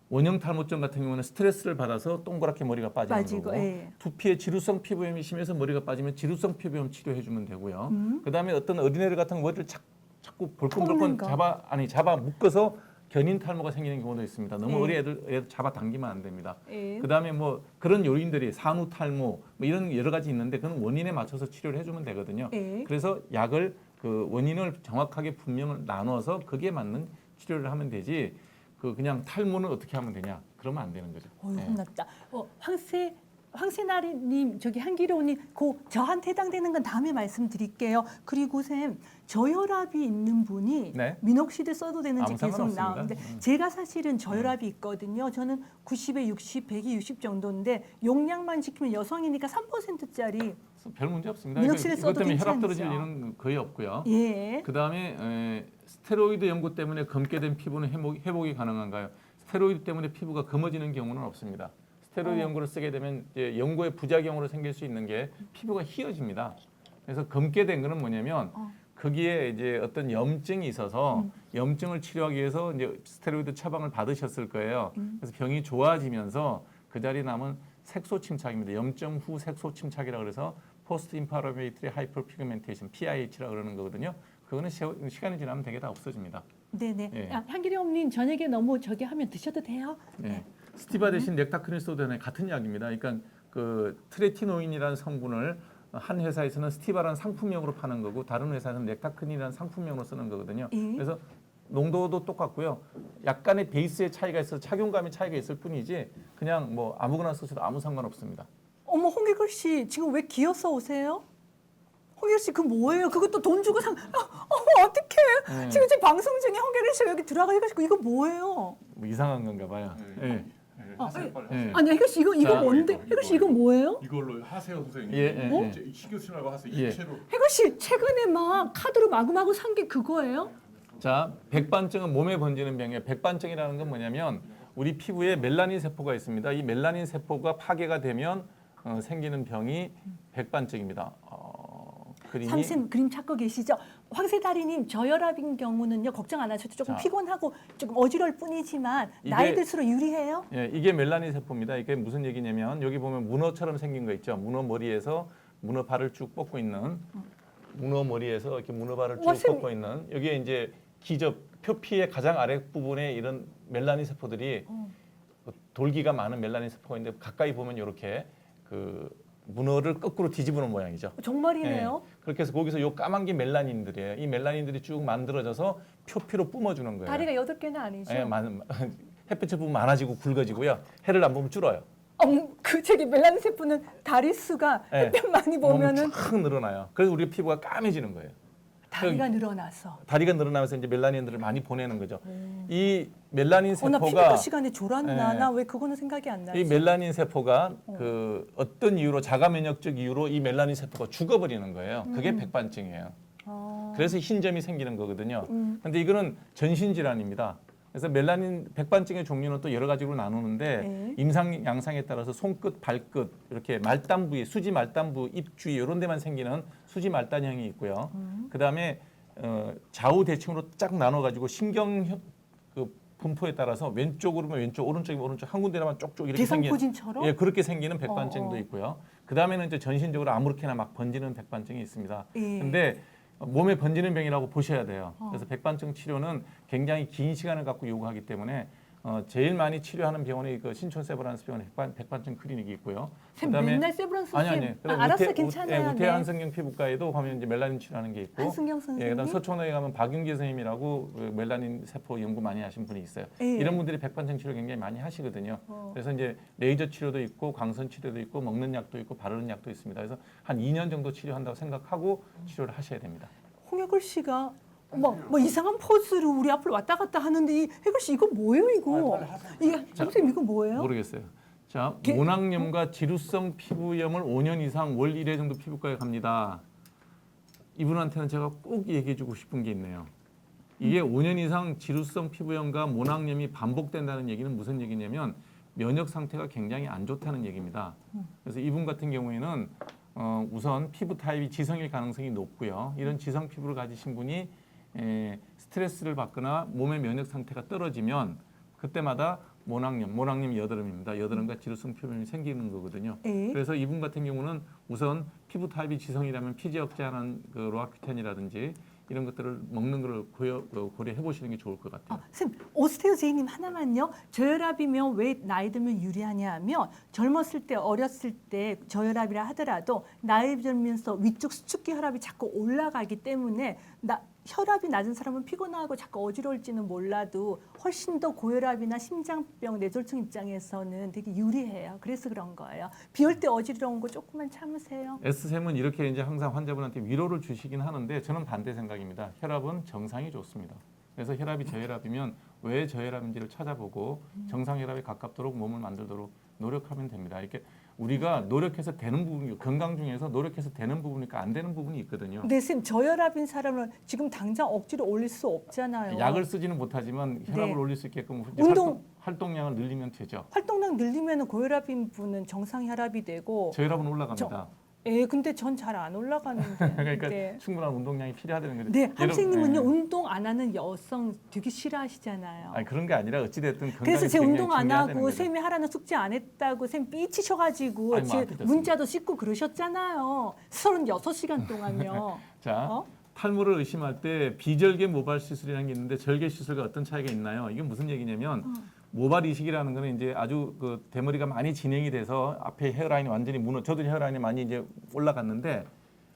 원형 탈모증 같은 경우는 스트레스를 받아서 동그랗게 머리가 빠지는 빠지고, 거고 예. 두피에 지루성 피부염이 심해서 머리가 빠지면 지루성 피부염 치료해 주면 되고요. 음. 그다음에 어떤 어린애들 같은 머리를 자꾸 벌건벌건 꺾는 거. 잡아 묶어서 견인 탈모가 생기는 경우도 있습니다. 너무 예. 어린 애들 잡아 당기면 안 됩니다. 예. 그다음에 뭐 그런 요인들이 산후 탈모 뭐 이런 여러 가지 있는데 그건 원인에 맞춰서 치료를 해주면 되거든요. 예. 그래서 약을 그 원인을 정확하게 분명을 나눠서 거기에 맞는 치료를 하면 되지. 그 그냥 탈모는 어떻게 하면 되냐? 그러면 안 되는 거죠. 어휴, 네. 혼났다. 황세나리님, 저기 한기로우님, 그 저한테 해당되는 건 다음에 말씀드릴게요. 그리고 쌤, 저혈압이 있는 분이 네. 미녹시딜 써도 되는지 아무 계속 상관없습니다. 나오는데 제가 사실은 저혈압이 있거든요. 저는 90에 60, 100에 60 정도인데 용량만 지키면 여성이니까 3%짜리 별 문제 없습니다. 미녹시딜 이것 써도 때문에 혈압 괜찮죠? 떨어질 일은 거의 없고요. 예. 그다음에 스테로이드 연고 때문에 검게 된 피부는 회복이 가능한가요? 스테로이드 때문에 피부가 검어지는 경우는 없습니다. 스테로이드 연고를 쓰게 되면 이제 연고의 부작용으로 생길 수 있는 게 피부가 희어집니다. 그래서 검게 된 거는 뭐냐면 거기에 이제 어떤 염증이 있어서 염증을 치료하기 위해서 이제 스테로이드 처방을 받으셨을 거예요. 그래서 병이 좋아지면서 그 자리에 남은 색소 침착입니다. 염증 후 색소 침착이라고 그래서 포스트 인플라메이터리 하이퍼피그멘테이션 (PIH라) 그러는 거거든요. 그거는 시간이 지나면 되게 다 없어집니다. 네네. 예. 한기로우님 저녁에 너무 저기 하면 드셔도 돼요? 네. 스티바 대신 넥타크닐 써도 되는 같은 약입니다. 그러니까 그 트레티노인이라는 성분을 한 회사에서는 스티바라는 상품명으로 파는 거고 다른 회사에서는 넥타크닐이라는 상품명으로 쓰는 거거든요. 예. 그래서 농도도 똑같고요. 약간의 베이스의 차이가 있어서 착용감의 차이가 있을 뿐이지 그냥 뭐 아무거나 쓰셔도 아무 상관없습니다. 어머 홍기글 씨 지금 왜 기어서 오세요? 홍기글 씨 그 뭐예요? 그것도 돈 주고 어떡해? 네. 지금 방송 중에 홍기글 씨 여기 들어가가지고 이거 뭐예요? 뭐 이상한 건가 봐요. 네. 하세요, 빨리 예. 하세요. 아니 해글 씨 이거 자, 뭔데? 해글 씨 이거 뭐예요? 이걸로 하세요, 선생님. 예, 예, 예. 이제 신경 쓰지 말고 하세요. 예. 입체로. 해글 씨 최근에 막 카드로 마구마구 산 게 그거예요? 자, 백반증은 몸에 번지는 병이에요. 백반증이라는 건 뭐냐면 우리 피부에 멜라닌 세포가 있습니다. 이 멜라닌 세포가 파괴가 되면 생기는 병이 백반증입니다. 그림이 삼쌤 그림 찾고 계시죠? 황세다리님 저혈압인 경우는요 걱정 안 하셔도 조금 자. 피곤하고 조금 어지러울 뿐이지만 이게- 나이 들수록 유리해요? 예, 이게 멜라닌 세포입니다. 이게 무슨 얘기냐면 여기 보면 문어처럼 생긴 거 있죠. 문어 머리에서 문어발을 쭉 뻗고 있는 문어 머리에서 이렇게 문어발을 쭉 와, 쌤. 뻗고 있는 여기에 이제 기저 표피의 가장 아래 부분에 이런 멜라닌 세포들이 돌기가 많은 멜라닌 세포가 있는데 가까이 보면 이렇게 그 문어를 거꾸로 뒤집어 놓은 모양이죠. 정말이네요. 예. 그렇게 해서 거기서 요 까만 게 멜라닌들이에요. 이 멜라닌들이 쭉 만들어져서 표피로 뿜어주는 거예요. 다리가 8개는 아니죠? 예, 햇빛을 보면 많아지고 굵어지고요. 해를 안 보면 줄어요. 그 저기 멜라닌 세포는 다리 수가 네. 햇볕 많이 보면은 쫙 늘어나요. 그래서 우리 피부가 까매지는 거예요. 다리가 늘어나서. 다리가 늘어나면서 이제 멜라닌들을 많이 보내는 거죠. 이 멜라닌 나 피부과 세포가 시간에 졸았나? 네. 나 왜 그거는 생각이 안 나지? 이 멜라닌 세포가 그 어떤 이유로 자가 면역적 이유로 이 멜라닌 세포가 죽어버리는 거예요. 그게 백반증이에요. 그래서 흰 점이 생기는 거거든요. 근데 이거는 전신 질환입니다. 그래서 멜라닌 백반증의 종류는 또 여러 가지로 나누는데 네. 임상 양상에 따라서 손끝, 발끝 이렇게 말단 부위, 수지 말단부, 입 주위 이런 데만 생기는 수지 말단형이 있고요. 그다음에 좌우 대칭으로 쫙 나눠 가지고 신경 그 분포에 따라서 왼쪽으로면 왼쪽, 오른쪽이면 오른쪽 한 군데만 쪽쪽 이렇게 생기는 대상포진처럼? 예, 그렇게 생기는 백반증도 어. 있고요. 그다음에는 이제 전신적으로 아무렇게나 막 번지는 백반증이 있습니다. 예. 근데 몸에 번지는 병이라고 보셔야 돼요. 그래서 백반증 치료는 굉장히 긴 시간을 갖고 요구하기 때문에 제일 많이 치료하는 병원이 그 신촌 세브란스 병원에 백반증 클리닉이 있고요. 쌤 맨날 세브란스 아니. 쌤. 알았어 괜찮아요. 우태 한성경 피부과에도 가면 이제 멜라닌 치료하는 게 있고, 한승경 선생님. 그다음 서초원에 가면 박윤기 선생님이라고 그 멜라닌 세포 연구 많이 하신 분이 있어요. 예. 이런 분들이 백반증 치료 굉장히 많이 하시거든요. 그래서 이제 레이저 치료도 있고, 광선 치료도 있고, 먹는 약도 있고, 바르는 약도 있습니다. 그래서 한 2년 정도 치료한다고 생각하고 치료를 하셔야 됩니다. 홍혜글 씨가 뭐 이상한 포즈로 우리 앞을 왔다 갔다 하는데 이 혜글 씨 이거 뭐예요 이거? 이게 선생님 이거 뭐예요? 모르겠어요. 자, 게- 모낭염과 지루성 피부염을 5년 이상 월 1회 정도 피부과에 갑니다. 이분한테는 제가 꼭 얘기해주고 싶은 게 있네요. 이게 5년 이상 지루성 피부염과 모낭염이 반복된다는 얘기는 무슨 얘기냐면 면역 상태가 굉장히 안 좋다는 얘기입니다. 그래서 이분 같은 경우에는 우선 피부 타입이 지성일 가능성이 높고요. 이런 지성 피부를 가지신 분이 스트레스를 받거나 몸의 면역 상태가 떨어지면 그때마다 모낭염 여드름입니다. 여드름과 지루성 표면이 생기는 거거든요. 예. 그래서 이분 같은 경우는 우선 피부 타입이 지성이라면 피지 억제하는 그 로아큐텐이라든지 이런 것들을 먹는 걸 고려해 보시는 게 좋을 것 같아요. 선생님, 오스테오 제이님 하나만요. 저혈압이면 왜 나이 들면 유리하냐 하면 젊었을 때 어렸을 때 저혈압이라 하더라도 나이 들면서 위쪽 수축기 혈압이 자꾸 올라가기 때문에 혈압이 낮은 사람은 피곤하고 자꾸 어지러울지는 몰라도 훨씬 더 고혈압이나 심장병, 뇌졸중 입장에서는 되게 유리해요. 그래서 그런 거예요. 비 올 때 어지러운 거 조금만 참으세요. S샘은 이렇게 이제 항상 환자분한테 위로를 주시긴 하는데 저는 반대 생각입니다. 혈압은 정상이 좋습니다. 그래서 혈압이 저혈압이면 왜 저혈압인지를 찾아보고 정상 혈압에 가깝도록 몸을 만들도록 노력하면 됩니다. 이렇게 우리가 노력해서 되는 부분이 건강 중에서 노력해서 되는 부분이니까 안 되는 부분이 있거든요. 근데 선생님, 저혈압인 사람은 지금 당장 억지로 올릴 수 없잖아요. 약을 쓰지는 못하지만 혈압을 네. 올릴 수 있게끔 활동량을 늘리면 되죠. 활동량 늘리면 고혈압인 분은 정상 혈압이 되고 저혈압은 올라갑니다. 근데 전 잘 안 올라가는데. 그러니까 네. 충분한 운동량이 필요하다는 거죠. 네, 선생님은요 네. 운동 안 하는 여성 되게 싫어하시잖아요. 아니, 그런 게 아니라 어찌됐든 건강이 그래서 제 굉장히 운동 안 중요하다는 하고 거죠. 쌤이 하라는 숙제 안 했다고 쌤 삐치셔가지고 아니, 뭐 제 아프셨습니다. 문자도 씻고 그러셨잖아요. 36시간 동안요. 자, 어? 탈모를 의심할 때 비절개 모발 시술이라는 게 있는데 절개 시술과 어떤 차이가 있나요? 이게 무슨 얘기냐면 모발 이식이라는 거는 이제 아주 그 대머리가 많이 진행이 돼서 앞에 헤어라인이 완전히 저도 헤어라인이 많이 이제 올라갔는데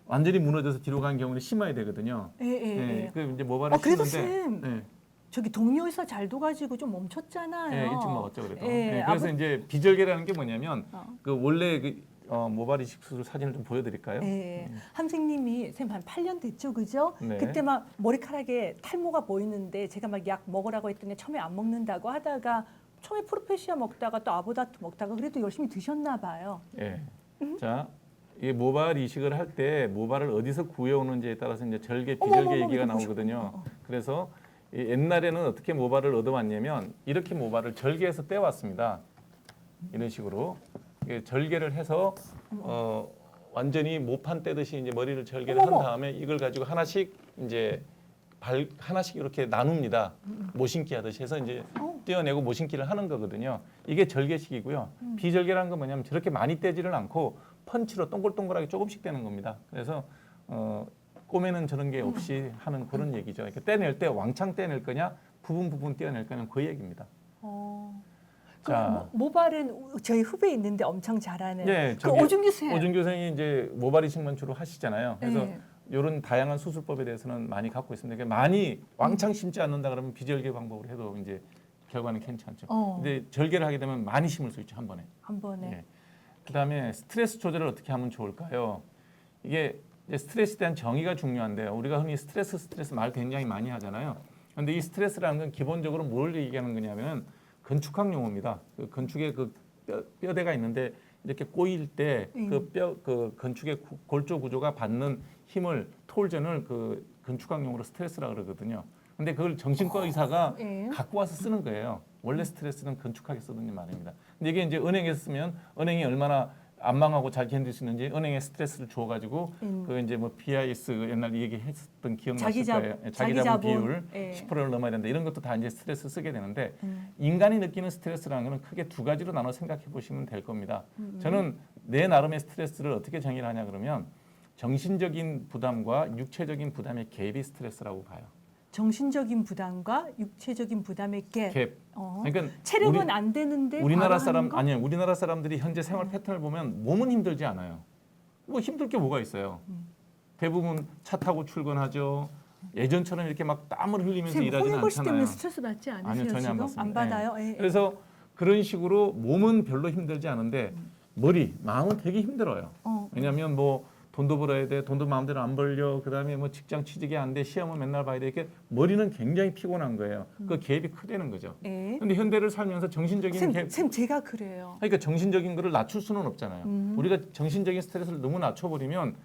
완전히 무너져서 뒤로 간 경우는 심해야 되거든요. 예. 그 이제 모발을 그래도 씻는데 쌤 네. 저기 동료에서 잘 둬가지고 좀 멈췄잖아요. 네, 일찍 먹었죠 그래도. 예, 네, 그래서 이제 비절개라는 게 뭐냐면 어. 그 원래 모발 이식 수술 사진을 좀 보여드릴까요? 예. 선생님이 쌤 한 8년 됐죠, 그죠? 네. 그때 막 머리카락에 탈모가 보이는데 제가 막 약 먹으라고 했더니 처음에 안 먹는다고 하다가 처음에 프로페시아 먹다가 또 아보다토 먹다가 그래도 열심히 드셨나 봐요. 예. 자, 이 모발 이식을 할 때 모발을 어디서 구해오는지에 따라서 이제 절개, 비절개 어머머머, 얘기가 이거 나오거든요. 그래서 이 옛날에는 어떻게 모발을 얻어왔냐면 이렇게 모발을 절개해서 떼왔습니다. 이런 식으로 이게 절개를 해서 완전히 모판 떼듯이 이제 머리를 절개를 한 어머머. 다음에 이걸 가지고 하나씩 이제 하나씩 이렇게 나눕니다. 모신기 하듯이 해서 이제 떼어내고 모신기를 하는 거거든요. 이게 절개식이고요. 비절개라는 건 뭐냐면 저렇게 많이 떼지를 않고 펀치로 동글동글하게 조금씩 떼는 겁니다. 그래서 꼬매는 저런 게 없이 하는 그런 얘기죠. 이렇게 떼낼 때 왕창 떼낼 거냐, 부분 떼어낼 거냐 그 얘기입니다. 자, 모발은 저희 후배 있는데 엄청 잘하는 네, 그 저기 오준규 쌤. 오준규 선생이 이제 모발 이식만 주로 하시잖아요. 그래서 네. 이런 다양한 수술법에 대해서는 많이 갖고 있습니다. 그러니까 많이 왕창 심지 않는다 그러면 비절개 방법으로 해도 이제 결과는 괜찮죠. 근데 절개를 하게 되면 많이 심을 수 있죠, 한 번에. 한 번에. 예. 그다음에 스트레스 조절을 어떻게 하면 좋을까요? 이게 이제 스트레스에 대한 정의가 중요한데요. 우리가 흔히 스트레스 말 굉장히 많이 하잖아요. 그런데 이 스트레스라는 건 기본적으로 뭘 얘기하는 거냐면 건축학 용어입니다. 그 건축에 그 뼈대가 있는데 이렇게 꼬일 때 그 건축의 골조 구조가 받는 힘을 톨전을 그 건축학 용어로 스트레스라 그러거든요. 근데 그걸 정신과 의사가 갖고 와서 쓰는 거예요. 원래 스트레스는 건축학에 쓰는 말입니다. 근데 이게 이제 은행에서 쓰면 은행이 얼마나 안 망하고 잘 견딜 수 있는지 은행에 스트레스를 줘가지고 그 이제 뭐 BIS 옛날 얘기했었던 기억나실 거예요. 자기자본 비율 10%를 넘어야 된다. 이런 것도 다 이제 스트레스 쓰게 되는데 인간이 느끼는 스트레스라는 거는 크게 두 가지로 나눠 생각해 보시면 될 겁니다. 저는 내 나름의 스트레스를 어떻게 정의를 하냐 그러면 정신적인 부담과 육체적인 부담의 갭이 스트레스라고 봐요. 정신적인 부담과 육체적인 부담의 갭. 그러니까 체력은 안 되는데 우리나라 바로 하는 사람 거? 아니요. 우리나라 사람들이 현재 생활 패턴을 보면 몸은 힘들지 않아요. 뭐 힘들 게 뭐가 있어요? 대부분 차 타고 출근하죠. 예전처럼 이렇게 막 땀을 흘리면서 선생님, 일하지는 혼인벌씨 않잖아요. 때문에 스트레스 받지 않으세요? 아니요, 전혀 안 지금? 받습니다. 안 받아요? 예. 예. 그래서 그런 식으로 몸은 별로 힘들지 않은데 마음은 되게 힘들어요. 왜냐하면 뭐 돈도 벌어야 돼, 돈도 마음대로 안 벌려, 그다음에 뭐 직장 취직이 안 돼, 시험은 맨날 봐야 돼, 이렇게 머리는 굉장히 피곤한 거예요. 그 갭이 크다는 거죠. 그런데 현대를 살면서 정신적인 갭, 쌤 제가 그래요. 그러니까 정신적인 거를 낮출 수는 없잖아요. 우리가 정신적인 스트레스를 너무 낮춰버리면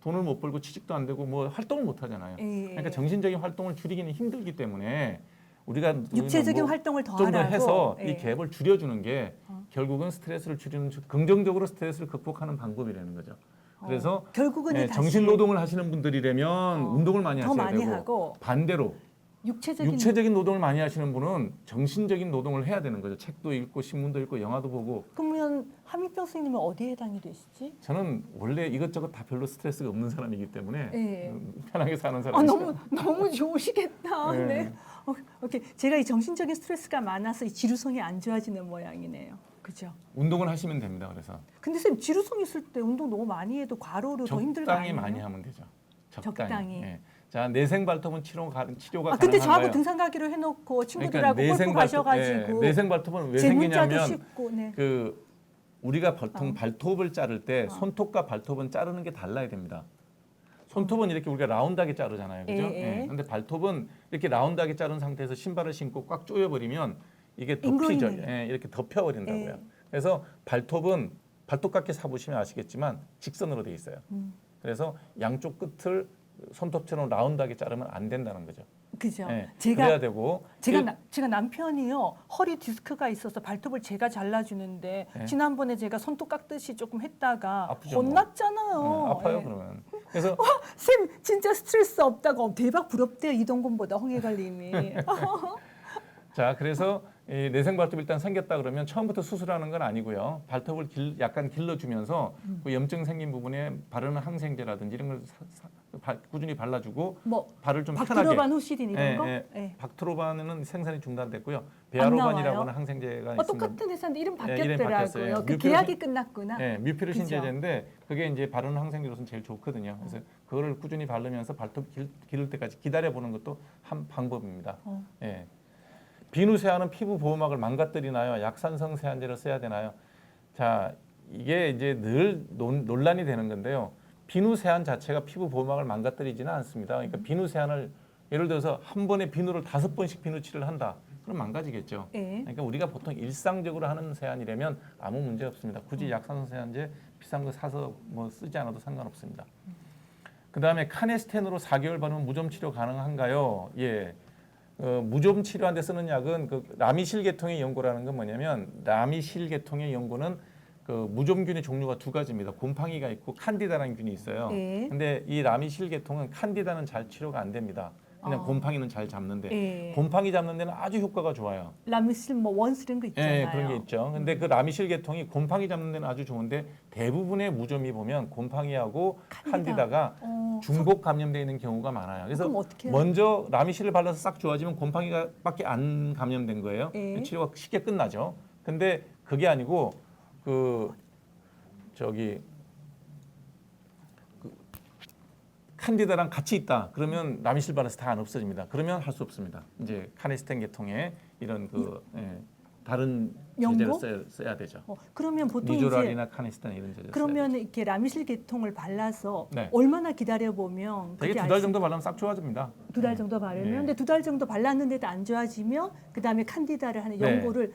돈을 못 벌고 취직도 안 되고 뭐 활동을 못 하잖아요. 그러니까 정신적인 활동을 줄이기는 힘들기 때문에 우리가 육체적인 활동을 더 좀 더 하라고. 해서 이 갭을 줄여주는 게 결국은 스트레스를 줄이는 긍정적으로 스트레스를 극복하는 방법이라는 거죠. 그래서 결국은 다시 정신 노동을 하시는 분들이라면 운동을 많이 더 하셔야 많이 되고 하고 반대로 육체적인 노동을 많이 하시는 분은 정신적인 노동을 해야 되는 거죠. 책도 읽고 신문도 읽고 영화도 보고. 그러면 한민평 선생님은 어디에 해당이 되시지? 저는 원래 이것저것 다 별로 스트레스가 없는 사람이기 때문에 네. 편하게 사는 사람이죠. 너무 좋으시겠다. 네. 네. 오케이. 제가 이 정신적인 스트레스가 많아서 이 지루성이 안 좋아지는 모양이네요. 그죠? 운동을 하시면 됩니다. 그래서 근데 선생님 지루성 있을 때 운동 너무 많이 해도 과로로 더 힘들 거 적당히 아니에요? 많이 하면 되죠. 적당히. 예. 자, 내생 발톱은 치료가 근데 저하고 가능한가요? 등산 가기로 해놓고 친구들하고 골프 가셔가지고 내생 발톱은 왜 제 문자도 생기냐면 씹고. 네. 그 우리가 보통 발톱을 자를 때 어. 손톱과 발톱은 자르는 게 달라야 됩니다. 손톱은 이렇게 우리가 라운드하게 자르잖아요, 그죠? 예. 근데 발톱은 이렇게 라운드하게 자른 상태에서 신발을 신고 꽉 조여버리면 이게 인공이 덮이죠. 되네. 이렇게 덮여버린다고요. 예. 그래서 발톱은 발톱깎이 사보시면 아시겠지만 직선으로 돼 있어요. 그래서 양쪽 끝을 손톱처럼 라운드하게 자르면 안 된다는 거죠. 그죠? 예, 제가 그래야 되고 제가 남편이요 허리 디스크가 있어서 발톱을 제가 잘라주는데 네. 지난번에 제가 손톱 깎듯이 조금 했다가 아프죠, 뭐. 혼났잖아요. 아파요 예. 그러면. 그래서 쌤 진짜 스트레스 없다고 대박 부럽대요 이동건보다 홍해갈님이. 자, 그래서 이 내생 발톱 일단 생겼다 그러면 처음부터 수술하는 건 아니고요. 발톱을 약간 길러주면서 그 염증 생긴 부분에 바르는 항생제라든지 이런 걸 꾸준히 발라주고 뭐 발을 좀 편하게. 박트로반 후시딘 이런 거? 예. 박트로반은 생산이 중단됐고요. 나와요? 베아로반이라고 하는 항생제가 있습니다. 똑같은 회사인데 이름 이름이 바뀌었더라고요. 바뀌었어요. 그 계약이 끝났구나. 뮤피르신 그죠? 제제인데 그게 이제 바르는 항생제로서는 제일 좋거든요. 그래서 그거를 꾸준히 바르면서 발톱 기를 때까지 기다려 보는 것도 한 방법입니다. 예. 비누 세안은 피부 보호막을 망가뜨리나요? 약산성 세안제를 써야 되나요? 자, 이게 이제 늘 논란이 되는 건데요. 비누 세안 자체가 피부 보호막을 망가뜨리지는 않습니다. 그러니까 비누 세안을 예를 들어서 한 번에 비누를 5번씩 비누칠을 한다. 그럼 망가지겠죠. 예. 그러니까 우리가 보통 일상적으로 하는 세안이라면 아무 문제 없습니다. 굳이 약산성 세안제 비싼 거 사서 뭐 쓰지 않아도 상관없습니다. 그다음에 카네스텐으로 4개월 바르면 무좀 치료 가능한가요? 예. 무좀 치료하는데 쓰는 약은 그 라미실 계통의 연고라는 건 뭐냐면 라미실 계통의 연고는 그 무좀균의 종류가 두 가지입니다. 곰팡이가 있고 칸디다라는 균이 있어요. 예. 근데 이 라미실 계통은 칸디다는 잘 치료가 안 됩니다. 그냥 곰팡이는 잘 잡는데 예. 곰팡이 잡는 데는 아주 효과가 좋아요. 라미실 뭐 원스 이런 거 있잖아요. 예, 그런 게 있죠. 근데 그 라미실 계통이 곰팡이 잡는 데는 아주 좋은데 대부분의 무좀이 보면 곰팡이하고 칸디다가 중복 감염되어 있는 경우가 많아요. 그래서 그럼 어떻게 해요? 먼저 라미실을 발라서 싹 좋아지면 곰팡이가 밖에 안 감염된 거예요. 예. 치료가 쉽게 끝나죠. 근데 그게 아니고 그 칸디다랑 같이 있다. 그러면 라미실 발라서 다 안 없어집니다. 그러면 할 수 없습니다. 이제 카네스텐 계통의 이런 다른 연고? 제제를 써야 되죠. 그러면 보통 이제 니조랄이나 카네스텐 이런 제제. 그러면 이렇게 라미실 계통을 발라서 네. 얼마나 기다려 보면 되게 두 달 정도 바르면 싹 좋아집니다. 2달 정도 바르면 네. 근데 2달 정도 발랐는데도 안 좋아지면 그다음에 칸디다를 하는 네. 연고를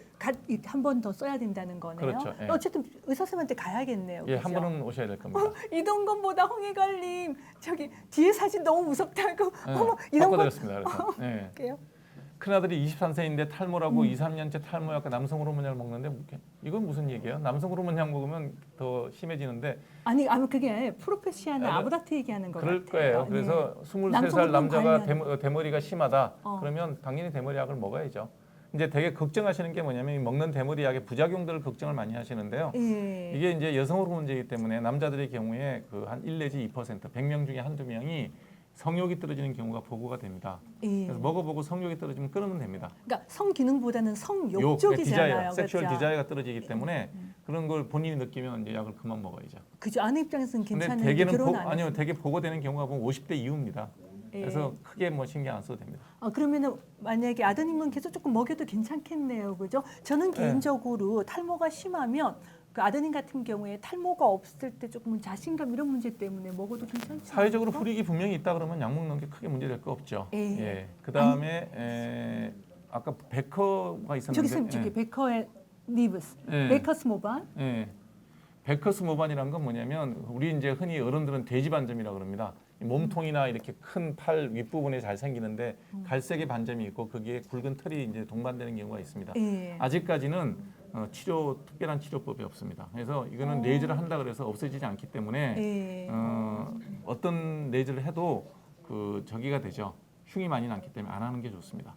한 번 더 써야 된다는 거네요. 그렇죠. 예. 어쨌든 의사 선생님한테 가야겠네요. 예, 그죠? 한 번은 오셔야 될 겁니다. 이동건보다 홍해갈님 저기 뒤에 사진 너무 무섭다고. 어머 이동건 바꿔드렸습니다. 그래서 예. 할게요. 큰아들이 23세인데 탈모라고 2, 3년째 탈모약과 남성 호르몬약을 먹는데 이건 무슨 얘기예요? 남성 호르몬약 먹으면 더 심해지는데 아니 그게 프로페시아나 아브라트 얘기하는 거 그럴 같아요. 거예요. 네. 그래서 남성 23살 남자가 호르몬 대머리가 심하다. 어. 그러면 당연히 대머리약을 먹어야죠. 이제 되게 걱정하시는 게 뭐냐면 이 먹는 대머리약의 부작용들을 걱정을 많이 하시는데요. 예. 이게 이제 여성 호르몬제이기 때문에 남자들의 경우에 그 한 1 내지 2%, 100명 중에 한두 명이 성욕이 떨어지는 경우가 보고가 됩니다. 예. 그래서 먹어보고 성욕이 떨어지면 끊으면 됩니다. 그러니까 성 기능보다는 성욕 욕, 쪽이잖아요. 섹슈얼 그렇죠? 디자이어가 떨어지기 때문에 그런 걸 본인이 느끼면 이제 약을 그만 먹어야죠. 그죠. 아내 입장에서는 근데 괜찮은데 대개는 결혼 안 아니요, 해서. 되게 보고되는 경우가 보면 50대 이후입니다. 예. 그래서 크게 뭐 신경 안 써도 됩니다. 그러면은 만약에 아드님은 계속 조금 먹여도 괜찮겠네요, 그죠? 저는 네. 개인적으로 탈모가 심하면 그 아드님 같은 경우에 탈모가 없을 때 조금 자신감 이런 문제 때문에 먹어도 괜찮지 사회적으로 않을까? 불이익이 분명히 있다 그러면 약 먹는 게 크게 문제될 거 없죠. 예. 예. 그다음에 아까 베커가 있었는데 저기 쌤 저기 베커의 니브스, 예. 베커스 모반. 예. 베커스 모반이란 건 뭐냐면 우리 이제 흔히 어른들은 돼지 반점이라 그럽니다. 이 몸통이나 이렇게 큰 팔 윗부분에 잘 생기는데 갈색의 반점이 있고 거기에 굵은 털이 이제 동반되는 경우가 있습니다. 예. 아직까지는 특별한 치료법이 없습니다. 그래서 이거는 레이저를 한다 그래서 없어지지 않기 때문에 예. 어떤 레이저를 해도 그 저기가 되죠. 흉이 많이 남기 때문에 안 하는 게 좋습니다.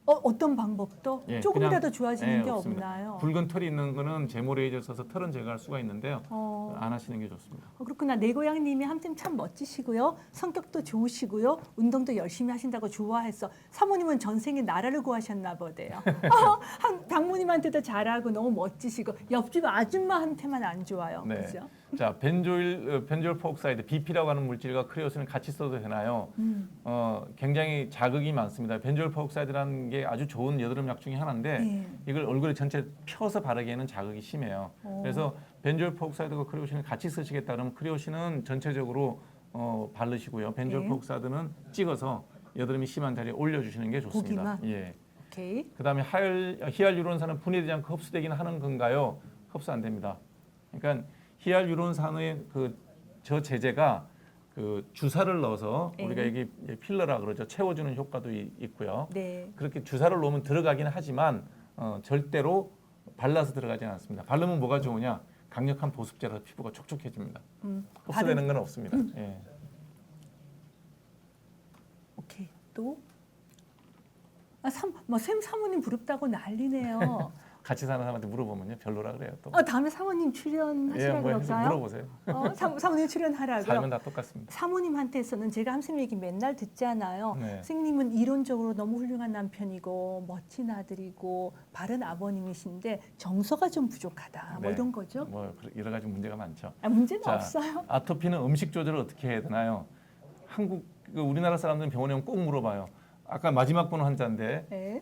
어떤 방법도 예, 조금이라도 그냥, 좋아지는 게 없습니다. 없나요? 붉은 털이 있는 거는 제모레이저를 써서 털은 제거할 수가 있는데요. 안 하시는 게 좋습니다. 그렇구나. 내 고향님이 한편 참 멋지시고요. 성격도 좋으시고요. 운동도 열심히 하신다고 좋아해서 사모님은 전생에 나라를 구하셨나 보대요. 장모님한테도 잘하고 너무 멋지시고 옆집 아줌마한테만 안 좋아요. 네. 그죠? 자, 벤조일 페옥사이드 BP라고 하는 물질과 크레오신을 같이 써도 되나요? 굉장히 자극이 많습니다. 벤조일 페옥사이드라는 게 아주 좋은 여드름 약 중에 하나인데 네. 이걸 얼굴에 전체 펴서 바르기에는 자극이 심해요. 그래서 벤조일 페옥사이드와 크레오신을 같이 쓰시겠다 그러면 크레오신은 전체적으로 바르시고요. 벤조일 네. 페옥사이드는 찍어서 여드름이 심한 자리에 올려주시는 게 좋습니다. 거기만? 예. 오케이. 그다음에 히알루론산은 분해되지 않고 흡수되기는 하는 건가요? 흡수 안 됩니다. 그러니까 히알루론산의 저 제제가 그 주사를 넣어서 네. 우리가 이게 필러라 그러죠. 채워주는 효과도 있고요. 네. 그렇게 주사를 놓으면 들어가기는 하지만 절대로 발라서 들어가지는 않습니다. 바르면 뭐가 좋으냐? 강력한 보습제라서 피부가 촉촉해집니다. 흡수되는 건 없습니다. 예. 오케이. 또? 샘 사모님 부럽다고 난리네요. 같이 사는 사람한테 물어보면요, 별로라 그래요. 또. 다음에 사모님 출연하시라고 뭐 해서 그럴까요? 물어보세요. 사모님 출연하라고요? 삶은 다 똑같습니다. 사모님한테서는 제가 함쌤 얘기 맨날 듣잖아요. 네. 선생님은 이론적으로 너무 훌륭한 남편이고 멋진 아들이고 바른 아버님이신데 정서가 좀 부족하다. 뭐 네. 이런 거죠? 뭐 여러 가지 문제가 많죠. 문제는 자, 없어요. 아토피는 음식 조절을 어떻게 해야 되나요? 우리나라 사람들은 병원에 오면 꼭 물어봐요. 아까 마지막 분 환자인데 네.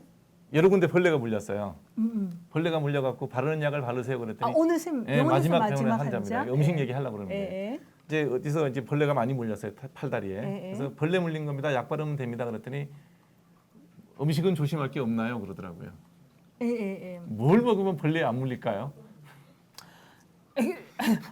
여러 군데 벌레가 물렸어요. 음. 벌레가 물려갖고 바르는 약을 바르세요 그랬더니 오늘 쌤 예, 병원에서 마지막 마지막 환자입니다. 환자. 음식 네. 얘기하려고 그러는데 예. 이제 어디서 이제 벌레가 많이 물렸어요 팔다리에. 예. 그래서 벌레 물린 겁니다. 약 바르면 됩니다 그랬더니 음식은 조심할 게 없나요 그러더라고요. 예. 뭘 먹으면 벌레에 안 물릴까요?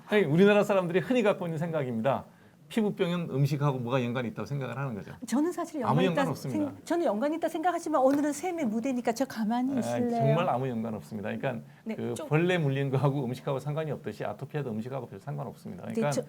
아니, 우리나라 사람들이 흔히 갖고 있는 생각입니다. 피부병은 음식하고 뭐가 연관이 있다고 생각을 하는 거죠. 저는 사실 아무 연관 연관 있다 없습니다. 저는 연관 있다 생각하지만 오늘은 쌤의 무대니까 저 가만히 있을래요. 정말 아무 연관 없습니다. 그러니까 네, 그 좀- 벌레 물린 거하고 음식하고 상관이 없듯이 아토피아도 음식하고 별 상관없습니다. 그러니까 네,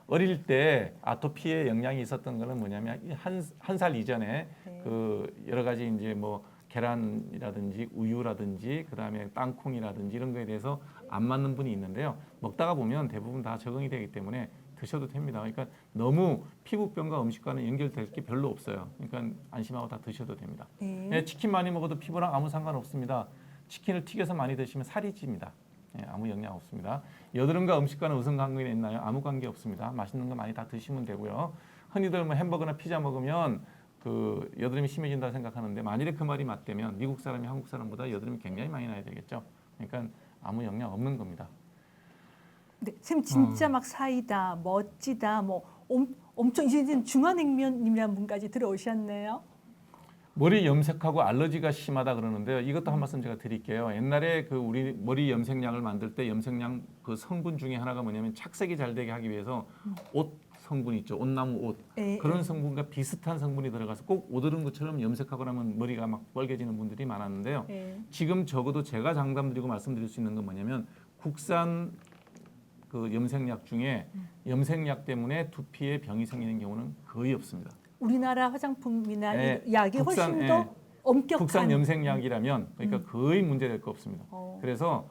어릴 때 아토피에 영향이 있었던 거는 뭐냐면 한 살 이전에 네. 그 여러 가지 이제 뭐 계란이라든지 우유라든지 그다음에 땅콩이라든지 이런 거에 대해서 안 맞는 분이 있는데요. 먹다가 보면 대부분 다 적응이 되기 때문에 드셔도 됩니다. 그러니까 너무 피부병과 음식과는 연결될 게 별로 없어요. 그러니까 안심하고 다 드셔도 됩니다. 네. 네, 치킨 많이 먹어도 피부랑 아무 상관 없습니다. 치킨을 튀겨서 많이 드시면 살이 찝니다. 네, 아무 영향 없습니다. 여드름과 음식과는 무슨 관계가 있나요? 아무 관계 없습니다. 맛있는 거 많이 다 드시면 되고요. 흔히들 뭐 햄버거나 피자 먹으면 그 여드름이 심해진다 생각하는데 만일에 그 말이 맞다면 미국 사람이 한국 사람보다 여드름이 굉장히 많이 나야 되겠죠. 그러니까 아무 영향 없는 겁니다. 네, 쌤 진짜 막 사이다, 멋지다, 뭐 엄청 이제 중화냉면님이라는 분까지 들어오셨네요. 머리 염색하고 알러지가 심하다 그러는데요. 이것도 한 말씀 제가 드릴게요. 옛날에 그 우리 머리 염색약을 만들 때 염색약 그 성분 중에 하나가 뭐냐면 착색이 잘 되게 하기 위해서 옷 성분 있죠. 옷나무 옷. 예, 그런 성분과 비슷한 성분이 들어가서 꼭 옷 얻은 것처럼 염색하고 나면 머리가 막 빨개지는 분들이 많았는데요. 예. 지금 적어도 제가 장담드리고 말씀드릴 수 있는 건 뭐냐면 국산 그 염색약 중에 염색약 때문에 두피에 병이 생기는 경우는 거의 없습니다. 우리나라 화장품이나 네, 이 약이 국산, 훨씬 예. 더 엄격한 국산 염색약이라면 그러니까 거의 문제될 거 없습니다. 그래서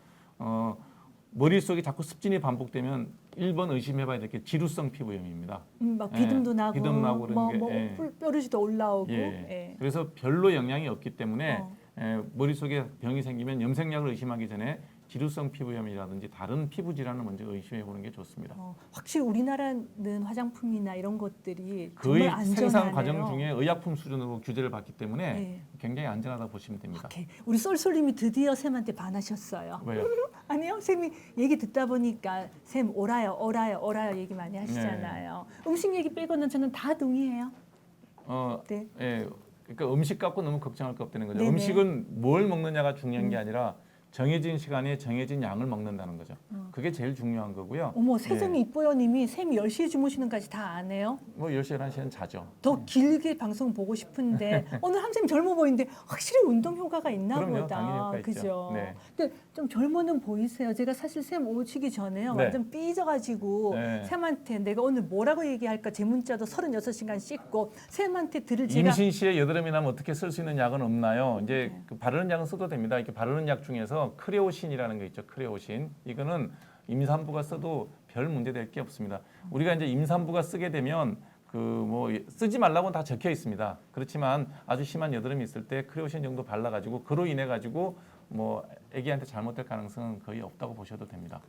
머릿속에 자꾸 습진이 반복되면 1번 의심해봐야 될 게 지루성 피부염입니다. 막 비듬도 예, 나고, 비듬 나고 그러는 게, 예. 뼈르지도 올라오고. 예. 예. 그래서 별로 영향이 없기 때문에 어. 머릿속에 병이 생기면 염색약을 의심하기 전에 지루성 피부염이라든지 다른 피부 질환을 먼저 의심해 보는 게 좋습니다. 확실히 우리나라는 화장품이나 이런 것들이 거의 정말 안전하네요. 생산 과정 중에 의약품 수준으로 규제를 받기 때문에 네. 굉장히 안전하다 보시면 됩니다. 오케이. 우리 쏠쏠님이 드디어 쌤한테 반하셨어요. 왜요? 아니요, 쌤이 얘기 듣다 보니까 쌤 오라요 얘기 많이 하시잖아요. 음식 얘기 빼고는 저는 다 동의해요. 네. 예, 그러니까 음식 갖고 너무 걱정할 거 없다는 거죠. 네네. 음식은 뭘 먹느냐가 중요한 게 아니라 정해진 시간에 정해진 양을 먹는다는 거죠. 그게 제일 중요한 거고요. 어머, 세정이 네. 이뻐요님이 쌤이 10시에 주무시는까지 다 안 해요? 뭐 10시, 11시는 자죠. 더 길게 방송 보고 싶은데 오늘 한쌤 젊어 보이는데 확실히 운동 효과가 있나 그럼요, 보다. 당연히 효과 있죠. 그죠? 네. 근데 좀 젊어는 보이세요. 제가 사실 쌤 오시기 전에요. 네. 완전 삐져가지고 네. 쌤한테 내가 오늘 뭐라고 얘기할까 제 문자도 36시간 씻고 쌤한테 들을 제가 임신 시에 여드름이 나면 어떻게 쓸 수 있는 약은 없나요? 이제 그 바르는 약은 써도 됩니다. 이렇게 바르는 약 중에서 크레오신이라는 게 있죠. 크레오신. 이거는 임산부가 써도 별 문제 될 게 없습니다. 우리가 이제 임산부가 쓰게 되면 그 뭐 쓰지 말라고는 다 적혀 있습니다. 그렇지만 아주 심한 여드름이 있을 때 크레오신 정도 발라가지고 그로 인해 가지고 뭐 아기한테 잘못될 가능성은 거의 없다고 보셔도 됩니다.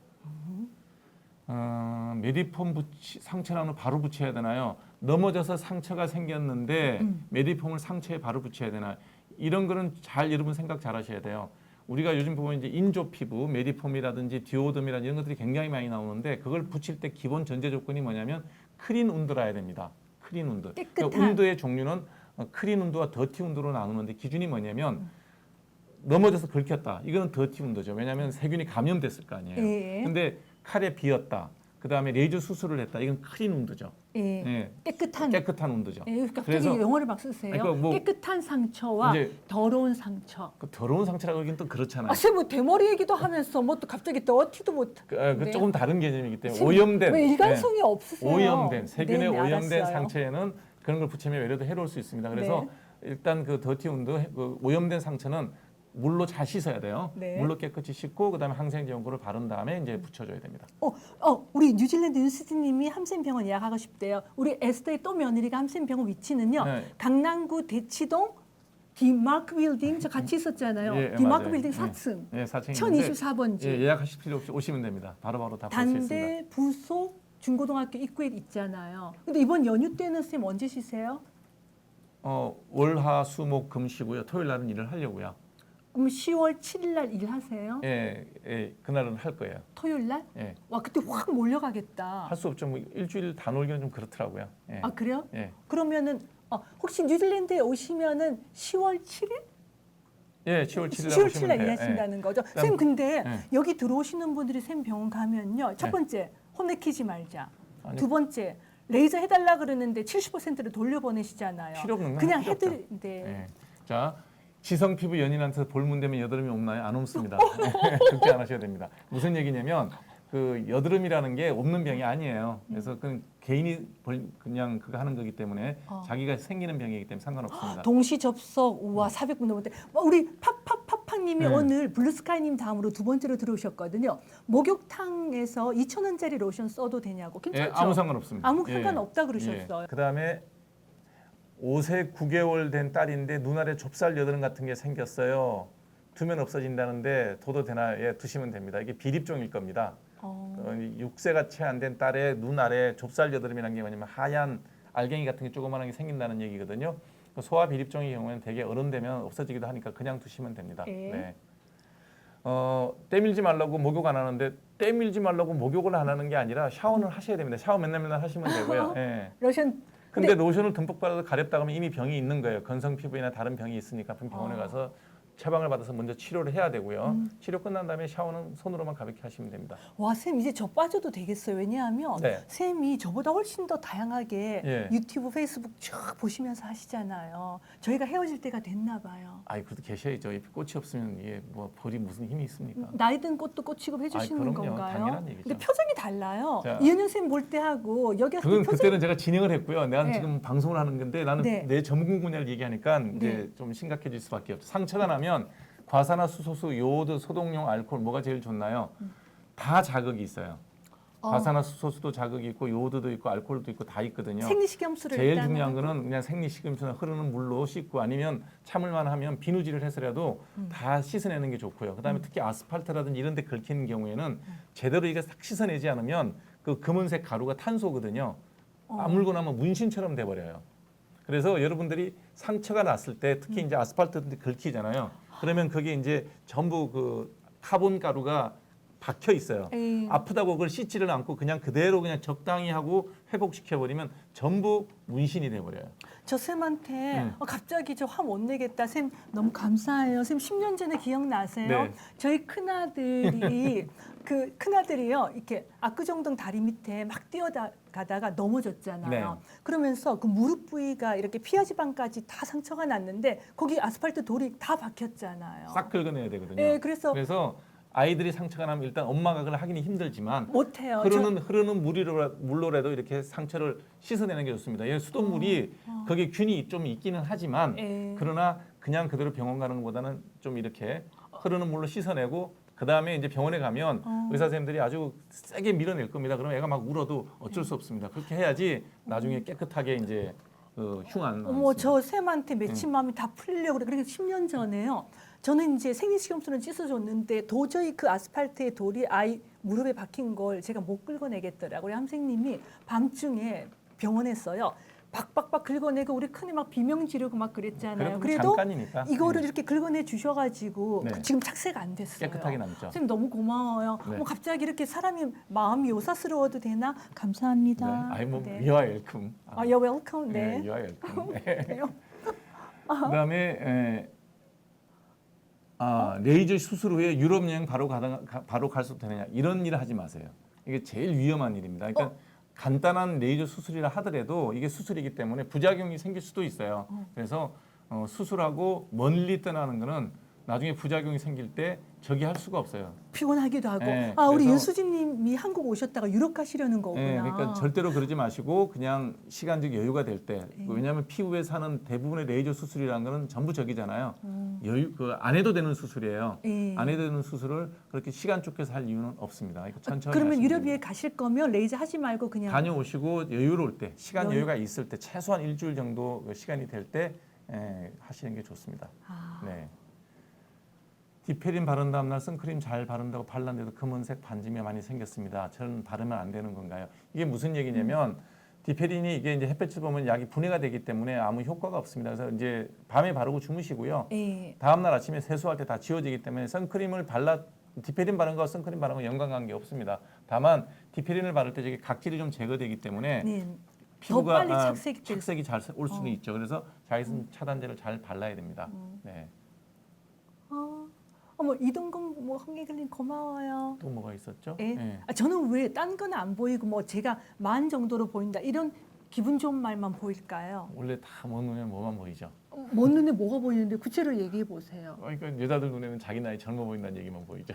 메디폼 상처 나면 바로 붙여야 되나요? 넘어져서 상처가 생겼는데 메디폼을 상처에 바로 붙여야 되나? 이런 거는 잘 여러분 생각 잘 하셔야 돼요. 우리가 요즘 보면 이제 인조 피부, 메디폼이라든지 디오덤이라든지 이런 것들이 굉장히 많이 나오는데 그걸 붙일 때 기본 전제 조건이 뭐냐면 클린 운드라야 됩니다. 클린 운드. 깨끗한. 그러니까 운드의 종류는 클린 운드와 더티 운드로 나누는데 기준이 뭐냐면 넘어져서 긁혔다. 이거는 더티 운드죠. 왜냐하면 세균이 감염됐을 거 아니에요. 예. 근데 칼에 비었다. 그 다음에 레이저 수술을 했다. 이건 클린 운드죠. 예. 예. 깨끗한 운드죠. 예, 갑자기 그래서 영어를 막 쓰세요. 그러니까 뭐 깨끗한 상처와 이제 더러운 상처. 그 더러운 상처라고 하기는 또 그렇잖아요. 아, 쌤 뭐 대머리 얘기도 하면서 뭐 또 갑자기 더티도 못. 그 네. 조금 다른 개념이기 때문에 쌤, 오염된 왜 일관성이 없으세요? 오염된 세균의 네, 오염된 알았어요. 상처에는 그런 걸 붙이면 외래도 해로울 수 있습니다. 그래서 일단 그 더티 운드 그 오염된 상처는 물로 잘 씻어야 돼요. 네. 물로 깨끗이 씻고 그다음에 항생제 연고를 바른 다음에 이제 붙여줘야 됩니다. 우리 뉴질랜드 윤수진님이 함센병원 예약하고 싶대요. 우리 에스더의 또 며느리가 함센병원 위치는요. 네. 강남구 대치동 디마크 빌딩 저 같이 있었잖아요. 예, 디마크 맞아요. 빌딩 예. 4층. 예, 4층 1024번지. 예, 예약하실 필요 없이 오시면 됩니다. 바로바로 다 볼 수 있습니다. 단대 부속 중고등학교 입구에 있잖아요. 근데 이번 연휴 때는 쌤 언제 쉬세요? 월화수목금 쉬고요. 토요일 날은 일을 하려고요. 그럼 10월 7일 날 일하세요? 예, 예, 그날은 할 거예요. 토요일 날? 예, 와 그때 확 몰려가겠다. 할 수 없죠. 뭐 일주일 다 놀기는 좀 그렇더라고요. 예, 아 그래요? 예, 그러면은 혹시 뉴질랜드에 오시면은 10월 7일? 예, 10월 7일 날 10월 오시면 7일 날 돼요. 일하신다는 거죠. 그다음- 쌤 근데 예. 여기 들어오시는 분들이 쌤 병원 가면요. 첫 네. 번째 혼내키지 말자. 아니, 두 번째 레이저 해달라 그러는데 70%를 돌려보내시잖아요. 필요 없는 건 그냥 필요 없죠. 해드린데. 예. 자, 지성 피부 연인한테 볼문되면 여드름이 없나요? 안 없습니다. 걱정 안 하셔야 됩니다. 무슨 얘기냐면 그 여드름이라는 게 없는 병이 아니에요. 그래서 그 개인이 그냥 그거 하는 거기 때문에 자기가 생기는 병이기 때문에 상관없습니다. 동시 접속 우와 400분 넘었대. 우리 팍팍팍팍님이 네. 오늘 블루스카이님 다음으로 두 번째로 들어오셨거든요. 목욕탕에서 2,000원짜리 로션 써도 되냐고. 예, 괜찮죠? 아무 상관없습니다. 아무 상관없다 그러셨어요. 그다음에 5세 9개월 된 딸인데 눈알에 좁쌀 여드름 같은 게 생겼어요. 두면 없어진다는데 둬도 되나? 예, 두시면 됩니다. 이게 비립종일 겁니다. 6세가 채 안 된 딸의 눈알에 좁쌀 여드름이라는 게 뭐냐면 하얀 알갱이 같은 게 조그마한 게 생긴다는 얘기거든요. 소아 비립종의 경우에는 되게 어른 되면 없어지기도 하니까 그냥 두시면 됩니다. 예. 네. 때밀지 말라고 목욕 안 하는데 때밀지 말라고 목욕을 안 하는 게 아니라 샤워는 하셔야 됩니다. 샤워 맨날 하시면 되고요. 예. 로션 근데 로션을 듬뿍 발라서 가렵다 하면 이미 병이 있는 거예요. 건성 피부나 다른 병이 있으니까 그럼 병원에 가서 처방을 받아서 먼저 치료를 해야 되고요. 치료 끝난 다음에 샤워는 손으로만 가볍게 하시면 됩니다. 와, 쌤 이제 저 빠져도 되겠어요. 왜냐하면 네. 쌤이 저보다 훨씬 더 다양하게 예. 유튜브, 페이스북 쭉 보시면서 하시잖아요. 저희가 헤어질 때가 됐나 봐요. 아이 그래도 계셔야죠. 꽃이 없으면 이게 뭐 볼이 무슨 힘이 있습니까? 나이 든 꽃도 꽃이고 해주시는 그럼요. 건가요? 당연한 얘기죠. 근데 표정이 달라요. 자, 이은영 쌤 볼 때 하고 여기 와서 그건 표정 그때는 제가 진행을 했고요. 내가 네. 지금 방송을 하는 건데 나는 네. 내 전문 분야를 얘기하니까 네. 이제 좀 심각해질 수밖에 없죠. 상처가 나면 과산화수소수, 요오드, 소독용 알코올 뭐가 제일 좋나요? 다 자극이 있어요. 과산화수소수도 자극이 있고 요오드도 있고 알코올도 있고 다 있거든요. 생리식염수를 제일 일단 중요한 하고. 거는 그냥 생리식염수나 흐르는 물로 씻고 아니면 참을만 하면 비누질을 해서라도 다 씻어내는 게 좋고요. 그다음에 특히 아스팔트라든지 이런 데 긁히는 경우에는 제대로 이게 싹 씻어내지 않으면 그 검은색 가루가 탄소거든요. 아물고 나면 문신처럼 돼버려요. 그래서 여러분들이 상처가 났을 때 특히 이제 아스팔트 데 긁히잖아요. 그러면 그게 이제 전부 그 카본 가루가 박혀 있어요. 에이. 아프다고 그걸 씻지를 않고 그냥 그대로 그냥 적당히 하고 회복시켜 버리면 전부 문신이 돼 버려요. 저 쌤한테 갑자기 저 화 못 내겠다. 쌤 너무 감사해요. 쌤 10년 전에 기억나세요? 네. 저희 큰아들이 그 큰아들이요. 이렇게 압구정동 다리 밑에 막 뛰어가다가 넘어졌잖아요. 네. 그러면서 그 무릎 부위가 이렇게 피하 지방까지 다 상처가 났는데 거기 아스팔트 돌이 다 박혔잖아요. 싹 긁어내야 되거든요. 예, 그래서 아이들이 상처가 나면 일단 엄마가 그걸 하기는 힘들지만 못해요. 흐르는 물로라도 이렇게 상처를 씻어내는 게 좋습니다. 이 수돗물이 거기에 균이 좀 있기는 하지만 예. 그러나 그냥 그대로 병원 가는 것보다는 좀 이렇게 흐르는 물로 씻어내고 그 다음에 이제 병원에 가면 의사 선생님들이 아주 세게 밀어낼 겁니다. 그럼 애가 막 울어도 어쩔 수 없습니다. 그렇게 해야지 나중에 깨끗하게 이제 흉안. 어머 저 쌤한테 맺힌 마음이 다 풀리려고 그래. 그러니까 10년 전에요. 저는 이제 생리식염수는 씻어줬는데 도저히 그 아스팔트의 돌이 아이 무릎에 박힌 걸 제가 못 긁어내겠더라고요. 선생님이 밤중에 병원했어요. 박박박 긁어내고 우리 큰애 막 비명 지르고 막 그랬잖아요. 그래도 잠깐이니까. 이거를 이렇게 긁어내 주셔가지고 네. 지금 착색 안 됐어요. 깨끗하게 남죠. 선생님 너무 고마워요. 네. 뭐 갑자기 이렇게 사람이 마음이 요사스러워도 되나? 감사합니다. 네. 아이 뭐 네. You are welcome. 아, you're welcome. 네. You are welcome. 네. 그래요? 그다음에 레이저 수술 후에 유럽 여행 바로 갈 수 되느냐 이런 일을 하지 마세요. 이게 제일 위험한 일입니다. 그러니까 간단한 레이저 수술이라 하더라도 이게 수술이기 때문에 부작용이 생길 수도 있어요. 그래서 수술하고 멀리 떠나는 거는 나중에 부작용이 생길 때 저기할 수가 없어요. 피곤하기도 하고. 네, 아, 우리 그래서- 윤수진님이 한국 오셨다가 유럽 가시려는 거구나. 네, 그러니까 절대로 그러지 마시고 그냥 시간적 여유가 될 때, 왜냐하면 피부에 사는 대부분의 레이저 수술이라는 거는 전부 저기잖아요. 안 해도 되는 수술이에요. 예. 안 해도 되는 수술을 그렇게 시간 쫓겨서 할 이유는 없습니다. 그러니까 천천히. 그러면 하시면 유럽에 됩니다. 가실 거면 레이저 하지 말고 그냥 다녀오시고 여유로울 때, 시간 여유- 여유가 있을 때 최소한 일주일 정도 시간이 될 때 하시는 게 좋습니다. 네. 디페린 바른 다음 날 선크림 잘 바른다고 발랐는데도 검은색 반점이 많이 생겼습니다. 저는 바르면 안 되는 건가요? 이게 무슨 얘기냐면 디페린이 이게 이제 햇볕을 보면 약이 분해가 되기 때문에 아무 효과가 없습니다. 그래서 이제 밤에 바르고 주무시고요. 예. 다음 날 아침에 세수할 때 다 지워지기 때문에 선크림을 디페린 바른 거와 선크림 바른 거 연관관계 없습니다. 다만 디페린을 바를 때 저기 각질이 좀 제거되기 때문에 네. 피부가 빨리 착색이 될 착색이 잘 올 수는 있죠. 그래서 자외선 차단제를 잘 발라야 됩니다. 네. 어머 이동건 뭐 황계글님 고마워요. 또 뭐가 있었죠? 예. 네. 아, 저는 왜 딴 건 안 보이고 뭐 제가 만 정도로 보인다 이런 기분 좋은 말만 보일까요? 원래 다 먼 눈에 뭐만 보이죠. 먼 눈에 뭐가 보이는데 구체로 얘기해 보세요. 그러니까 여자들 눈에는 자기 나이 젊어 보인다는 얘기만 보이죠.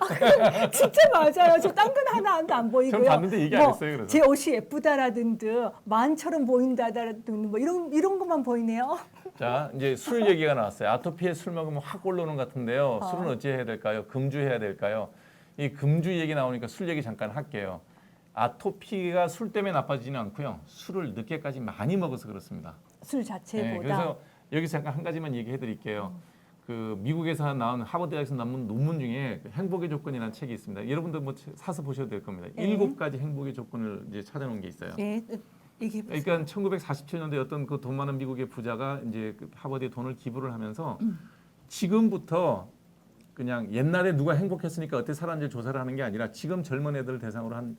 진짜 맞아요. 저 딴 건 하나도 안 보이고요. 전 봤는데 얘기 안 했어요. 그래서. 제 옷이 예쁘다라든지 만처럼 보인다라든지 뭐 이런 것만 보이네요. 자, 이제 술 얘기가 나왔어요. 아토피에 술 먹으면 확 올라오는 것 같은데요. 술은 어찌해야 될까요? 금주해야 될까요? 이 금주 얘기 나오니까 술 얘기 잠깐 할게요. 아토피가 술 때문에 나빠지지는 않고요. 술을 늦게까지 많이 먹어서 그렇습니다. 술 자체보다. 네, 그래서 여기서 잠깐 한 가지만 얘기해 드릴게요. 그 미국에서 나온 하버드 대학에서 나온 논문 중에 그 행복의 조건이라는 책이 있습니다. 여러분들 뭐 사서 보셔도 될 겁니다. 네. 7가지 행복의 조건을 이제 찾아놓은 게 있어요. 예, 얘기해 보세요. 그러니까 1947년도에 어떤 그 돈 많은 미국의 부자가 이제 그 하버드에 돈을 기부를 하면서 지금부터 그냥 옛날에 누가 행복했으니까 어떻게 살았는지 조사를 하는 게 아니라 지금 젊은 애들 대상으로 한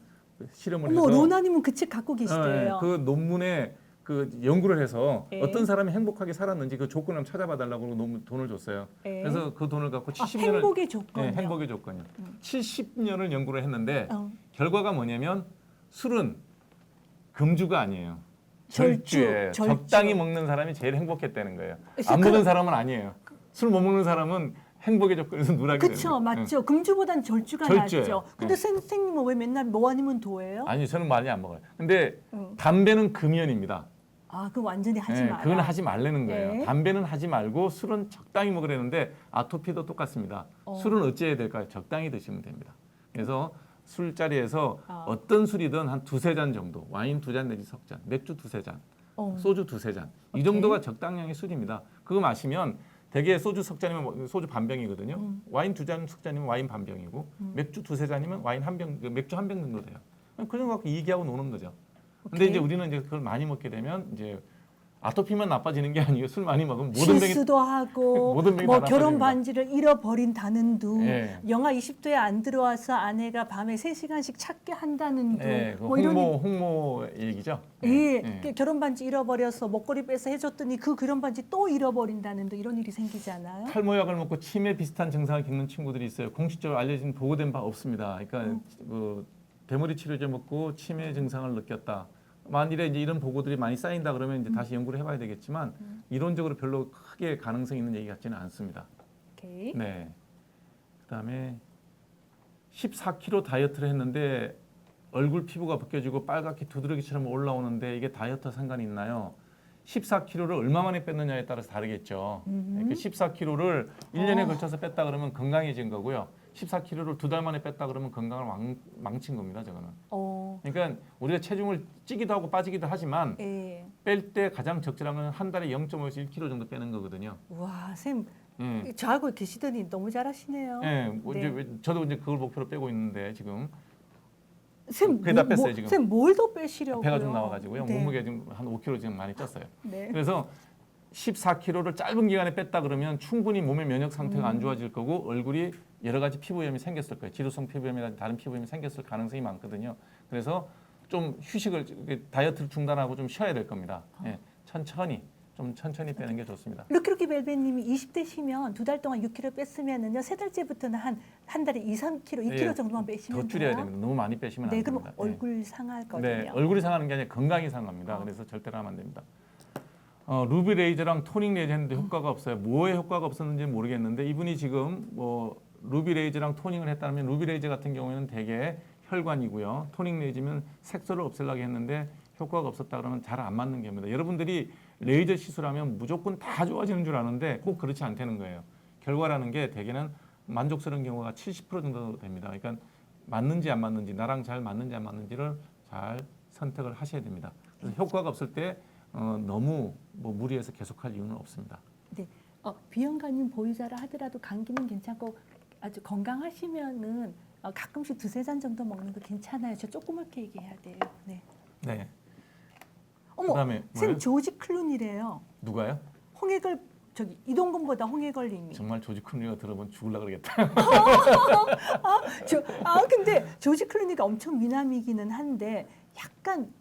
실험을 어머 해서 로나님은 그 책 갖고 계시대요. 그 논문에 그 연구를 해서 예. 어떤 사람이 행복하게 살았는지 그 조건을 찾아봐 달라고 돈을 줬어요. 예. 그래서 그 돈을 갖고 아, 70년을 행복의 조건이요. 행복의 조건이요. 70년을 연구를 했는데 어. 결과가 뭐냐면 술은 금주가 아니에요. 절주, 절주에 절주. 적당히 먹는 사람이 제일 행복했다는 거예요. 그래서 안 먹는 사람은 아니에요. 술 못 먹는 사람은 행복의 조건에서 누락이 되는 그렇죠, 거예요. 맞죠. 금주보단 절주가 절주예요. 낫죠. 근데 네. 선생님은 왜 맨날 뭐 아니면 도예요? 아니 저는 많이 안 먹어요. 근데 응. 담배는 금연입니다. 아, 그 완전히 하지 네, 마라. 그건 하지 말라는 거예요. 네. 담배는 하지 말고 술은 적당히 먹으라는데 아토피도 똑같습니다. 술은 어찌해야 될까요? 적당히 드시면 됩니다. 그래서 술자리에서 어떤 술이든 한 2-3잔 정도, 와인 2잔 내지 석 잔, 맥주 2-3잔, 소주 2-3잔 이 정도가 적당량의 술입니다. 그거 마시면 대개 소주 석 잔이면 소주 반 병이거든요. 와인 2잔 석 잔이면 와인 반 병이고 맥주 2-3잔이면 와인 한 병, 맥주 한 병 정도 돼요. 그냥 갖고 이기하고 노는 거죠. 근데 오케이. 이제 우리는 이제 그걸 많이 먹게 되면 이제 아토피만 나빠지는 게 아니에요. 술 많이 먹으면 모든 병이 실수도 하고 모든 병이 뭐 다 결혼 나빠집니다. 반지를 잃어버린다는 둥, 예. 영하 20도에 안 들어와서 아내가 밤에 3시간씩 찾게 한다는 둥, 예, 그 뭐 이런 홍모 얘기죠. 예, 결혼 반지 잃어버려서 목걸이 빼서 해줬더니 그 결혼 반지 또 잃어버린다는 둥 이런 일이 생기잖아요. 탈모약을 먹고 치매 비슷한 증상을 겪는 친구들이 있어요. 공식적으로 알려진 보고된 바 없습니다. 그러니까 그 대머리 치료제 먹고 치매 증상을 느꼈다. 만일에 이제 이런 보고들이 많이 쌓인다 그러면 이제 다시 연구를 해봐야 되겠지만 이론적으로 별로 크게 가능성이 있는 얘기 같지는 않습니다. 오케이. 네. 그다음에 14kg 다이어트를 했는데 얼굴 피부가 벗겨지고 빨갛게 두드러기처럼 올라오는데 이게 다이어트와 상관이 있나요? 14kg를 얼마 만에 뺐느냐에 따라서 다르겠죠. 그 14kg를 1년에 걸쳐서 뺐다 그러면 건강해진 거고요. 14kg를 2달 만에 뺐다 그러면 건강을 망친 겁니다. 저거는. 그러니까 우리가 체중을 찌기도 하고 빠지기도 하지만 예. 뺄 때 가장 적절한 건 한 달에 0.5에서 1kg 정도 빼는 거거든요. 와, 쌤 예. 저하고 계시더니 너무 잘하시네요. 예, 뭐 네. 저도 이제 그걸 목표로 빼고 있는데 지금 쌤, 거의 다 뺐어요, 지금. 쌤, 뭘 더 빼시려고요? 배가 좀 나와가지고요. 네. 몸무게 지금 한 5kg 지금 많이 쪘어요. 네. 그래서 14kg를 짧은 기간에 뺐다 그러면 충분히 몸의 면역 상태가 안 좋아질 거고 얼굴이 여러 가지 피부염이 생겼을 거예요. 지루성 피부염이라든지 다른 피부염이 생겼을 가능성이 많거든요. 그래서 좀 휴식을 다이어트를 중단하고 좀 쉬어야 될 겁니다. 예, 천천히 빼는 게 좋습니다. 루키루키 벨벳님이 20대시면 2달 동안 6kg 뺐으면은요 3달째부터는 한 달에 2, 3kg, 2kg 예, 정도만 빼시면 더 줄여야 돼요. 됩니다. 너무 많이 빼시면 네, 안 그럼 됩니다. 얼굴 상하거든요. 네, 얼굴이 상하는 게 아니라 건강이 상합니다. 그래서 절대로 하면 안 됩니다. 루비 레이저랑 토닝 레이저 했는데 효과가 없어요. 뭐에 효과가 없었는지 모르겠는데 이분이 지금 뭐 루비 레이저랑 토닝을 했다면 루비 레이저 같은 경우에는 대개 혈관이고요. 토닝 레이저면 색소를 없애려고 했는데 효과가 없었다 그러면 잘 안 맞는 겁니다. 여러분들이 레이저 시술하면 무조건 다 좋아지는 줄 아는데 꼭 그렇지 않다는 거예요. 결과라는 게 대개는 만족스러운 경우가 70% 정도 됩니다. 그러니까 맞는지 안 맞는지 나랑 잘 맞는지 안 맞는지를 잘 선택을 하셔야 됩니다. 그래서 효과가 없을 때 너무 뭐 무리해서 계속할 이유는 없습니다. 네, 비형관님 보유자라 하더라도 감기는 괜찮고 아주 건강하시면은 가끔씩 2-3잔 정도 먹는 거 괜찮아요. 저 조그맣게 얘기해야 돼요. 네. 네. 어머, 그다음에 쌤 뭐예요? 조지 클루니래요. 누가요? 홍해걸 이동근보다 홍해걸님이. 정말 조지 클루니가 들어보면 죽을라 그러겠다. 근데 조지 클루니가 엄청 미남이기는 한데 약간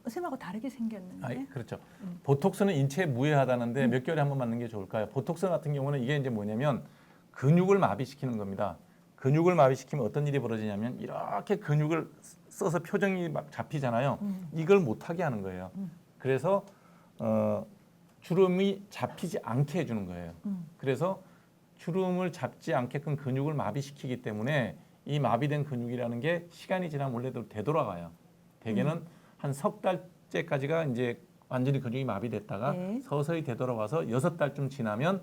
쌤하고 다르게 생겼는데. 그렇죠. 보톡스는 인체에 무해하다는데 몇 개월에 한 번 맞는 게 좋을까요? 보톡스 같은 경우는 이게 이제 뭐냐면 근육을 마비시키는 겁니다. 근육을 마비시키면 어떤 일이 벌어지냐면 이렇게 근육을 써서 표정이 막 잡히잖아요. 이걸 못하게 하는 거예요. 그래서 주름이 잡히지 않게 해주는 거예요. 그래서 주름을 잡지 않게끔 근육을 마비시키기 때문에 이 마비된 근육이라는 게 시간이 지나면 원래대로 되돌아가요. 대개는 한 3달째까지가 이제 완전히 근육이 마비됐다가 네. 서서히 되돌아와서 6달쯤 지나면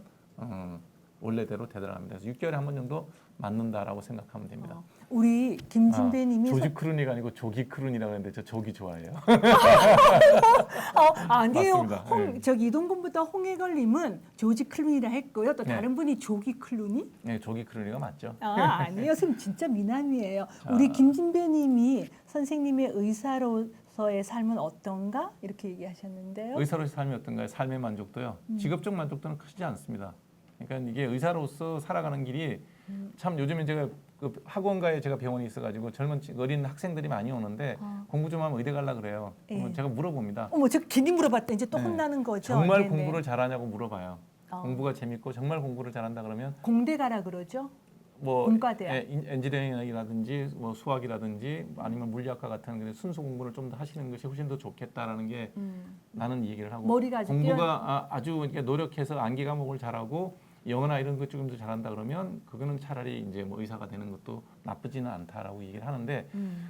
원래대로 되돌아갑니다. 그래서 6개월에 한 번 정도 맞는다라고 생각하면 됩니다. 우리 김진배님이 조지 크루니가 아니고 조기 크루니라고 했는데 저 조기 좋아해요. 아니에요. 맞습니다. 네. 저기 이동근보다 홍해걸님은 조지 클루니라 했고요. 또 네. 다른 분이 조기 클루니? 네, 조기 크루니가 맞죠. 아니에요. 선생님 진짜 미남이에요. 우리 김진배님이 선생님의 의사로서의 삶은 어떤가? 이렇게 얘기하셨는데요. 의사로서 삶이 어떤가요? 삶의 만족도요. 직업적 만족도는 크지 않습니다. 그러니까 이게 의사로서 살아가는 길이 참 요즘에 제가 그 학원가에 제가 병원이 있어가지고 어린 학생들이 많이 오는데 공부 좀 하면 의대 갈라 그래요. 그러면 예. 제가 물어봅니다. 어머, 저 괜히 물어봤다. 이제 또 네. 혼나는 거죠. 정말 네네. 공부를 잘하냐고 물어봐요. 어. 공부가 재밌고 정말 공부를 잘한다 그러면 공대 가라 그러죠. 뭐 문과대학. 엔지니어링이라든지 뭐 수학이라든지 아니면 물리학과 같은 그런 순수 공부를 좀 더 하시는 것이 훨씬 더 좋겠다라는 게 나는 이 얘기를 하고 머리가 아주 공부가 아주 이렇게 노력해서 암기 과목을 잘하고 영어나 이런 것 조금 더 잘한다 그러면 그거는 차라리 이제 뭐 의사가 되는 것도 나쁘지는 않다라고 얘기를 하는데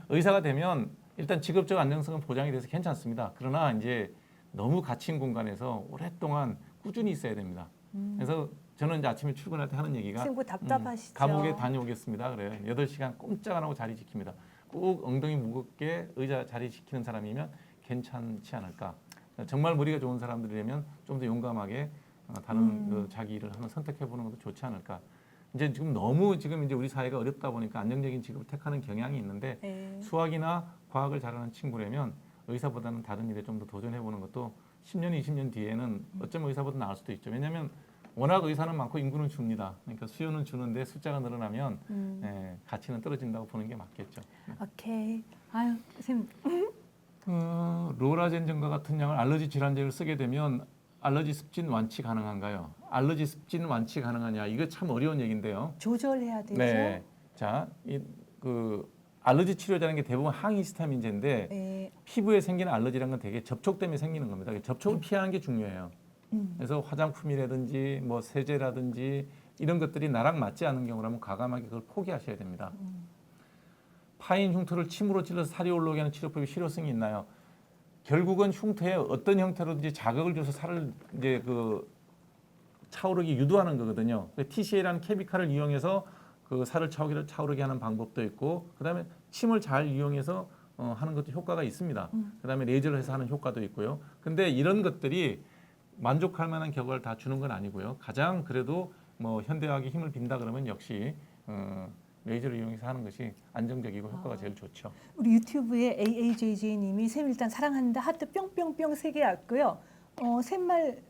의사가 되면 일단 직업적 안정성은 보장이 돼서 괜찮습니다. 그러나 이제 너무 갇힌 공간에서 오랫동안 꾸준히 있어야 됩니다. 그래서 저는 이제 아침에 출근할 때 하는 얘기가 친구 답답하시죠. 감옥에 다녀오겠습니다. 그래요. 8시간 꼼짝 안 하고 자리 지킵니다. 꼭 엉덩이 무겁게 의자 자리 지키는 사람이면 괜찮지 않을까. 정말 머리가 좋은 사람들이라면 좀 더 용감하게 다른 그 자기 일을 한번 선택해 보는 것도 좋지 않을까. 이제 지금 너무 지금 이제 우리 사회가 어렵다 보니까 안정적인 직업을 택하는 경향이 있는데 네. 수학이나 과학을 잘하는 친구라면 의사보다는 다른 일에 좀 더 도전해 보는 것도 10년, 20년 뒤에는 어쩌면 의사보다 나을 수도 있죠. 왜냐하면 워낙 의사는 많고 인구는 줍니다. 그러니까 수요는 주는데 숫자가 늘어나면 가치는 떨어진다고 보는 게 맞겠죠. 오케이. 아유, 선생님. 로라젠전과 같은 약을 알러지 질환제를 쓰게 되면 알러지 습진 완치 가능한가요? 알러지 습진 완치 가능하냐? 이거 참 어려운 얘기인데요. 조절해야 되죠. 네. 자, 그 알러지 치료제라는 게 대부분 항히스타민제인데 네. 피부에 생기는 알러지라는 건 되게 접촉 때문에 생기는 겁니다. 접촉을 피하는 게 중요해요. 그래서 화장품이라든지 뭐 세제라든지 이런 것들이 나랑 맞지 않는 경우라면 과감하게 그걸 포기하셔야 됩니다. 파인 흉터를 침으로 찔러서 살이 올라오게 하는 치료법이 실효성이 있나요? 결국은 흉터에 어떤 형태로든지 자극을 줘서 살을 이제 그 차오르게 유도하는 거거든요. TCA라는 케미칼을 이용해서 그 살을 차오르게 하는 방법도 있고, 그다음에 침을 잘 이용해서 하는 것도 효과가 있습니다. 그다음에 레이저를 해서 하는 효과도 있고요. 근데 이런 것들이 만족할 만한 결과를 다 주는 건 아니고요. 가장 그래도 뭐 현대의학이 힘을 빈다 그러면 역시 레이저를 이용해서 하는 것이 안정적이고 효과가 제일 좋죠. 우리 유튜브에 AAJJ님이 샘 일단 사랑한다 하트 뿅뿅뿅 3개 왔고요. 샘말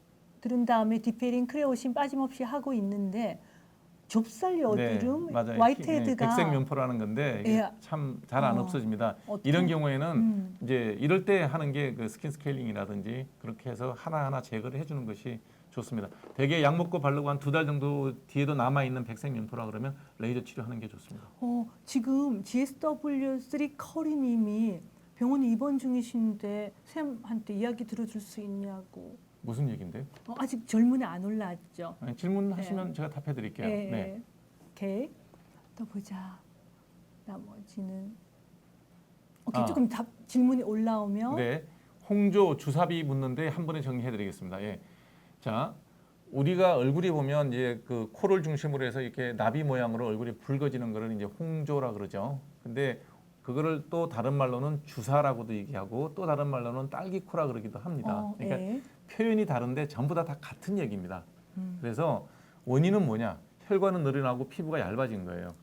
들은 다음에 디페린 크레오신 빠짐없이 하고 있는데 좁쌀 여드름, 맞아요. 화이트헤드가 백색 면포라는 건데 이게 예. 참 잘 안 없어집니다. 어떤- 이런 경우에는 이제 이럴 때 하는 게 그 스킨 스케일링이라든지 그렇게 해서 하나하나 제거를 해주는 것이 좋습니다. 대개 약 먹고 바르고 한 2달 정도 뒤에도 남아 있는 백색 면포라 그러면 레이저 치료하는 게 좋습니다. 지금 GSW3 커리님이 병원에 입원 중이신데 샘한테 이야기 들어줄 수 있냐고. 무슨 얘기인데요? 아직 질문이 안 올라왔죠. 아니, 질문하시면 제가 답해드릴게요. 네. 네. 오케이. 또 보자. 나머지는 아. 조금 질문이 올라오면 네, 홍조 주사비 묻는데 한 번에 정리해드리겠습니다. 예. 자, 우리가 얼굴이 보면 이제 그 코를 중심으로 해서 이렇게 나비 모양으로 얼굴이 붉어지는 거를 이제 홍조라 그러죠. 근데 그거를 또 다른 말로는 주사라고도 얘기하고 또 다른 말로는 딸기코라 그러기도 합니다. 그러니까 예. 표현이 다른데 전부 다 같은 얘기입니다. 그래서 원인은 뭐냐? 혈관은 늘어나고 피부가 얇아진 거예요.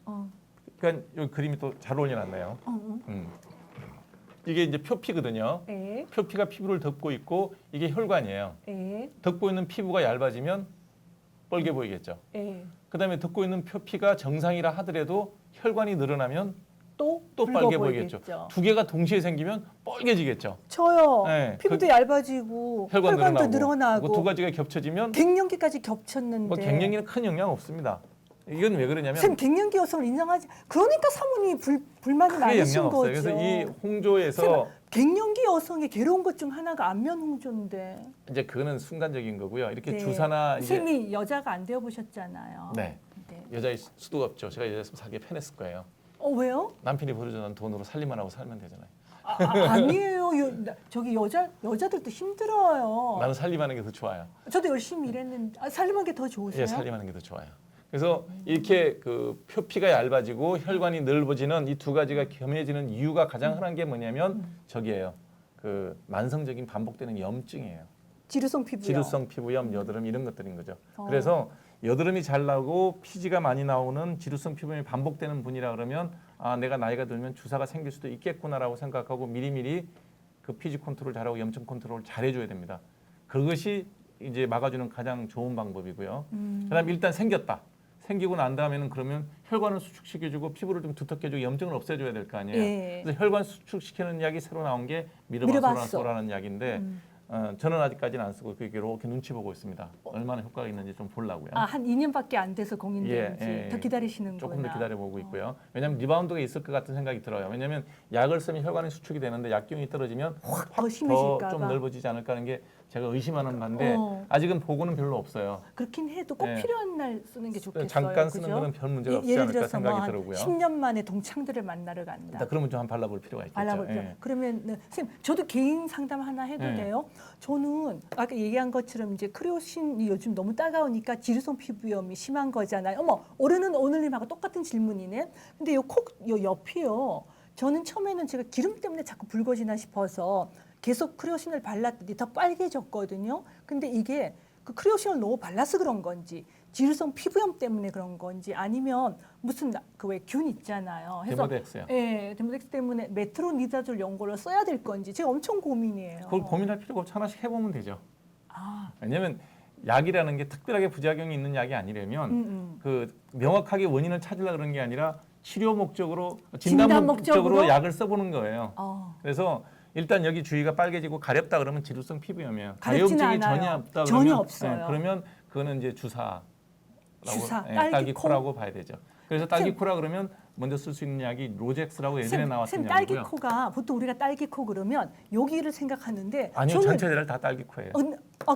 그러니까 이 그림이 또 잘 올려놨네요. 이게 이제 표피거든요. 예. 표피가 피부를 덮고 있고 이게 혈관이에요. 예. 덮고 있는 피부가 얇아지면 뻘게 보이겠죠. 예. 그다음에 덮고 있는 표피가 정상이라 하더라도 혈관이 늘어나면 또 붉어 빨개 보이겠죠. 두 개가 동시에 생기면 뻘개지겠죠. 저요. 네, 피부도 얇아지고 혈관도 늘어나고 그두 가지가 겹쳐지면 갱년기까지 겹쳤는데. 뭐 갱년기는 큰 영향 없습니다. 이건 왜 그러냐면 쌤 갱년기 여성을 인정하지. 그러니까 사모님이 불만이 크게 많으신 영향 없어요. 거죠. 그래서 이 홍조에서 갱년기 여성의 괴로운 것 중 하나가 안면 홍조인데. 이제 그거는 순간적인 거고요. 이렇게 네. 주사나 이제 쌤이 여자가 안 되어 보셨잖아요. 네. 네. 여자일 수도 없죠. 제가 여자였으면 살기 편했을 거예요. 왜요? 남편이 벌어주는 돈으로 살림만 하고 살면 되잖아요. 아니에요. 저기 여자들도 힘들어요. 나는 살림하는 게 더 좋아요. 저도 열심히 일했는데 살림한 게 더 좋으세요? 예, 살림하는 게 더 좋아요. 그래서 이렇게 그 표피가 얇아지고 혈관이 넓어지는 이 두 가지가 겸해지는 이유가 가장 흔한 게 뭐냐면 저기예요. 그 만성적인 반복되는 염증이에요. 지루성 피부요. 지루성 피부염, 여드름 이런 것들인 거죠. 그래서 여드름이 잘 나고 피지가 많이 나오는 지루성 피부염이 반복되는 분이라 그러면 내가 나이가 들면 주사가 생길 수도 있겠구나라고 생각하고 미리미리 그 피지 컨트롤 잘하고 염증 컨트롤 잘해줘야 됩니다. 그것이 이제 막아주는 가장 좋은 방법이고요. 그다음에 일단 생겼다. 생기고 난 다음에는 그러면 혈관을 수축시켜주고 피부를 좀 두텁게 해주고 염증을 없애줘야 될 거 아니에요. 예. 그래서 혈관 수축시키는 약이 새로 나온 게 미르바소라는 약인데 저는 아직까지는 안 쓰고 이렇게 눈치 보고 있습니다. 얼마나 효과가 있는지 좀 보려고요. 한 2년밖에 안 돼서 공인되는지 더 기다리시는구나. 조금 더 기다려보고 있고요. 왜냐하면 리바운드가 있을 것 같은 생각이 들어요. 왜냐하면 약을 쓰면 혈관이 수축이 되는데 약 기운이 떨어지면 더 심해질까 더 좀 봐. 넓어지지 않을까 하는 게 제가 의심하는 바인데 아직은 보고는 별로 없어요. 그렇긴 해도 꼭 네. 필요한 날 쓰는 게 좋겠어요. 잠깐 쓰는 그죠? 거는 별 문제가 없지 예를 않을까 들어서 생각이 한 들고요. 10년 만에 동창들을 만나러 간다. 일단 그러면 좀 한 발라볼 필요가 있겠죠. 알아볼게요. 예. 그러면 선생님, 저도 개인 상담 하나 해도 네. 돼요? 저는 아까 얘기한 것처럼 이제 크레오신이 요즘 너무 따가우니까 지루성 피부염이 심한 거잖아요. 어머, 어른은 오늘님하고 똑같은 질문이네. 근데 요 옆이요. 저는 처음에는 제가 기름 때문에 자꾸 붉어지나 싶어서 계속 크레오신을 발랐더니 더 빨개졌거든요. 근데 이게 그 크레오신을 너무 발라서 그런 건지 지루성 피부염 때문에 그런 건지 아니면 무슨 그 왜 균 있잖아요. 해서 데모덱스요. 예, 데모덱스 때문에 메트로니다졸 연고를 써야 될 건지 제가 엄청 고민이에요. 그걸 고민할 필요가 없이 하나씩 해보면 되죠. 아, 왜냐하면 약이라는 게 특별하게 부작용이 있는 약이 아니라면 음. 그 명확하게 원인을 찾으려 그런 게 아니라 치료 목적으로 진단 진단 목적으로? 목적으로 약을 써보는 거예요. 어. 그래서 일단 여기 주위가 빨개지고 가렵다 그러면 지루성 피부염이에요. 가렵지는 가려움증이 않아요. 전혀 없다 전혀 그러면 없어요. 그러면 그거는 이제 주사라고 주사, 딸기 딸기코? 코라고 봐야 되죠. 그래서 딸기 코라 그러면 먼저 쓸 수 있는 약이 로젝스라고 예전에 나왔던 딸기 약이고요. 코가 보통 우리가 딸기 코 그러면 여기를 생각하는데 아니요, 저는 전체를 다 딸기 코예요.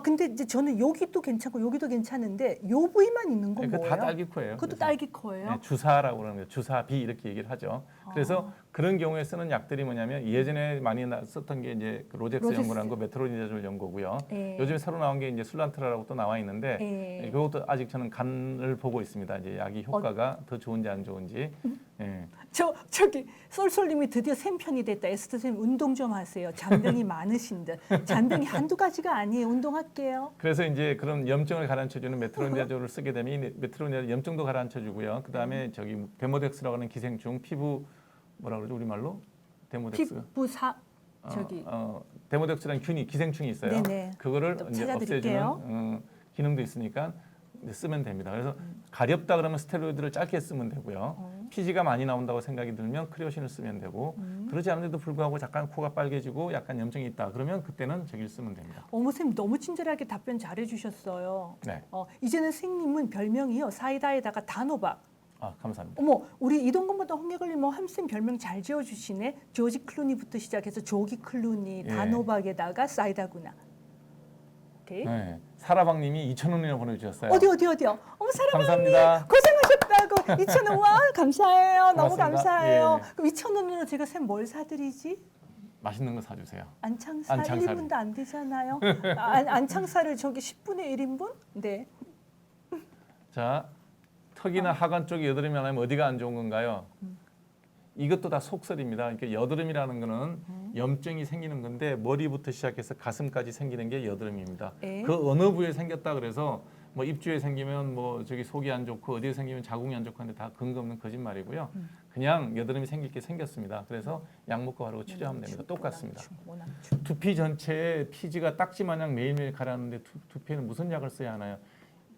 근데 이제 저는 여기도 괜찮고 여기도 괜찮은데 요 부위만 있는 건 그거 뭐예요? 다 딸기 코예요. 그것도 그래서. 딸기 코예요? 네, 주사라고 그러는 거예요. 주사비 이렇게 얘기를 하죠. 그래서 그런 경우에 쓰는 약들이 뭐냐면 예전에 많이 썼던 게 이제 그 로젝스 로젝스. 연고라는 거, 메트로니다졸 연고고요. 예. 요즘에 새로 나온 게 이제 술란트라라고 또 나와 있는데 예. 그것도 아직 저는 간을 보고 있습니다. 이제 약이 효과가 더 좋은지 안 좋은지. 예. 저기 쏠쏠님이 드디어 샘편이 됐다. 에스터 쌤 운동 좀 하세요. 잔병이 많으신 듯. 잔병이 한두 가지가 아니에요. 운동할게요. 그래서 이제 그런 염증을 가라앉혀주는 메트로니다졸을 쓰게 되면 이 메트로니다졸 염증도 가라앉혀주고요. 그 다음에 저기 데모덱스라고 하는 기생충 피부 뭐라 그러죠 우리말로 데모덱스. 피부사 저기 데모덱스라는 균이 기생충이 있어요. 네네. 그거를 또 이제 찾아드릴게요. 없애주는 기능도 있으니까 이제 쓰면 됩니다. 그래서 가렵다 그러면 스테로이드를 짧게 쓰면 되고요. 피지가 많이 나온다고 생각이 들면 크레오신을 쓰면 되고 그러지 않은데도 불구하고 잠깐 코가 빨개지고 약간 염증이 있다 그러면 그때는 저기를 쓰면 됩니다. 어머 쌤 너무 친절하게 답변 잘해주셨어요. 네. 이제는 선생님은 별명이요 사이다에다가 단호박. 아 감사합니다. 어머 우리 이동건보다 홍해걸림 뭐 함쌤 별명 잘 지어주시네. 조지 클루니부터 시작해서 조기 클루니 예. 단호박에다가 사이다구나. 오케이. 네. 사라방님이 2,000원이나 보내주셨어요. 어디요? 어머 사랑하님 감사합니다. 고생하셨다고 2,000원 와 감사해요. 너무 고맙습니다. 감사해요. 예. 그럼 2,000원으로 제가 쌤 뭘 사드리지? 맛있는 거 사주세요. 안창사 안창사를. 1인분도 안 되잖아요. 안창사를 저기 10분의 1인분? 네. 자, 턱이나 하관 쪽에 여드름이 나면 어디가 안 좋은 건가요? 이것도 다 속설입니다. 그러니까 여드름이라는 거는 염증이 생기는 건데 머리부터 시작해서 가슴까지 생기는 게 여드름입니다. 에? 그 어느 부위에 생겼다 그래서 뭐 입주에 생기면 뭐 저기 속이 안 좋고 어디에 생기면 자궁이 안 좋고 하는데 다 근거 없는 거짓말이고요. 그냥 여드름이 생길 게 생겼습니다. 그래서 약 먹고 바르고 치료하면 됩니다. 똑같습니다. 두피 전체에 피지가 딱지 마냥 매일매일 가라앉는데 두피에는 무슨 약을 써야 하나요?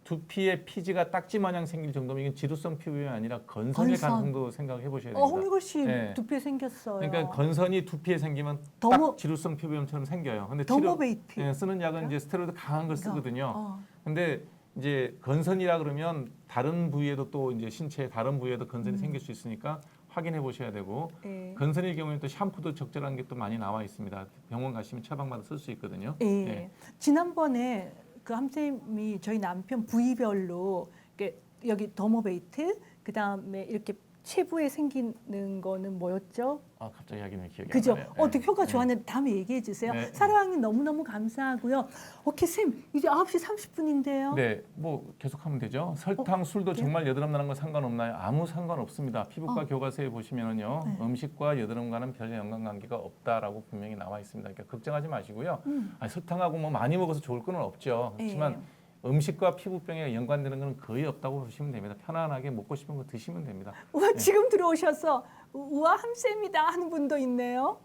두피에 피지가 딱지 마냥 생길 정도면 이건 지루성 피부염이 아니라 건선일 건선. 가능성도 생각해 보셔야 됩니다. 홍미걸 씨 네. 두피에 생겼어요. 그러니까 건선이 두피에 생기면 더모- 딱 지루성 피부염처럼 생겨요. 근데 더모베이트. 예, 쓰는 약은 이제 스테로이드 강한 걸 쓰거든요. 어. 근데 이제 건선이라 그러면 다른 부위에도 또 이제 신체의 다른 부위에도 건선이 생길 수 있으니까 확인해 보셔야 되고 예. 건선일 경우에는 또 샴푸도 적절한 게 또 많이 나와 있습니다. 병원 가시면 처방받아 쓸 수 있거든요. 예. 예. 지난번에 그 함쌤이 저희 남편 부위별로 이렇게 여기 더모베이트 그다음에 이렇게 체부에 생기는 거는 뭐였죠? 아 갑자기 하기는 기억이 그죠? 안 나네요. 어떻게 효과 네. 좋았는데 다음에 얘기해 주세요. 네. 사랑님 너무너무 감사하고요. 오케이 쌤 이제 9시 30분인데요. 네, 뭐 계속하면 되죠. 설탕, 술도 정말 여드름 나는 건 상관없나요? 아무 상관없습니다. 피부과 교과서에 보시면은요, 네. 음식과 여드름과는 별 연관관계가 없다라고 분명히 나와 있습니다. 그러니까 걱정하지 마시고요. 아니, 설탕하고 뭐 많이 먹어서 좋을 건 없죠. 그렇지만 예. 음식과 피부병에 연관되는 건 거의 없다고 보시면 됩니다. 편안하게 먹고 싶은 거 드시면 됩니다. 와 지금 들어오셔서 우와 함쌤이다 하는 분도 있네요.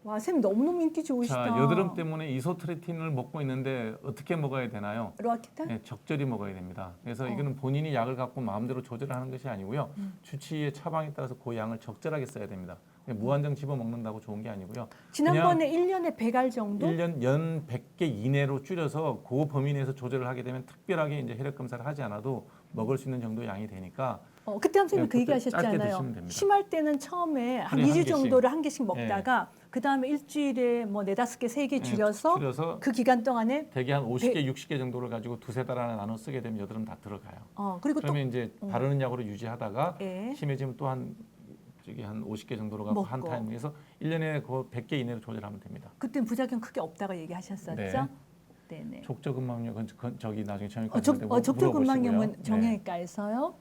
와 쌤 너무너무 인기 좋으시다. 자, 여드름 때문에 이소트레틴을 먹고 있는데 어떻게 먹어야 되나요? 로아키타? 네, 적절히 먹어야 됩니다. 그래서 이거는 본인이 약을 갖고 마음대로 조절하는 것이 아니고요. 주치의의 처방에 따라서 그 양을 적절하게 써야 됩니다. 무한정 집어 먹는다고 좋은 게 아니고요. 지난번에 1년에 100알 정도? 1년 연 100개 이내로 줄여서 그 범위 내에서 조절을 하게 되면 특별하게 이제 혈액 검사를 하지 않아도 먹을 수 있는 정도의 양이 되니까 그때 함쌤이 네, 그 얘기 그때 짧게 하셨잖아요. 드시면 됩니다. 심할 때는 처음에 한 하루에 한 2주 개씩. 정도를 한 개씩 먹다가 그 다음에 일주일에 뭐 4-5개, 3개 줄여서 줄여서 그 기간 동안에 대개 한 50개, 60개 정도를 가지고 두세 달 안에 나눠 쓰게 되면 여드름 다 들어가요. 그리고 또 그러면 이제 바르는 약으로 유지하다가 예. 심해지면 또 한 50개 정도로 가고 한 먹고. 타임에서 1년에 그 100개 이내로 조절하면 됩니다. 그때는 부작용 크게 없다고 얘기하셨었죠? 네. 네네. 족저근막염 저기 나중에 정형외과 족저근막염은 정형외과에서요?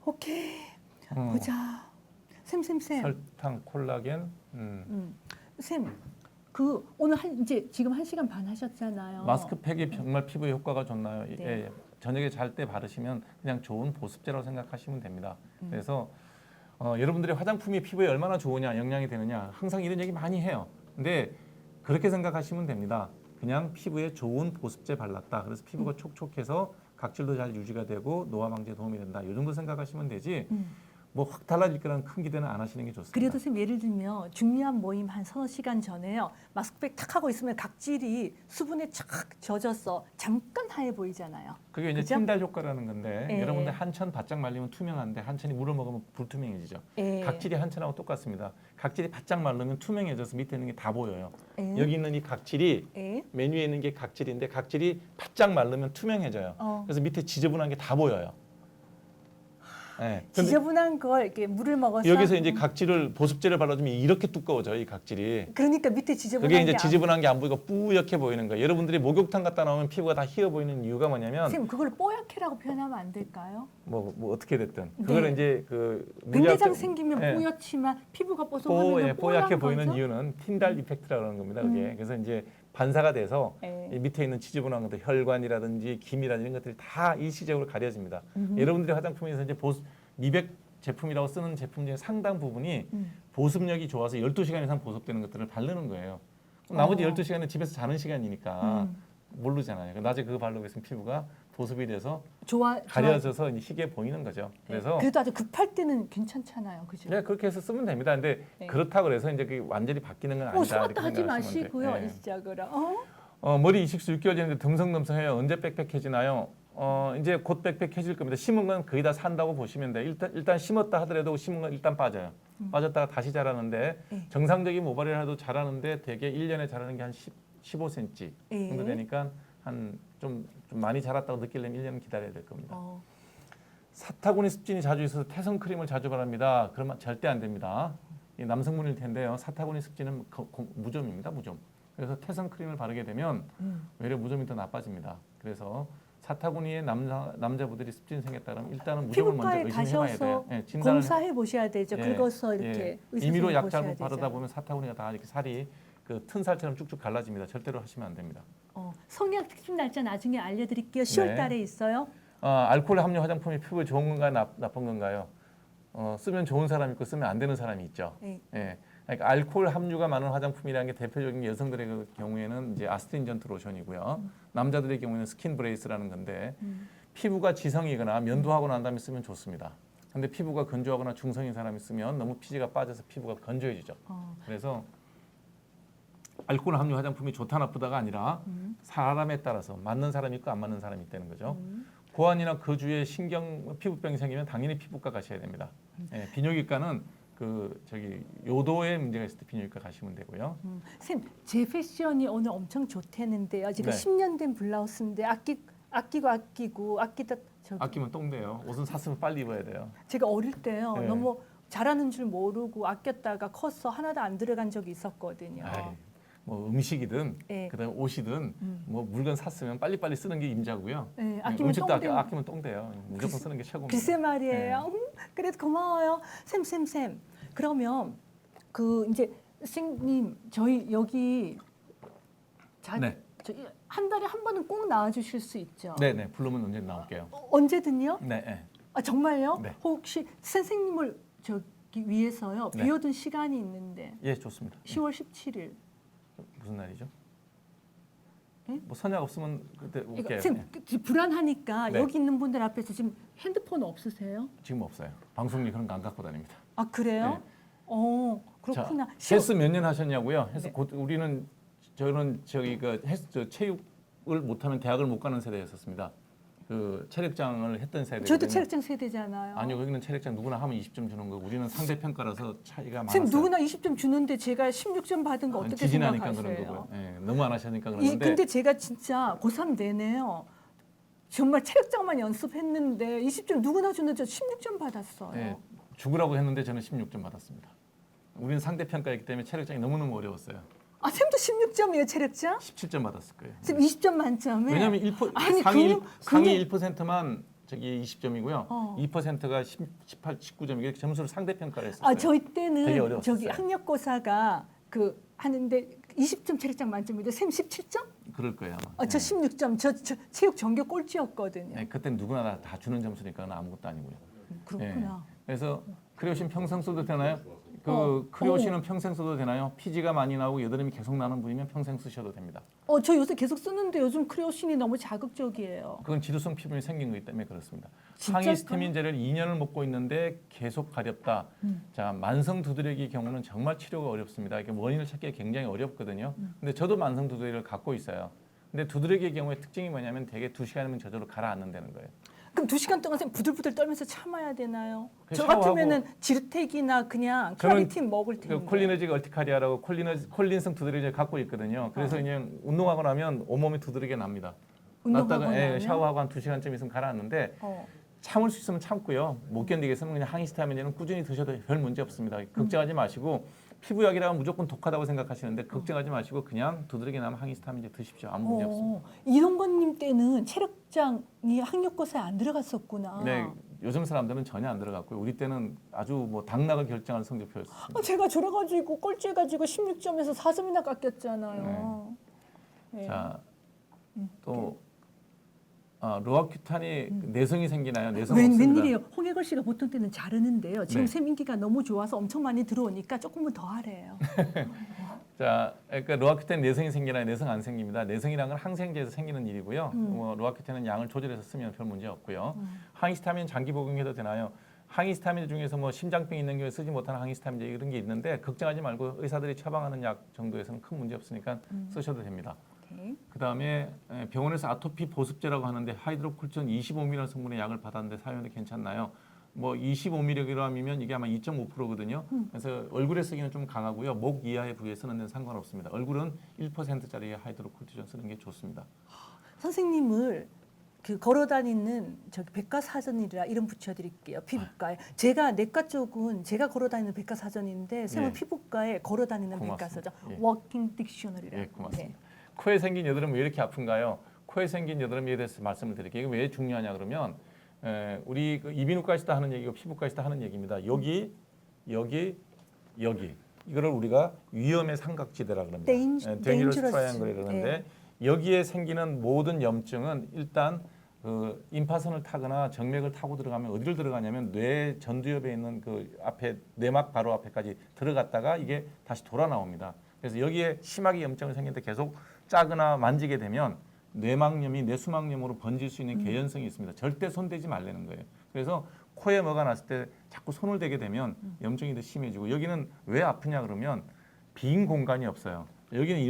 오케이 보자. 쌤. 설탕, 콜라겐. 쌤, 그 오늘 이제 지금 1시간 반 하셨잖아요. 마스크팩이 정말 피부에 효과가 좋나요? 네. 예. 저녁에 잘 때 바르시면 그냥 좋은 보습제라고 생각하시면 됩니다. 그래서 여러분들이 화장품이 피부에 얼마나 좋으냐, 영향이 되느냐 항상 이런 얘기 많이 해요. 근데 그렇게 생각하시면 됩니다. 그냥 피부에 좋은 보습제 발랐다. 그래서 피부가 촉촉해서 각질도 잘 유지가 되고 노화 방지에 도움이 된다. 이 정도 생각하시면 되지. 뭐 확 달라질 거라는 큰 기대는 안 하시는 게 좋습니다. 그래도 선생님 예를 들면 중요한 모임 한 서너 시간 전에요. 마스크팩 탁 하고 있으면 각질이 수분에 착 젖어서 잠깐 하얘 보이잖아요. 그게 이제 그죠? 틴달 효과라는 건데 예. 여러분들 한천 바짝 말리면 투명한데 한천이 물을 먹으면 불투명해지죠. 예. 각질이 한천하고 똑같습니다. 각질이 바짝 마르면 투명해져서 밑에 있는 게 다 보여요. 예. 여기 있는 이 각질이 예. 맨 위에 있는 게 각질인데 각질이 바짝 마르면 투명해져요. 그래서 밑에 지저분한 게 다 보여요. 네. 근데 지저분한 걸 이렇게 물을 먹어서 여기서 이제 각질을 보습제를 발라주면 이렇게 두꺼워져요, 이 각질이. 그러니까 밑에 지저분한 그게 이제 게 지저분한 게 안 보이고 뿌옇게 보이는 거예요. 여러분들이 목욕탕 갔다 나오면 피부가 다 휘어 보이는 이유가 뭐냐면 선생님 그걸 뽀얗게라고 표현하면 안 될까요? 뭐 어떻게 됐든 네. 그거는 이제 그 백내장 물리학적- 생기면 예. 뽀얗지만 피부가 뽀송하면 뽀얗게 보이는 거죠? 이유는 틴달 이펙트라고 하는 겁니다. 그게 그래서 이제 반사가 돼서 예. 이 밑에 있는 지저분한 것들 혈관이라든지 김이라든지 이런 것들이 다 일시적으로 가려집니다. 여러분들이 화장품에서 이제 미백 제품이라고 쓰는 제품 중에 상당 부분이 보습력이 좋아서 12시간 이상 보습되는 것들을 바르는 거예요. 그럼 나머지 12시간은 집에서 자는 시간이니까 모르잖아요. 낮에 그거 바르고 있으면 피부가 보습이 돼서 가려져서 이제 희게 보이는 거죠. 그래서 그래도 아주 급할 때는 괜찮잖아요, 그죠? 네, 그렇게 해서 쓰면 됩니다. 근데 네. 그렇다고 해서 이제 그게 완전히 바뀌는 건 아니다. 소화도 이렇게 하지 생각하시면 돼요. 마시고요, 네. 일시적으로. 머리 이식수 6개월 전인데 듬성듬성해요. 언제 빽빽해지나요? 이제 곧 빽빽해질 겁니다. 심은 건 거의 다 산다고 보시면 돼요. 일단 심었다 하더라도 심은 건 일단 빠져요. 빠졌다가 다시 자라는데 네. 정상적인 모발이라 해도 자라는데 대개 1년에 자라는 게 한 15cm 네. 정도 되니까 한 좀 많이 자랐다고 느끼려면 1년은 기다려야 될 겁니다. 사타구니 습진이 자주 있어서 태성 크림을 자주 바랍니다. 그러면 절대 안 됩니다. 이 남성분일 텐데요. 사타구니 습진은 무좀입니다. 무좀. 그래서 태성 크림을 바르게 되면 오히려 무좀이 더 나빠집니다. 그래서 사타구니에 남자분들이 습진이 생겼다 그러면 일단은 무좀을 먼저 피부과에 의심해봐야 가셔서 돼요. 예, 진단을 검사해 보셔야 되죠. 예, 긁어서 이렇게 예. 의사 임의로 선생님 약자로 보셔야 바르다 되죠. 보면 사타구니가 다 이렇게 살이 그 튼살처럼 쭉쭉 갈라집니다. 절대로 하시면 안 됩니다. 성약 특집 날짜 나중에 알려드릴게요. 10월 네. 달에 있어요. 알코올 함유 화장품이 피부에 좋은 건가요? 나쁜 건가요? 쓰면 좋은 사람이 있고 쓰면 안 되는 사람이 있죠. 네. 예. 그러니까 알코올 함유가 많은 화장품이라는 게 대표적인 여성들의 그 경우에는 이제 아스트린전트 로션이고요. 남자들의 경우에는 스킨 브레이스라는 건데 피부가 지성이거나 면도하고 난 다음에 쓰면 좋습니다. 근데 피부가 건조하거나 중성인 사람이 쓰면 너무 피지가 빠져서 피부가 건조해지죠. 그래서 알코올 함유 화장품이 좋다 나쁘다가 아니라 사람에 따라서 맞는 사람이 있고 안 맞는 사람이 있다는 거죠. 고환이나 그 주위에 피부병이 생기면 당연히 피부과 가셔야 됩니다. 예, 비뇨기과는 요도에 문제가 있을 때 비뇨기과 가시면 되고요. 선생님, 제 패션이 오늘 엄청 좋다는데요. 지금 네. 10년 된 블라우스인데 아끼고 아끼다 아끼면 똥돼요. 옷은 샀으면 빨리 입어야 돼요. 제가 어릴 때요. 네. 너무 잘하는 줄 모르고 아꼈다가 커서 하나도 안 들어간 적이 있었거든요. 아이, 뭐 음식이든 네. 그다음에 옷이든 뭐 물건 샀으면 빨리빨리 쓰는 게 임자고요. 네, 아끼면 음식도 똥 되는- 아끼면 똥돼요. 무조건 쓰는 게 최고입니다. 글쎄 말이에요. 네. 그래도 고마워요. 쌤. 그러면 그 이제 선생님 저희 여기 네. 저기 한 달에 한 번은 꼭 나와주실 수 있죠. 네네. 부르면 언제 나올게요. 언제든요? 네. 네. 아 정말요? 네. 혹시 선생님을 저기 위해서요 네. 비워둔 시간이 있는데 예, 좋습니다. 10월 17일. 무슨 날이죠? 네? 뭐 선약 없으면 그때 이거 올게요. 선생님 불안하니까 네. 여기 있는 분들 앞에서 지금 핸드폰 없으세요? 지금 없어요. 방송이 그런 거 안 갖고 다닙니다. 아 그래요? 그렇구나. 자, 헬스 몇 년 하셨냐고요? 헬스 네. 곧 우리는 저는 체육을 못하면 대학을 못 가는 세대였었습니다. 그 체력장을 했던 세대. 저도 체력장 세대잖아요. 아니요, 거기는 체력장 누구나 하면 20점 주는 거고 우리는 상대 평가라서 차이가 많았어요. 선생님 누구나 20점 주는데 제가 16점 받은 거 어떻게 지진하니까 생각하세요? 그런 거고요. 예, 너무 안 하시니까 그러는데. 근데 제가 진짜 고3 내내요. 정말 체력장만 연습했는데 20점 누구나 주는 저 16점 받았어요. 예, 죽으라고 했는데 저는 16점 받았습니다. 우리는 상대 평가였기 때문에 체력장이 너무너무 어려웠어요. 아, 쌤도 16점이에요, 체력장? 17점 받았을 거예요. 쌤 20점 만점에? 왜냐하면 아니, 상위 근데- 1%만 저기 20점이고요. 2%가 18, 19점이게 점수를 상대 평가를 했었어요. 아, 저희 되게 때는 어려웠었어요. 저기 학력고사가 하는데 20점 체력장 만점인데 쌤 17점? 그럴 거예요. 저 16점. 저 체육 전교 꼴찌였거든요. 네, 그때 누구나 다 주는 점수니까 아무것도 아니고요. 그렇구나. 그래서 크레오신 평생 써도 되나요? 어. 크레오신은 평생 써도 되나요? 피지가 많이 나오고 여드름이 계속 나는 분이면 평생 쓰셔도 됩니다. 저 요새 계속 쓰는데 요즘 크레오신이 너무 자극적이에요. 그건 지루성 피부염이 생긴 거기 때문에 그렇습니다. 진짜일까요? 항히스타민제를 2년을 먹고 있는데 계속 가렵다. 자, 만성 두드러기 경우는 정말 치료가 어렵습니다. 이게 원인을 찾기 굉장히 어렵거든요. 근데 저도 만성 두드러기를 갖고 있어요. 근데 두드러기의 경우에 특징이 뭐냐면 대개 2시간이면 저절로 가라앉는다는 거예요. 그럼 2시간 동안 쌤 부들부들 떨면서 참아야 되나요? 그 저 샤워하고- 같으면은 지르텍이나 그냥 저는 클라리틴 먹을 텐데. 콜리너직 얼티카리아라고 콜린성 두드러기를 갖고 있거든요. 그래서 그냥 운동하고 나면 온몸이 두드러기가 납니다. 운동하고 났다가 나면? 샤워하고 한 2시간쯤 있으면 가라앉는데 참을 수 있으면 참고요. 못 견디겠으면 그냥 항히스타민제는 꾸준히 드셔도 별 문제 없습니다. 걱정하지 마시고 피부약이라면 무조건 독하다고 생각하시는데 걱정하지 마시고 그냥 두드러기 나면 항히스타민제 드십시오. 아무 문제 없습니다. 이동건님 때는 체력장이 학력고사에 안 들어갔었구나. 네, 요즘 사람들은 전혀 안 들어갔고요. 우리 때는 아주 뭐 당락을 결정하는 성적표였습니다. 제가 저래가지고 꼴찌해가지고 16점에서 4점이나 깎였잖아요. 네. 자, 또 로아큐탄이 내성이 생기나요? 내성 없습니다. 웬일이에요? 홍해걸 씨가 보통 때는 자르는데요. 지금 네. 쌤 인기가 너무 좋아서 엄청 많이 들어오니까 조금은 더 하래요. 자, 그러니까 로아큐탄 내성이 생기나요? 내성 안 생깁니다. 내성이란 건 항생제에서 생기는 일이고요. 로아큐탄은 양을 조절해서 쓰면 별 문제 없고요. 항히스타민 장기 복용해도 되나요? 항히스타민 중에서 뭐 심장병 있는 경우에 쓰지 못하는 항히스타민제 이런 게 있는데 걱정하지 말고 의사들이 처방하는 약 정도에서는 큰 문제 없으니까 쓰셔도 됩니다. 오케이. 그다음에 병원에서 아토피 보습제라고 하는데 하이드로콜론 25mg 성분의 약을 받았는데 사용해도 괜찮나요? 뭐 25mg이면 이게 아마 2.5%거든요. 그래서 얼굴에 쓰기는 좀 강하고요. 목 이하의 부위에 쓰는 데는 상관없습니다. 얼굴은 1%짜리 하이드로콜티존 쓰는 게 좋습니다. 선생님을 걸어다니는 백과사전이라 이름 붙여드릴게요. 피부과에. 제가 내과 쪽은 제가 걸어다니는 백과사전인데 쌤은 예. 피부과에 걸어다니는 고맙습니다. 백과사전. 예. 워킹 딕셔너리라. 예, 고맙습니다. 코에 생긴 여드름 왜 이렇게 아픈가요? 코에 생긴 여드름에 대해서 말씀을 드릴게요. 이게 왜 중요하냐 그러면 우리 이비인후과에서도 하는 얘기고 피부과에서도 하는 얘기입니다. 여기 이거를 우리가 위험의 삼각지대라 그럽니다. Dangerous Dangerous Triangle 그러는데 예. 여기에 생기는 모든 염증은 일단 임파선을 타거나 정맥을 타고 들어가면 어디를 들어가냐면 뇌 전두엽에 있는 그 앞에 뇌막 바로 앞에까지 들어갔다가 이게 다시 돌아 나옵니다. 그래서 여기에 심하게 염증을 생기는데 계속 짜거나 만지게 되면 뇌막염이 뇌수막염으로 번질 수 있는 개연성이 있습니다. 절대 손대지 말라는 거예요. 그래서 코에 뭐가 났을 때 자꾸 손을 대게 되면 염증이 더 심해지고 여기는 왜 아프냐 그러면 빈 공간이 없어요. 여기는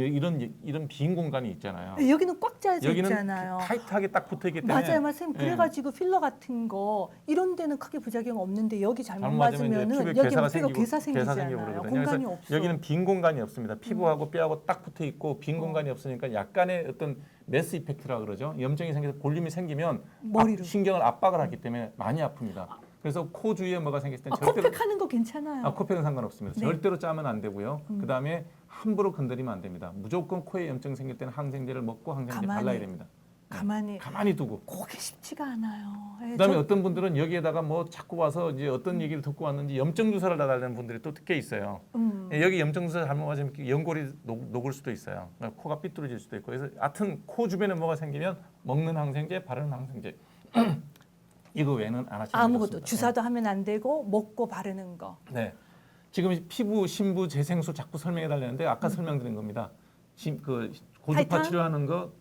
이런 빈 공간이 있잖아요. 여기는 꽉 짜져 여기는 있잖아요. 타이트하게 딱 붙어 있기 때문에 맞아요, 맞아요. 예. 그래가지고 필러 같은 거 이런 데는 크게 부작용 없는데 여기 잘못 잘못 맞으면 이제 맞으면은 피부에 여기 괴사가 피부가 생기고 괴사 괴사 생기고 생기잖아요. 그러거든요. 공간이 그래서 없어. 여기는 빈 공간이 없습니다. 피부하고 뼈하고 딱 붙어 있고 빈 공간이 없으니까 약간의 어떤 메스 이펙트라 그러죠. 염증이 생겨서 볼륨이 생기면 머리로. 신경을 압박을 하기 때문에 많이 아픕니다. 그래서 코 주위에 뭐가 생겼을 때는 절대로 컵백하는 거 괜찮아요. 코팩은 상관없습니다. 네. 절대로 짜면 안 되고요. 그다음에 함부로 건드리면 안 됩니다. 무조건 코에 염증 생길 때는 항생제를 먹고 항생제 가만히. 발라야 됩니다. 가만히 두고. 그게 쉽지가 않아요. 예, 그다음에 어떤 분들은 여기에다가 뭐 자꾸 와서 이제 어떤 얘기를 듣고 왔는지 염증 주사를 놔달라는 분들이 또 꽤 있어요. 여기 염증 주사 잘못 맞으면 연골이 녹을 수도 있어요. 그러니까 코가 삐뚤어질 수도 있고. 그래서 하여튼 코 주변에 뭐가 생기면 먹는 항생제, 바르는 항생제. 이거 외에는 안 하시면 아무것도 좋습니다. 주사도 하면 안 되고 먹고 바르는 거. 네. 지금 피부, 신부, 재생술 자꾸 설명해 달라는데 아까 설명드린 겁니다. 그 고주파 타이탄? 치료하는 거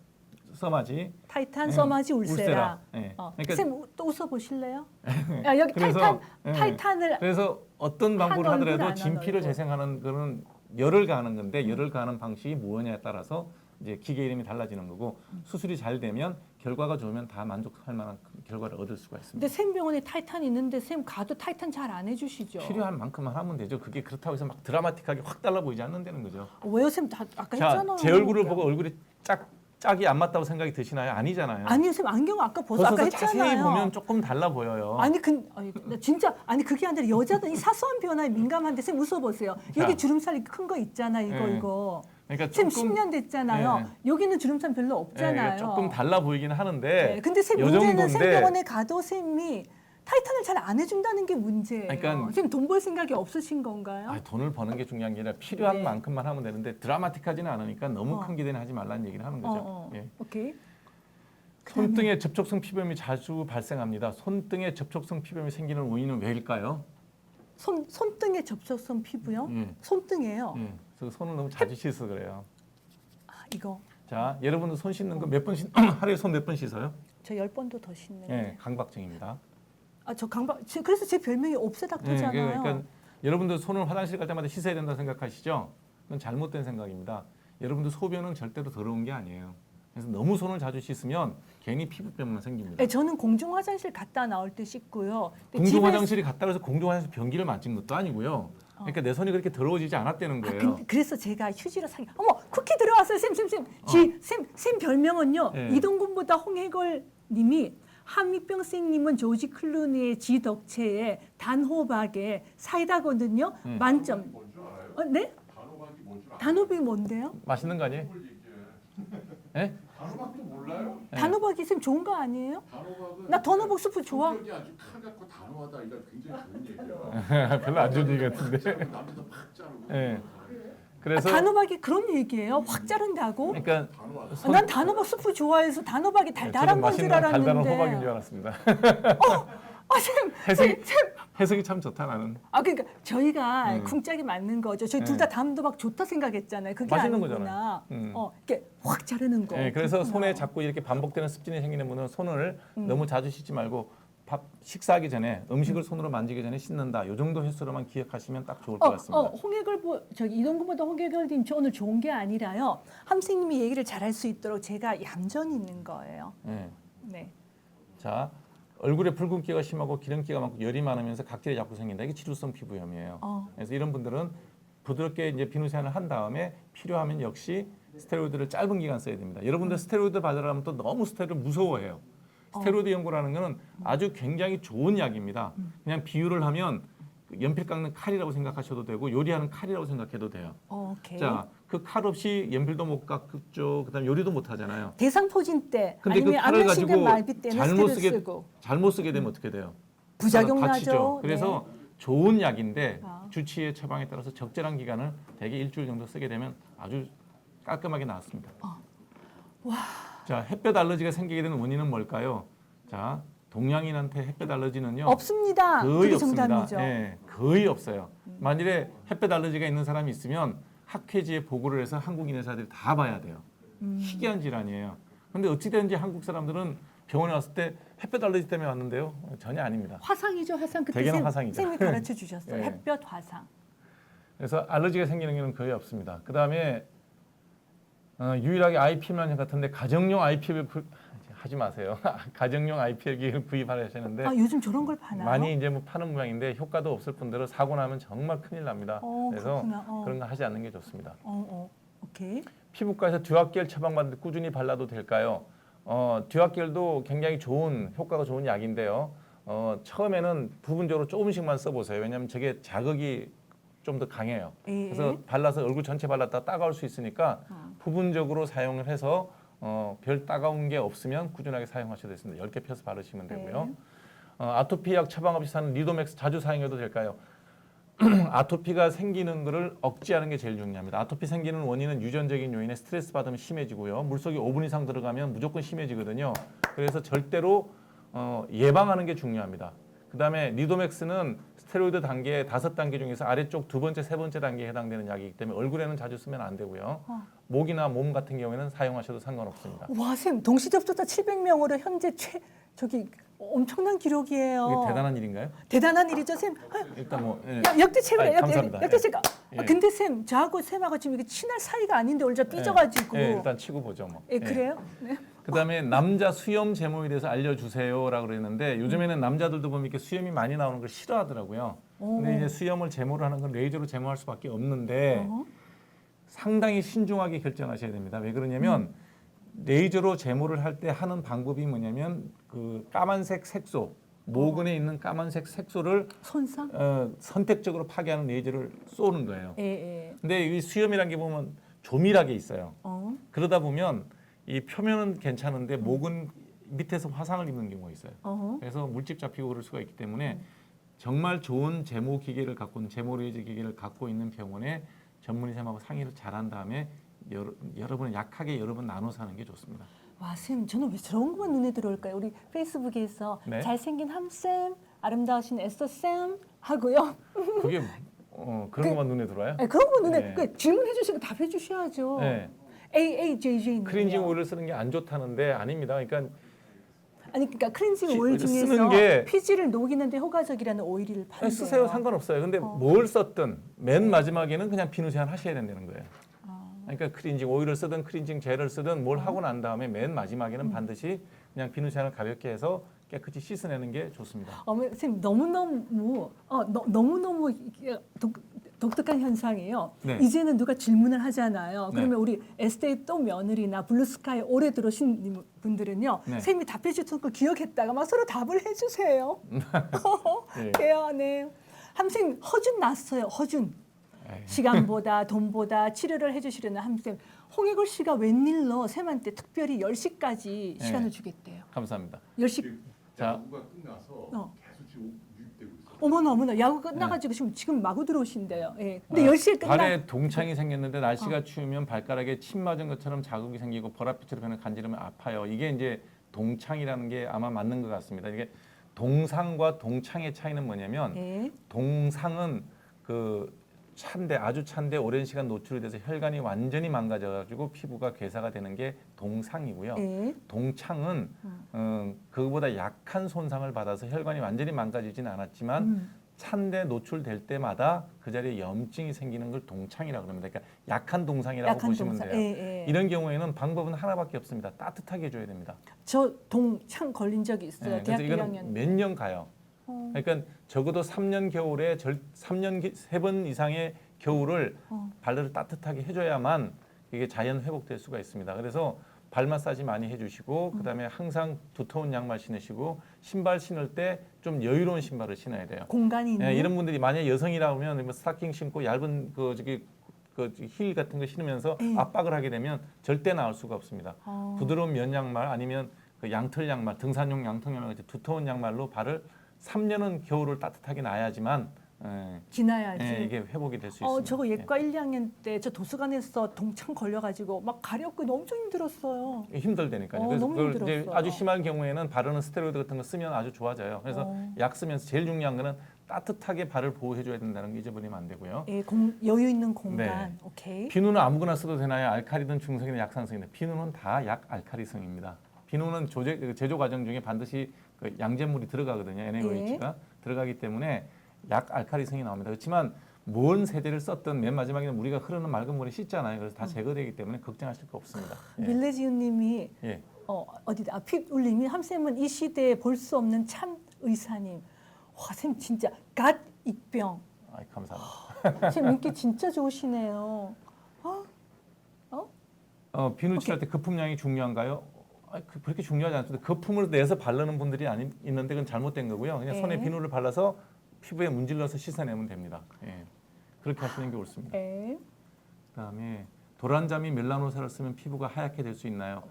써마지. 타이탄, 예, 써마지, 울세라. 예. 그러니까 쌤 또 웃어 보실래요? 네. 야, 여기 그래서, 타이탄을 그래서 어떤 방법을 한 얼굴, 하더라도 안 진피를 얼굴. 재생하는 거는 열을 가하는 건데 열을 가하는 방식이 무엇냐에 따라서 이제 기계 이름이 달라지는 거고 수술이 잘 되면 결과가 좋으면 다 만족할 만한 결과를 얻을 수가 있습니다. 근데 쌤 병원에 타이탄 있는데 쌤 가도 타이탄 잘 안 해주시죠? 필요한 만큼만 하면 되죠. 그게 그렇다고 해서 막 드라마틱하게 확 달라 보이지 않는다는 거죠. 왜요 쌤 아까 자, 했잖아요. 제 얼굴을 보고 얼굴이 짝이 안 맞다고 생각이 드시나요? 아니잖아요. 아니요 쌤 안경 아까 아까 벗어서 했잖아요. 자세히 보면 조금 달라 보여요. 아니 나 진짜 그게 아니라 여자들 이 사소한 변화에 민감한데 쌤 웃어보세요. 여기 자. 주름살이 큰 거 있잖아 이거. 그러니까 쌤 조금 10년 됐잖아요. 여기는 주름살 별로 없잖아요. 조금 달라 보이긴 하는데 네, 근데 쌤 요 문제는 쌤 정도인데 병원에 가도 쌤이 타이탄을 잘 안 해준다는 게 문제예요. 그러니까- 선생님 돈 벌 생각이 없으신 건가요? 아, 돈을 버는 게 중요한 게 아니라 필요한 네. 만큼만 하면 되는데 드라마틱하지는 않으니까 너무 어. 큰 기대는 하지 말라는 얘기를 하는 거죠. 예. 오케이. 손등에 접촉성 피부염이 자주 발생합니다. 손등에 접촉성 피부염이 생기는 원인은 왜일까요? 손등에 접촉성 피부요? 예. 손등에요. 예. 그래서 손을 너무 자주 씻어서 그래요. 아, 이거 자, 여러분들 손 씻는 거 몇 번 하루에 손 몇 번 씻어요? 저 10번도 더 씻는데. 예, 강박증입니다. 아, 저 그래서 제 별명이 예, 옵세닥터잖아요. 그러니까 여러분들 손을 화장실 갈 때마다 씻어야 된다 생각하시죠? 그건 잘못된 생각입니다. 여러분들 소변은 절대로 더러운 게 아니에요. 그래서 너무 손을 자주 씻으면 괜히 피부병만 생깁니다. 네, 저는 공중 화장실 갔다 나올 때 씻고요. 근데 공중 집에서- 화장실이 갔다 그래서 공중 화장실 변기를 만진 것도 아니고요. 그러니까 내 손이 그렇게 더러워지지 않았다는 아, 거예요. 그래서 제가 휴지로 사기. 어머, 쿠키 들어왔어요, 쌤. 쌤 별명은요. 예. 이동군보다 홍해걸 님이 한미병 쌤님은 조지 클루니의 지덕체에 단호박에 사이다거든요. 예. 만점. 뭔줄 알아요? 네? 단호박이 뭔줄 알아요? 단호박이 뭔데요? 맛있는 거 아니에요? 그걸 얘기해. 예? 단호박도 몰라요? 예. 단호박이 쌤 좋은 거 아니에요? 단호박은 나 단호박 수프 좋아. 성격이 아주 칼같고 단호하다. 이거 굉장히 좋은 얘기야. 별로 안 좋은 얘기 같은데. 남자도 팍 자르고. 예. 아, 그래서 단호박이 그런 얘기예요. 확 자른다고? 그러니까 단호하다. 난 단호박 수프 좋아해서 단호박이 달달한 건 줄 맛있는 알았는데. 달달한 호박인 줄 알았습니다. 아, 쌤, 해석이, 해석이 참 좋다 나는. 아 그러니까 저희가 궁짝이 맞는 거죠. 저희 둘 다 네. 단호박 좋다 생각했잖아요. 그게 맛있는 아니구나. 거잖아요. 이렇게 확 자르는 거. 예, 그래서 그렇구나. 손에 자꾸 이렇게 반복되는 습진이 생기는 분은 손을 너무 자주 씻지 말고 식사하기 전에 음식을 손으로 만지기 전에 씻는다. 이 정도 횟수로만 기억하시면 딱 좋을 것 같습니다. 홍해걸 저기 이동구보다 홍해걸님 저 오늘 좋은 게 아니라요. 함생님이 얘기를 잘할 수 있도록 제가 얌전히 있는 거예요. 예. 네. 자, 얼굴에 붉은기가 심하고 기름기가 많고 열이 많으면서 각질이 자꾸 생긴다. 이게 지루성 피부염이에요. 그래서 이런 분들은 부드럽게 이제 비누 세안을 한 다음에 필요하면 역시 스테로이드를 짧은 기간 써야 됩니다. 여러분들 스테로이드 받으려면 또 너무 스테로이드 무서워해요. 스테로이드 연고라는 것은 아주 굉장히 좋은 약입니다. 그냥 비유를 하면 연필 깎는 칼이라고 생각하셔도 되고 요리하는 칼이라고 생각해도 돼요. 오케이. 자, 그 칼 없이 연필도 못 깎죠. 그다음 요리도 못 하잖아요. 대상포진 때 근데 그 아니면 칼을 안면신경 가지고 말비 때는 잘못 쓰게 되면 어떻게 돼요? 부작용 다치죠. 나죠. 그래서 좋은 약인데 아. 주치의 처방에 따라서 적절한 기간을 대개 일주일 정도 쓰게 되면 아주 깔끔하게 나았습니다. 자, 햇볕 알러지가 생기게 되는 원인은 뭘까요? 자, 동양인한테 햇볕 알러지는요. 없습니다. 거의 그게 없습니다. 정답이죠. 예, 거의 없어요. 만일에 햇볕 알러지가 있는 사람이 있으면 학회지에 보고를 해서 한국인 의사들이 다 봐야 돼요. 희귀한 질환이에요. 근데 어찌됐든지 한국 사람들은 병원에 왔을 때 햇볕 알러지 때문에 왔는데요. 전혀 아닙니다. 화상이죠, 화상. 그때 대개는 화상이죠. 쌤이 가르쳐 주셨어요. 예. 햇볕 화상. 그래서 알러지가 생기는 경우는 거의 없습니다. 그 다음에 유일하게 IP만 같은데 가정용 IP를 하지 마세요. 가정용 IP를 구입하시는데 요즘 저런 걸 파나요? 많이 이제 뭐 파는 모양인데 효과도 없을 뿐더러 사고 나면 정말 큰일 납니다. 그래서 그렇구나. 그런 거 하지 않는 게 좋습니다. 오케이. 피부과에서 듀악겔 처방받는데 꾸준히 발라도 될까요? 듀악겔도 굉장히 효과가 좋은 약인데요. 처음에는 부분적으로 조금씩만 써보세요. 왜냐하면 저게 자극이 좀 더 강해요. 그래서 발라서 얼굴 전체 발랐다 따가울 수 있으니까 부분적으로 사용을 해서 별 따가운 게 없으면 꾸준하게 사용하셔도 됩니다. 10개 펴서 바르시면 되고요. 아토피 약 처방 없이 사는 리도맥스 자주 사용해도 될까요? 아토피가 생기는 것을 억제하는 게 제일 중요합니다. 아토피 생기는 원인은 유전적인 요인에 스트레스 받으면 심해지고요. 물속에 5분 이상 들어가면 무조건 심해지거든요. 그래서 절대로 예방하는 게 중요합니다. 그다음에 리도맥스는 스테로이드 단계 5단계 중에서 아래쪽 2번째, 3번째 단계에 해당되는 약이기 때문에 얼굴에는 자주 쓰면 안 되고요. 목이나 몸 같은 경우에는 사용하셔도 상관없습니다. 와, 쌤 동시 접촉자 700명으로 현재 엄청난 기록이에요. 이게 대단한 일인가요? 대단한 일이죠, 쌤. 일단 뭐 예. 역대 최고예요. 감사합니다. 역대 최고. 예. 근데 쌤, 저하고 쌤하고 지금 이게 친할 사이가 아닌데 오늘 저 삐져가지고. 예, 일단 치고 보죠 뭐. 예, 그래요? 네. 그다음에 남자 수염 제모에 대해서 알려주세요라고 그랬는데 요즘에는 남자들도 보면 이렇게 수염이 많이 나오는 걸 싫어하더라고요. 근데 이제 수염을 제모를 하는 건 레이저로 제모할 수밖에 없는데 상당히 신중하게 결정하셔야 됩니다. 왜 그러냐면 레이저로 제모를 할 때 하는 방법이 뭐냐면 그 까만색 색소 모근에 있는 까만색 색소를 손상? 선택적으로 파괴하는 레이저를 쏘는 거예요. 예. 근데 이 수염이란 게 보면 조밀하게 있어요. 어. 그러다 보면 이 표면은 괜찮은데 목은 밑에서 화상을 입는 경우가 있어요. 어허. 그래서 물집 잡히고 그럴 수가 있기 때문에 정말 좋은 제모 기계를 갖고 있는 제모레이저 기계를 갖고 있는 병원에 전문의사하고 상의를 잘한 다음에 여러 번 약하게 여러 번 나눠서 하는 게 좋습니다. 와, 쌤, 저는 왜 저런 것만 눈에 들어올까요? 우리 페이스북에서 네. 잘생긴 함쌤, 아름다우신 에스터쌤 하고요. 그게 그런 것만 눈에 들어와요? 네, 그런 거 눈에 네. 그 질문해 주시고 답해 주셔야죠. 네. AAJJ 크린징 오일을 쓰는 게 안 좋다는데 아닙니다. 그러니까 아니 그러니까 크린징 시- 오일 쓰는 중에서 게- 피지를 녹이는데 효과적이라는 오일을 파는데요. 쓰세요 상관없어요. 근데 뭘 썼든 맨 마지막에는 그냥 비누 세안 하셔야 된다는 거예요. 그러니까 크린징 오일을 쓰든 크린징 젤을 쓰든 뭘 하고 난 다음에 맨 마지막에는 반드시 그냥 비누 세안을 가볍게 해서 깨끗이 씻어내는 게 좋습니다. 어머, 선생님 너무너무 독특한 현상이에요. 네. 이제는 누가 질문을 하잖아요. 네. 그러면 우리 에스테이 또 며느리나 블루스카이 오래 들어오신 분들은요. 네. 선생님이 답해 주신 거 기억했다가 막 서로 답을 해주세요. 네. 개연해. 함생 허준 났어요. 허준. 에이. 시간보다 돈보다 치료를 해주시려는 함생. 홍익걸 씨가 웬일로 쌤한테 특별히 10시까지 네. 시간을 주겠대요. 감사합니다. 10시. 자. 야구가 끝나서 어. 계속 지금 유입되고 있어요. 어머나 야구 끝나가지고 지금 마구 들어오신대요. 예. 근데 아, 10시에 끝나. 발에 동창이 생겼는데 날씨가 추우면 발가락에 침 맞은 것처럼 자국이 생기고 보랏빛으로 변해 간지르면 아파요. 이게 이제 동창이라는 게 아마 맞는 것 같습니다. 이게 동상과 동창의 차이는 뭐냐면 예. 동상은 그 찬데 아주 찬데 오랜 시간 노출이 돼서 혈관이 완전히 망가져가지고 피부가 괴사가 되는 게 동상이고요. 예. 동창은 그거보다 약한 손상을 받아서 혈관이 완전히 망가지진 않았지만 찬데 노출될 때마다 그 자리에 염증이 생기는 걸 동창이라고 합니다. 그러니까 약한 동상이라고 약한 보시면 동상. 돼요. 예. 이런 경우에는 방법은 하나밖에 없습니다. 따뜻하게 해줘야 됩니다. 저 동창 걸린 적이 있어요. 네, 대학 그래서 1학년. 이거는 몇 년 가요. 그러니까 적어도 3년 겨울에 3년 3번 이상의 겨울을 발을 따뜻하게 해줘야만 이게 자연 회복될 수가 있습니다. 그래서 발 마사지 많이 해주시고 그다음에 항상 두터운 양말 신으시고 신발 신을 때 좀 여유로운 신발을 신어야 돼요. 공간이 있는. 예, 이런 분들이 만약 여성이라면 뭐 스타킹 신고 얇은 힐 같은 거 신으면서 압박을 하게 되면 절대 나을 수가 없습니다. 부드러운 면 양말 아니면 그 양털 양말, 등산용 양털 양말 같이 두터운 양말로 발을 3년은 겨울을 따뜻하게 놔야지만 지나야지. 이게 회복이 될 수 있습니다. 저거 예과 1, 2학년 때 저 도서관에서 동창 걸려가지고 막 가렵고 엄청 힘들었어요. 힘들다니까요. 그래서 너무 그걸 이제 힘들었어요. 아주 심한 경우에는 바르는 스테로이드 같은 거 쓰면 아주 좋아져요. 그래서 약 쓰면서 제일 중요한 거는 따뜻하게 발을 보호해줘야 된다는 거 잊어버리면 안 되고요. 예, 여유 있는 공간. 네. 오케이. 비누는 아무거나 써도 되나요? 알칼리든 중성이든 약산성이든 비누는 다 약 알칼리성입니다. 비누는 제조 과정 중에 반드시 그 양잿물이 들어가거든요. NaOH가 들어가기 때문에 약 알칼리성이 나옵니다. 그렇지만 뭔 세제를 썼든 맨 마지막에는 우리가 흐르는 맑은 물에 씻잖아요. 그래서 다 제거되기 때문에 걱정하실 거 없습니다. 예. 밀레지우님이 예. 어디다 핏울님이 함쌤은 이 시대에 볼 수 없는 참 의사님. 와, 쌤 진짜 갓 입병. 아이, 감사합니다. 쌤 인기 진짜 좋으시네요. 비누 칠할 때 거품량이 중요한가요? 그렇게 중요하지 않습니다. 거품을 내서 바르는 분들이 있는데 그건 잘못된 거고요. 그냥 손에 네. 비누를 발라서 피부에 문질러서 씻어내면 됩니다. 예. 그렇게 하시는 게 옳습니다. 네. 그다음에 도란자미 멜라노사를 쓰면 피부가 하얗게 될 수 있나요?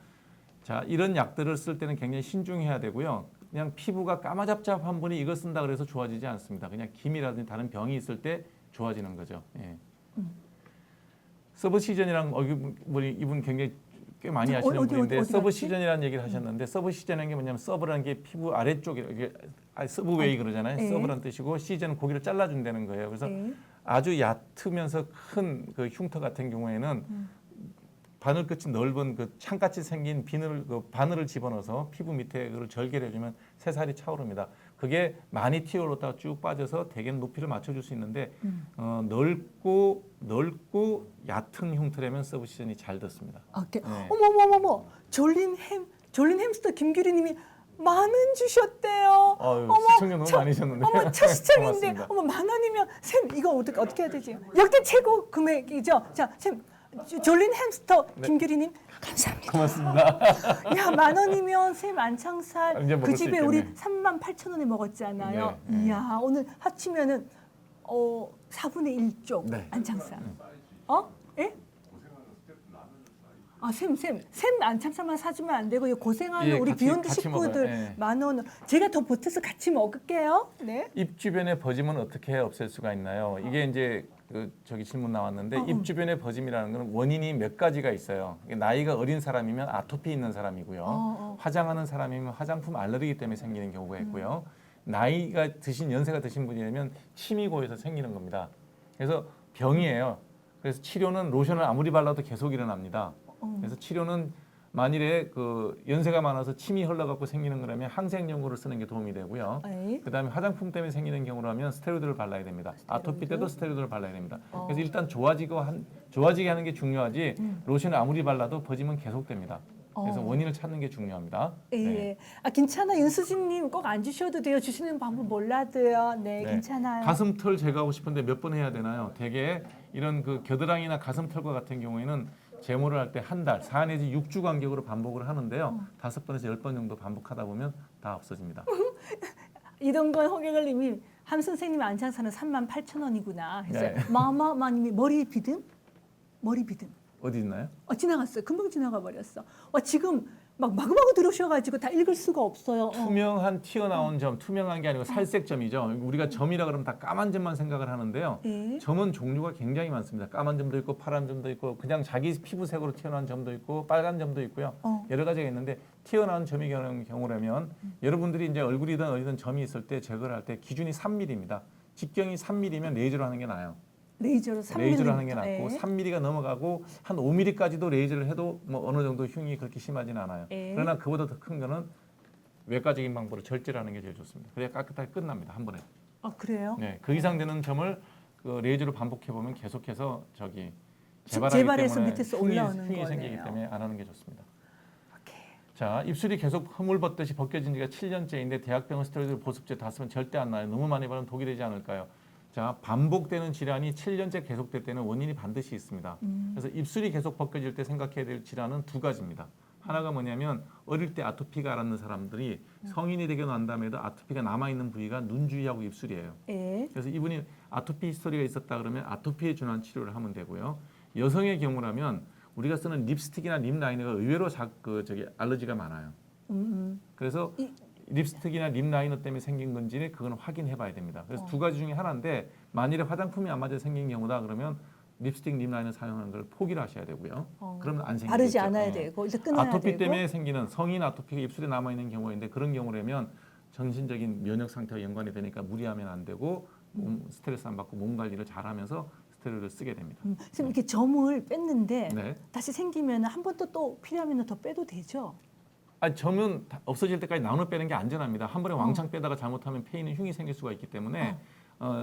자, 이런 약들을 쓸 때는 굉장히 신중해야 되고요. 그냥 피부가 까마잡잡한 분이 이거 쓴다 그래서 좋아지지 않습니다. 그냥 김이라든지 다른 병이 있을 때 좋아지는 거죠. 예. 서브 시즌이랑 이분 굉장히 꽤 많이 하시는 분인데 어디 서브 갔지? 시즌이라는 얘기를 하셨는데 서브 시즌이라는 게 뭐냐면 서브라는 게 피부 아래쪽에 이게 서브 웨이 그러잖아요. 네. 서브라는 뜻이고 시즌은 고기를 잘라준다는 거예요. 그래서 네. 아주 얕으면서 큰 그 흉터 같은 경우에는 바늘 끝이 넓은 그 창같이 생긴 바늘을 집어넣어서 피부 밑에 그걸 절개를 해주면 새살이 차오릅니다. 그게 많이 튀어올랐다가 쭉 빠져서 대개는 높이를 맞춰줄 수 있는데 넓고 얕은 흉터라면 서브 시즌이 잘 듣습니다. 오케이. 네. 어머머머머. 졸린 햄스터 김규리님이 10,000원 주셨대요. 시청률 너무 많으셨는데. 어머 첫 시청인데 고맙습니다. 어머 10,000원이면 쌤 이거 어떻게 해야 되지? 역대 최고 금액이죠. 자, 쌤 졸린 햄스터 김규리님 감사합니다. 고맙습니다. 야 10,000원이면 쌤 안창살 이제 먹을 그 수 집에 우리 있겠네. 38,000원에 먹었잖아요. 네, 네. 이야 오늘 합치면은 4분의 1쪽 네. 안창살. 예? 샘 안참사만 사주면 안 되고 고생하는 예, 우리 같이- 비욘드 같이 식구들 먹어요. 예. 10,000원 제가 더 보태서 같이 먹을게요. 네. 입 주변의 버짐은 어떻게 없앨 수가 있나요? 이게 이제 저기 질문 나왔는데 입 주변의 버짐이라는 건 원인이 몇 가지가 있어요. 이게 나이가 어린 사람이면 아토피 있는 사람이고요. 화장하는 사람이면 화장품 알레르기 때문에 생기는 경우가 있고요. 나이가 드신 연세가 드신 분이라면 침이 고여서 생기는 겁니다. 그래서 병이에요. 그래서 치료는 로션을 아무리 발라도 계속 일어납니다. 그래서 치료는 만일에 그 연세가 많아서 침이 흘러갖고 생기는 거라면 항생연고를 쓰는 게 도움이 되고요. 네. 그다음에 화장품 때문에 생기는 경우라면 스테로이드를 발라야 됩니다. 아토피 때도 스테로이드를 발라야 됩니다. 그래서 일단 좋아지게 하는 게 중요하지 로션을 아무리 발라도 버짐은 계속됩니다. 그래서 원인을 찾는 게 중요합니다. 예. 네. 괜찮아. 윤수진님 꼭 안 주셔도 돼요. 주시는 방법 몰라도요. 네, 네. 괜찮아요. 가슴털 제거하고 싶은데 몇 번 해야 되나요? 대개 이런 그 겨드랑이나 가슴털과 같은 경우에는 제모를 할 때 한 달, 4 내지 6주 간격으로 반복을 하는데요. 5번에서 10번 정도 반복하다 보면 다 없어집니다. 이동건 호경을님이 함 선생님 안창사는 38,000원이구나. 했어요. 네. 마마마님이 머리 비듬. 어디 있나요? 지나갔어요. 금방 지나가 버렸어. 지금 막 마구마구 들어오셔가지고 다 읽을 수가 없어요. 투명한 튀어나온 점, 투명한 게 아니고 살색점이죠. 우리가 점이라 그러면 다 까만 점만 생각을 하는데요. 예. 점은 종류가 굉장히 많습니다. 까만 점도 있고 파란 점도 있고 그냥 자기 피부색으로 튀어나온 점도 있고 빨간 점도 있고요. 여러 가지가 있는데 튀어나온 점이 경우라면 여러분들이 이제 얼굴이든 어디든 점이 있을 때 제거를 할 때 기준이 3mm입니다. 직경이 3mm면 레이저로 하는 게 나아요. 레이저로 3mm. 레이저로 하는 게 낫고 3mm가 넘어가고 한 5mm까지도 레이저를 해도 뭐 어느 정도 흉이 그렇게 심하지는 않아요. 그러나 그보다 더 큰 거는 외과적인 방법으로 절제를 하는 게 제일 좋습니다. 그래야 깨끗하게 끝납니다. 한 번에. 그래요? 네, 그 이상 되는 점을 그 레이저로 반복해 보면 계속해서 재발하기 재발해서 때문에 밑에서 흉이 올라오는 생기기 거네요. 때문에 안 하는 게 좋습니다. 오케이. 자, 입술이 계속 허물 벗듯이 벗겨진 지가 7년째인데 대학병원 스테로이드 보습제 다 쓰면 절대 안 나요. 너무 많이 바르면 독이 되지 않을까요? 자, 반복되는 질환이 7년째 계속될 때는 원인이 반드시 있습니다. 그래서 입술이 계속 벗겨질 때 생각해야 될 질환은 두 가지입니다. 하나가 뭐냐면 어릴 때 아토피가 앓는 사람들이 성인이 되고 난 다음에도 아토피가 남아있는 부위가 눈 주위하고 입술이에요. 예. 그래서 이분이 아토피 히스토리가 있었다 그러면 아토피에 준한 치료를 하면 되고요. 여성의 경우라면 우리가 쓰는 립스틱이나 립 라이너가 의외로 알러지가 많아요. 그래서 립스틱이나 립 라이너 때문에 생긴 건지 그건 확인해 봐야 됩니다. 그래서 두 가지 중에 하나인데 만일에 화장품이 안 맞아 생긴 경우다 그러면 립스틱, 립 라이너 사용하는 걸 포기를 하셔야 되고요. 그러면 안 생기겠죠. 바르지 않아야 되고 일단 끊어야 아토피 되고. 때문에 생기는 성인 아토피가 입술에 남아 있는 경우인데 그런 경우라면 정신적인 면역 상태와 연관이 되니까 무리하면 안 되고 스트레스 안 받고 몸 관리를 잘하면서 스테로이드를 쓰게 됩니다. 선생님 이렇게 점을 뺐는데 네. 다시 생기면 한 번 또 필요하면 더 빼도 되죠? 점은 없어질 때까지 나눠 빼는 게 안전합니다. 한 번에 왕창 빼다가 잘못하면 패이는 흉이 생길 수가 있기 때문에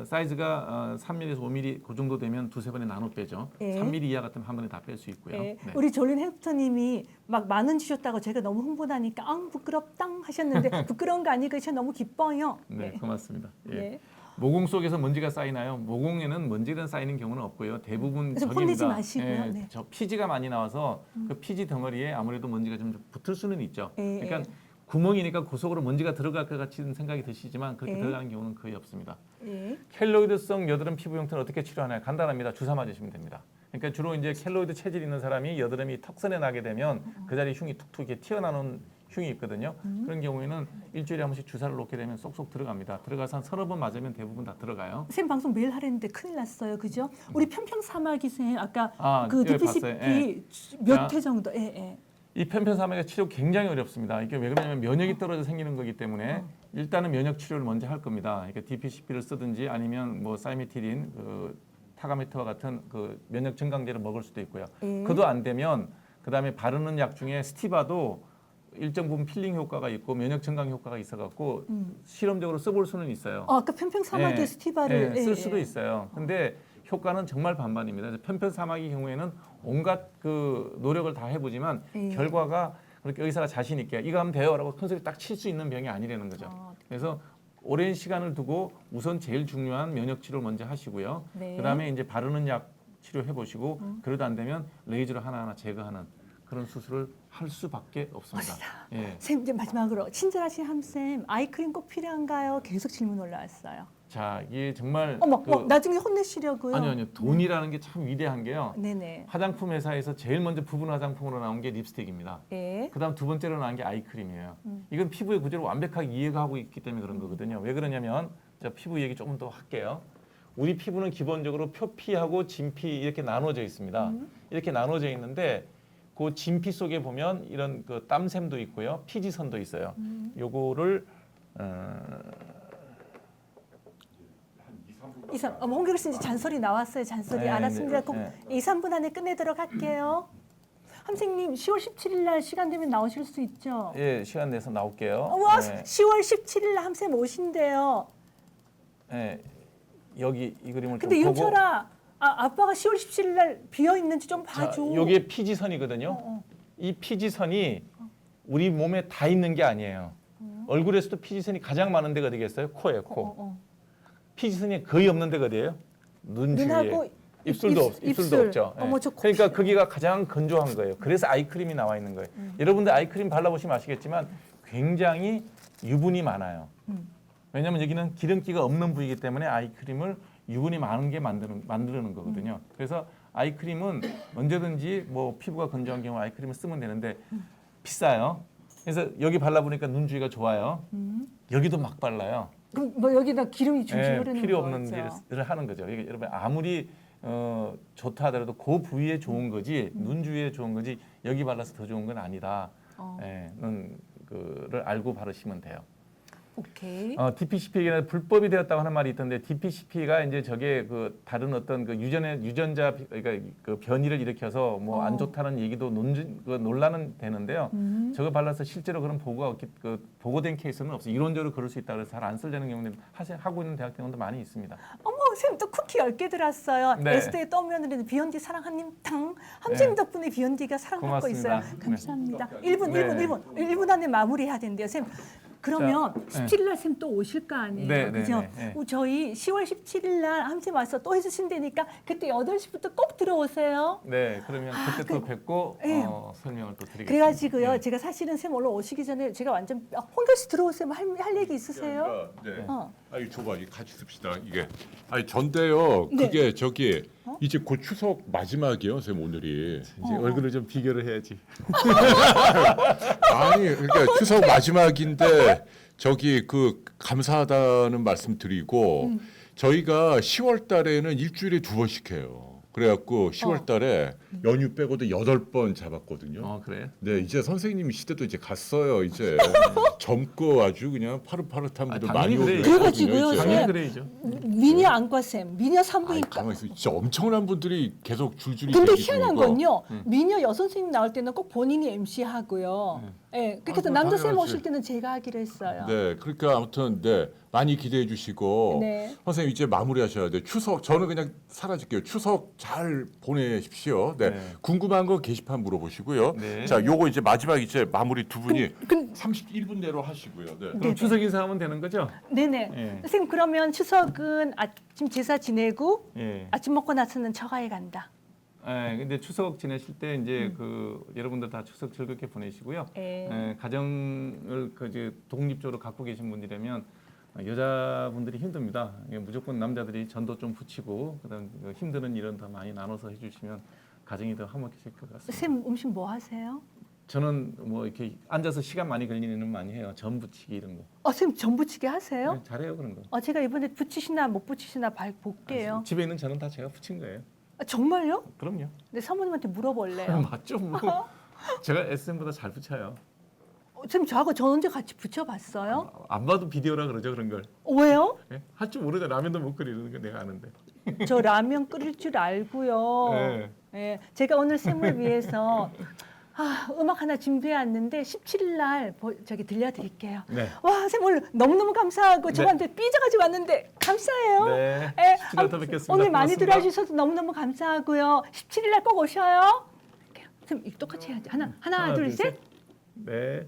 사이즈가 3mm에서 5mm 그 정도 되면 두세 번에 나눠 빼죠. 예. 3mm 이하 같으면 한 번에 다 뺄 수 있고요. 예. 네. 우리 졸린 헬프터님이 막 10,000원 주셨다고 제가 너무 흥분하니까 부끄럽당 하셨는데 부끄러운 거 아니고 저 너무 기뻐요. 네, 고맙습니다. 예. 예. 모공 속에서 먼지가 쌓이나요? 모공에는 먼지가 쌓이는 경우는 없고요. 대부분 그래서 적입니다. 혼내지 마시고요. 예, 네. 저 피지가 많이 나와서 그 피지 덩어리에 아무래도 먼지가 좀 붙을 수는 있죠. 예, 그러니까 구멍이니까 그 속으로 먼지가 들어갈 것 같은 생각이 드시지만 그렇게 예. 들어가는 경우는 거의 없습니다. 예. 켈로이드성 여드름 피부 형태는 어떻게 치료하나요? 간단합니다. 주사 맞으시면 됩니다. 그러니까 주로 이제 켈로이드 체질 있는 사람이 여드름이 턱선에 나게 되면 그 자리에 흉이 툭툭 이렇게 튀어나오는 흉이 있거든요. 그런 경우에는 일주일에 한 번씩 주사를 놓게 되면 쏙쏙 들어갑니다. 들어가서 한 서너 번 맞으면 대부분 다 들어가요. 선생님 방송 매일 하랬는데 큰일 났어요. 그죠? 우리 편평 사마귀 선생님 아까 예, DPCP 봤어요. 예. 몇 자. 회 정도? 예, 예. 이 편편사마귀 치료 굉장히 어렵습니다. 이게 왜 그러냐면 면역이 떨어져 생기는 거기 때문에 일단은 면역 치료를 먼저 할 겁니다. 그러니까 DPCP를 쓰든지 아니면 뭐 사이메티린, 타가메트와 같은 그 면역 증강제를 먹을 수도 있고요. 그도 안 되면 그다음에 바르는 약 중에 스티바도 일정 부분 필링 효과가 있고 면역 증강 효과가 있어갖고 실험적으로 써볼 수는 있어요. 아까 편평 사마귀 예, 스티바를 쓸 수도 있어요. 근데 효과는 정말 반반입니다. 그래서 편편 사마귀 경우에는 온갖 그 노력을 다 해보지만 결과가 그렇게 의사가 자신 있게 이거 하면 돼요라고 큰 소리 딱 칠 수 있는 병이 아니라는 거죠. 그래서 오랜 시간을 두고 우선 제일 중요한 면역 치료를 먼저 하시고요. 네. 그다음에 이제 바르는 약 치료해 보시고 그래도 안 되면 레이저로 하나하나 제거하는 그런 수술을 할 수밖에 없습니다. 예. 선생님 이제 마지막으로 친절하신 함쌤 아이크림 꼭 필요한가요? 계속 질문 올라왔어요. 자, 이게 정말 어머, 나중에 혼내시려고요? 아니요. 돈이라는 게 참 위대한 게요. 네네. 화장품 회사에서 제일 먼저 부분 화장품으로 나온 게 립스틱입니다. 예. 그다음 두 번째로 나온 게 아이크림이에요. 이건 피부의 구조를 완벽하게 이해가 하고 있기 때문에 그런 거거든요. 왜 그러냐면 자, 피부 얘기 조금 더 할게요. 우리 피부는 기본적으로 표피하고 진피 이렇게 나눠져 있습니다. 이렇게 나눠져 있는데 그 진피 속에 보면 이런 그 땀샘도 있고요, 피지선도 있어요. 요거를 홍경수 씨 이제 잔소리 나왔어요. 잔소리 네, 알았습니다. 네, 꼭 네. 2, 3분 안에 끝내도록 할게요. 선생님 10월 17일 날 시간 되면 나오실 수 있죠? 예, 시간 내서 나올게요. 와, 네. 10월 17일 날 함쌤 오신대요. 예, 여기 이 그림을 근데 좀 보고. 윤철아, 아빠가 10월 17일 날 비어 있는지 좀 자, 봐줘. 요게 피지선이거든요. 어. 이 피지선이 우리 몸에 다 있는 게 아니에요. 얼굴에서도 피지선이 가장 많은 데가 어디겠어요? 코예요, 코. 피지선이 거의 없는 데가 어디예요? 눈 주위에. 눈하고 입술도 입술. 없죠. 예. 어머, 저 그러니까 거기가 가장 건조한 거예요. 그래서 아이크림이 나와 있는 거예요. 여러분들 아이크림 발라보시면 아시겠지만 굉장히 유분이 많아요. 왜냐하면 여기는 기름기가 없는 부위이기 때문에 아이크림을 유분이 많은 게 만드는 거거든요. 그래서 아이크림은 언제든지 뭐 피부가 건조한 경우 아이크림을 쓰면 되는데 비싸요. 그래서 여기 발라보니까 눈 주위가 좋아요. 여기도 막 발라요. 그럼 뭐 여기다 기름이 줄줄 예, 흐르는 필요 거죠. 없는 일을 하는 거죠. 이게 여러분 아무리 좋다 하더라도 그 부위에 좋은 거지 눈 주위에 좋은 거지 여기 발라서 더 좋은 건 아니다. 예, 그를 알고 바르시면 돼요. 오케이. DPCP가 불법이 되었다고 하는 말이 있던데 DPCP가 이제 저게 그 다른 어떤 그 유전자 그러니까 그 변이를 일으켜서 뭐 안 좋다는 얘기도 논란은 되는데요. 저거 발라서 실제로 그런 보고가 보고된 케이스는 없어요. 이론적으로 그럴 수 있다 그래서 잘 안 쓰려는 경우도 하고 있는 대학생도 많이 있습니다. 어머, 쌤 또 쿠키 10개 들었어요. 네. 에스테에 떠오면은 비욘디 사랑 한입 탕. 함쌤 덕분에 비욘디가 사랑받고 있어요. 고맙습니다. 감사합니다. 네. 1분 안에 마무리해야 된대요, 쌤. 그러면 자, 17일 날 쌤 또 오실 거 아니에요. 네, 그죠? 네, 네, 네. 저희 10월 17일 날 함쌤 와서 또 해주신다니까 그때 8시부터 꼭 들어오세요. 네, 그러면 그때 또 뵙고 네. 설명을 또 드리겠습니다. 그래가지고요. 네. 제가 사실은 쌤 오늘 오시기 전에 제가 완전 홍교씨 들어오세요. 할 얘기 있으세요? 네. 어. 아니 줘봐, 이 같이 씁시다. 이게 아니 전데요. 네. 그게 저기 이제 곧 추석 마지막이에요, 선생님 오늘이. 이제 얼굴을 좀 비교를 해야지. 아니 그러니까 추석 마지막인데 저기 그 감사하다는 말씀 드리고 저희가 10월 달에는 일주일에 2번씩 해요. 그래갖고 10월 달에 연휴 빼고도 8번 잡았거든요. 그래요? 네, 이제 선생님 시대도 이제 갔어요. 이제 젊고 아주 그냥 파릇파릇한 분들 많이 당연히 오고 그래요. 그래가지고요, 이제. 당연히 네. 그래야죠. 미녀 안과쌤, 미녀 아이, 산부인과. 가만히 있어. 진짜 엄청난 분들이 계속 줄줄이 근데 계시고 희한한 이거. 건요. 미녀 여선생님 나올 때는 꼭 본인이 MC 하고요. 예, 그래서 그건 남자 쌤 당연하지. 오실 때는 제가 하기로 했어요. 네, 그러니까 아무튼 네 많이 기대해 주시고 네. 선생님 이제 마무리하셔야 돼요. 추석 저는 그냥 사라질게요. 추석 잘 보내십시오. 네, 네. 궁금한 거 게시판 물어보시고요. 네. 자, 요거 이제 마지막 이제 마무리 두 분이 근- 31분 내로 하시고요. 네. 그럼 추석 인사하면 되는 거죠? 네네. 예. 선생님 그러면 추석은 아침 제사 지내고 예. 아침 먹고 나서는 처가에 간다. 근데 추석 지내실 때 이제 여러분들 다 추석 즐겁게 보내시고요. 예. 가정을 이제 독립적으로 갖고 계신 분이라면 여자분들이 힘듭니다. 무조건 남자들이 전도 좀 붙이고 그다음 힘드는 일은 더 많이 나눠서 해주시면 가정이 더 화목해질 것 같습니다. 쌤 음식 뭐 하세요? 저는 뭐 이렇게 앉아서 시간 많이 걸리는 일은 많이 해요. 전 부치기 이런 거. 쌤 전부치기 하세요? 네, 잘해요 그런 거. 제가 이번에 붙이시나 못 붙이시나 볼게요. 집에 있는 저는 다 제가 붙인 거예요. 정말요? 그럼요. 네, 사모님한테 물어볼래요. 맞죠 뭐. 제가 SM보다 잘 붙여요. 쌤 저하고 저 언제 같이 붙여봤어요? 안 봐도 비디오라 그러죠 그런 걸. 왜요? 할 줄 모르죠. 라면도 못 끓이는 거 내가 아는데. 저 라면 끓일 줄 알고요. 네. 예, 제가 오늘 쌤을 위해서 음악 하나 준비해왔는데 17일 날 저기 들려드릴게요. 네. 와, 쌤 오늘 너무너무 감사하고 저한테 삐져가지고 왔는데 감사해요. 네. 예, 17일 더 뵙겠습니다. 오늘 많이 고맙습니다. 들어주셔서 너무너무 감사하고요. 17일 날 꼭 오셔요. 쌤 이거 똑같이 해야지. 하나, 둘, 셋. 네.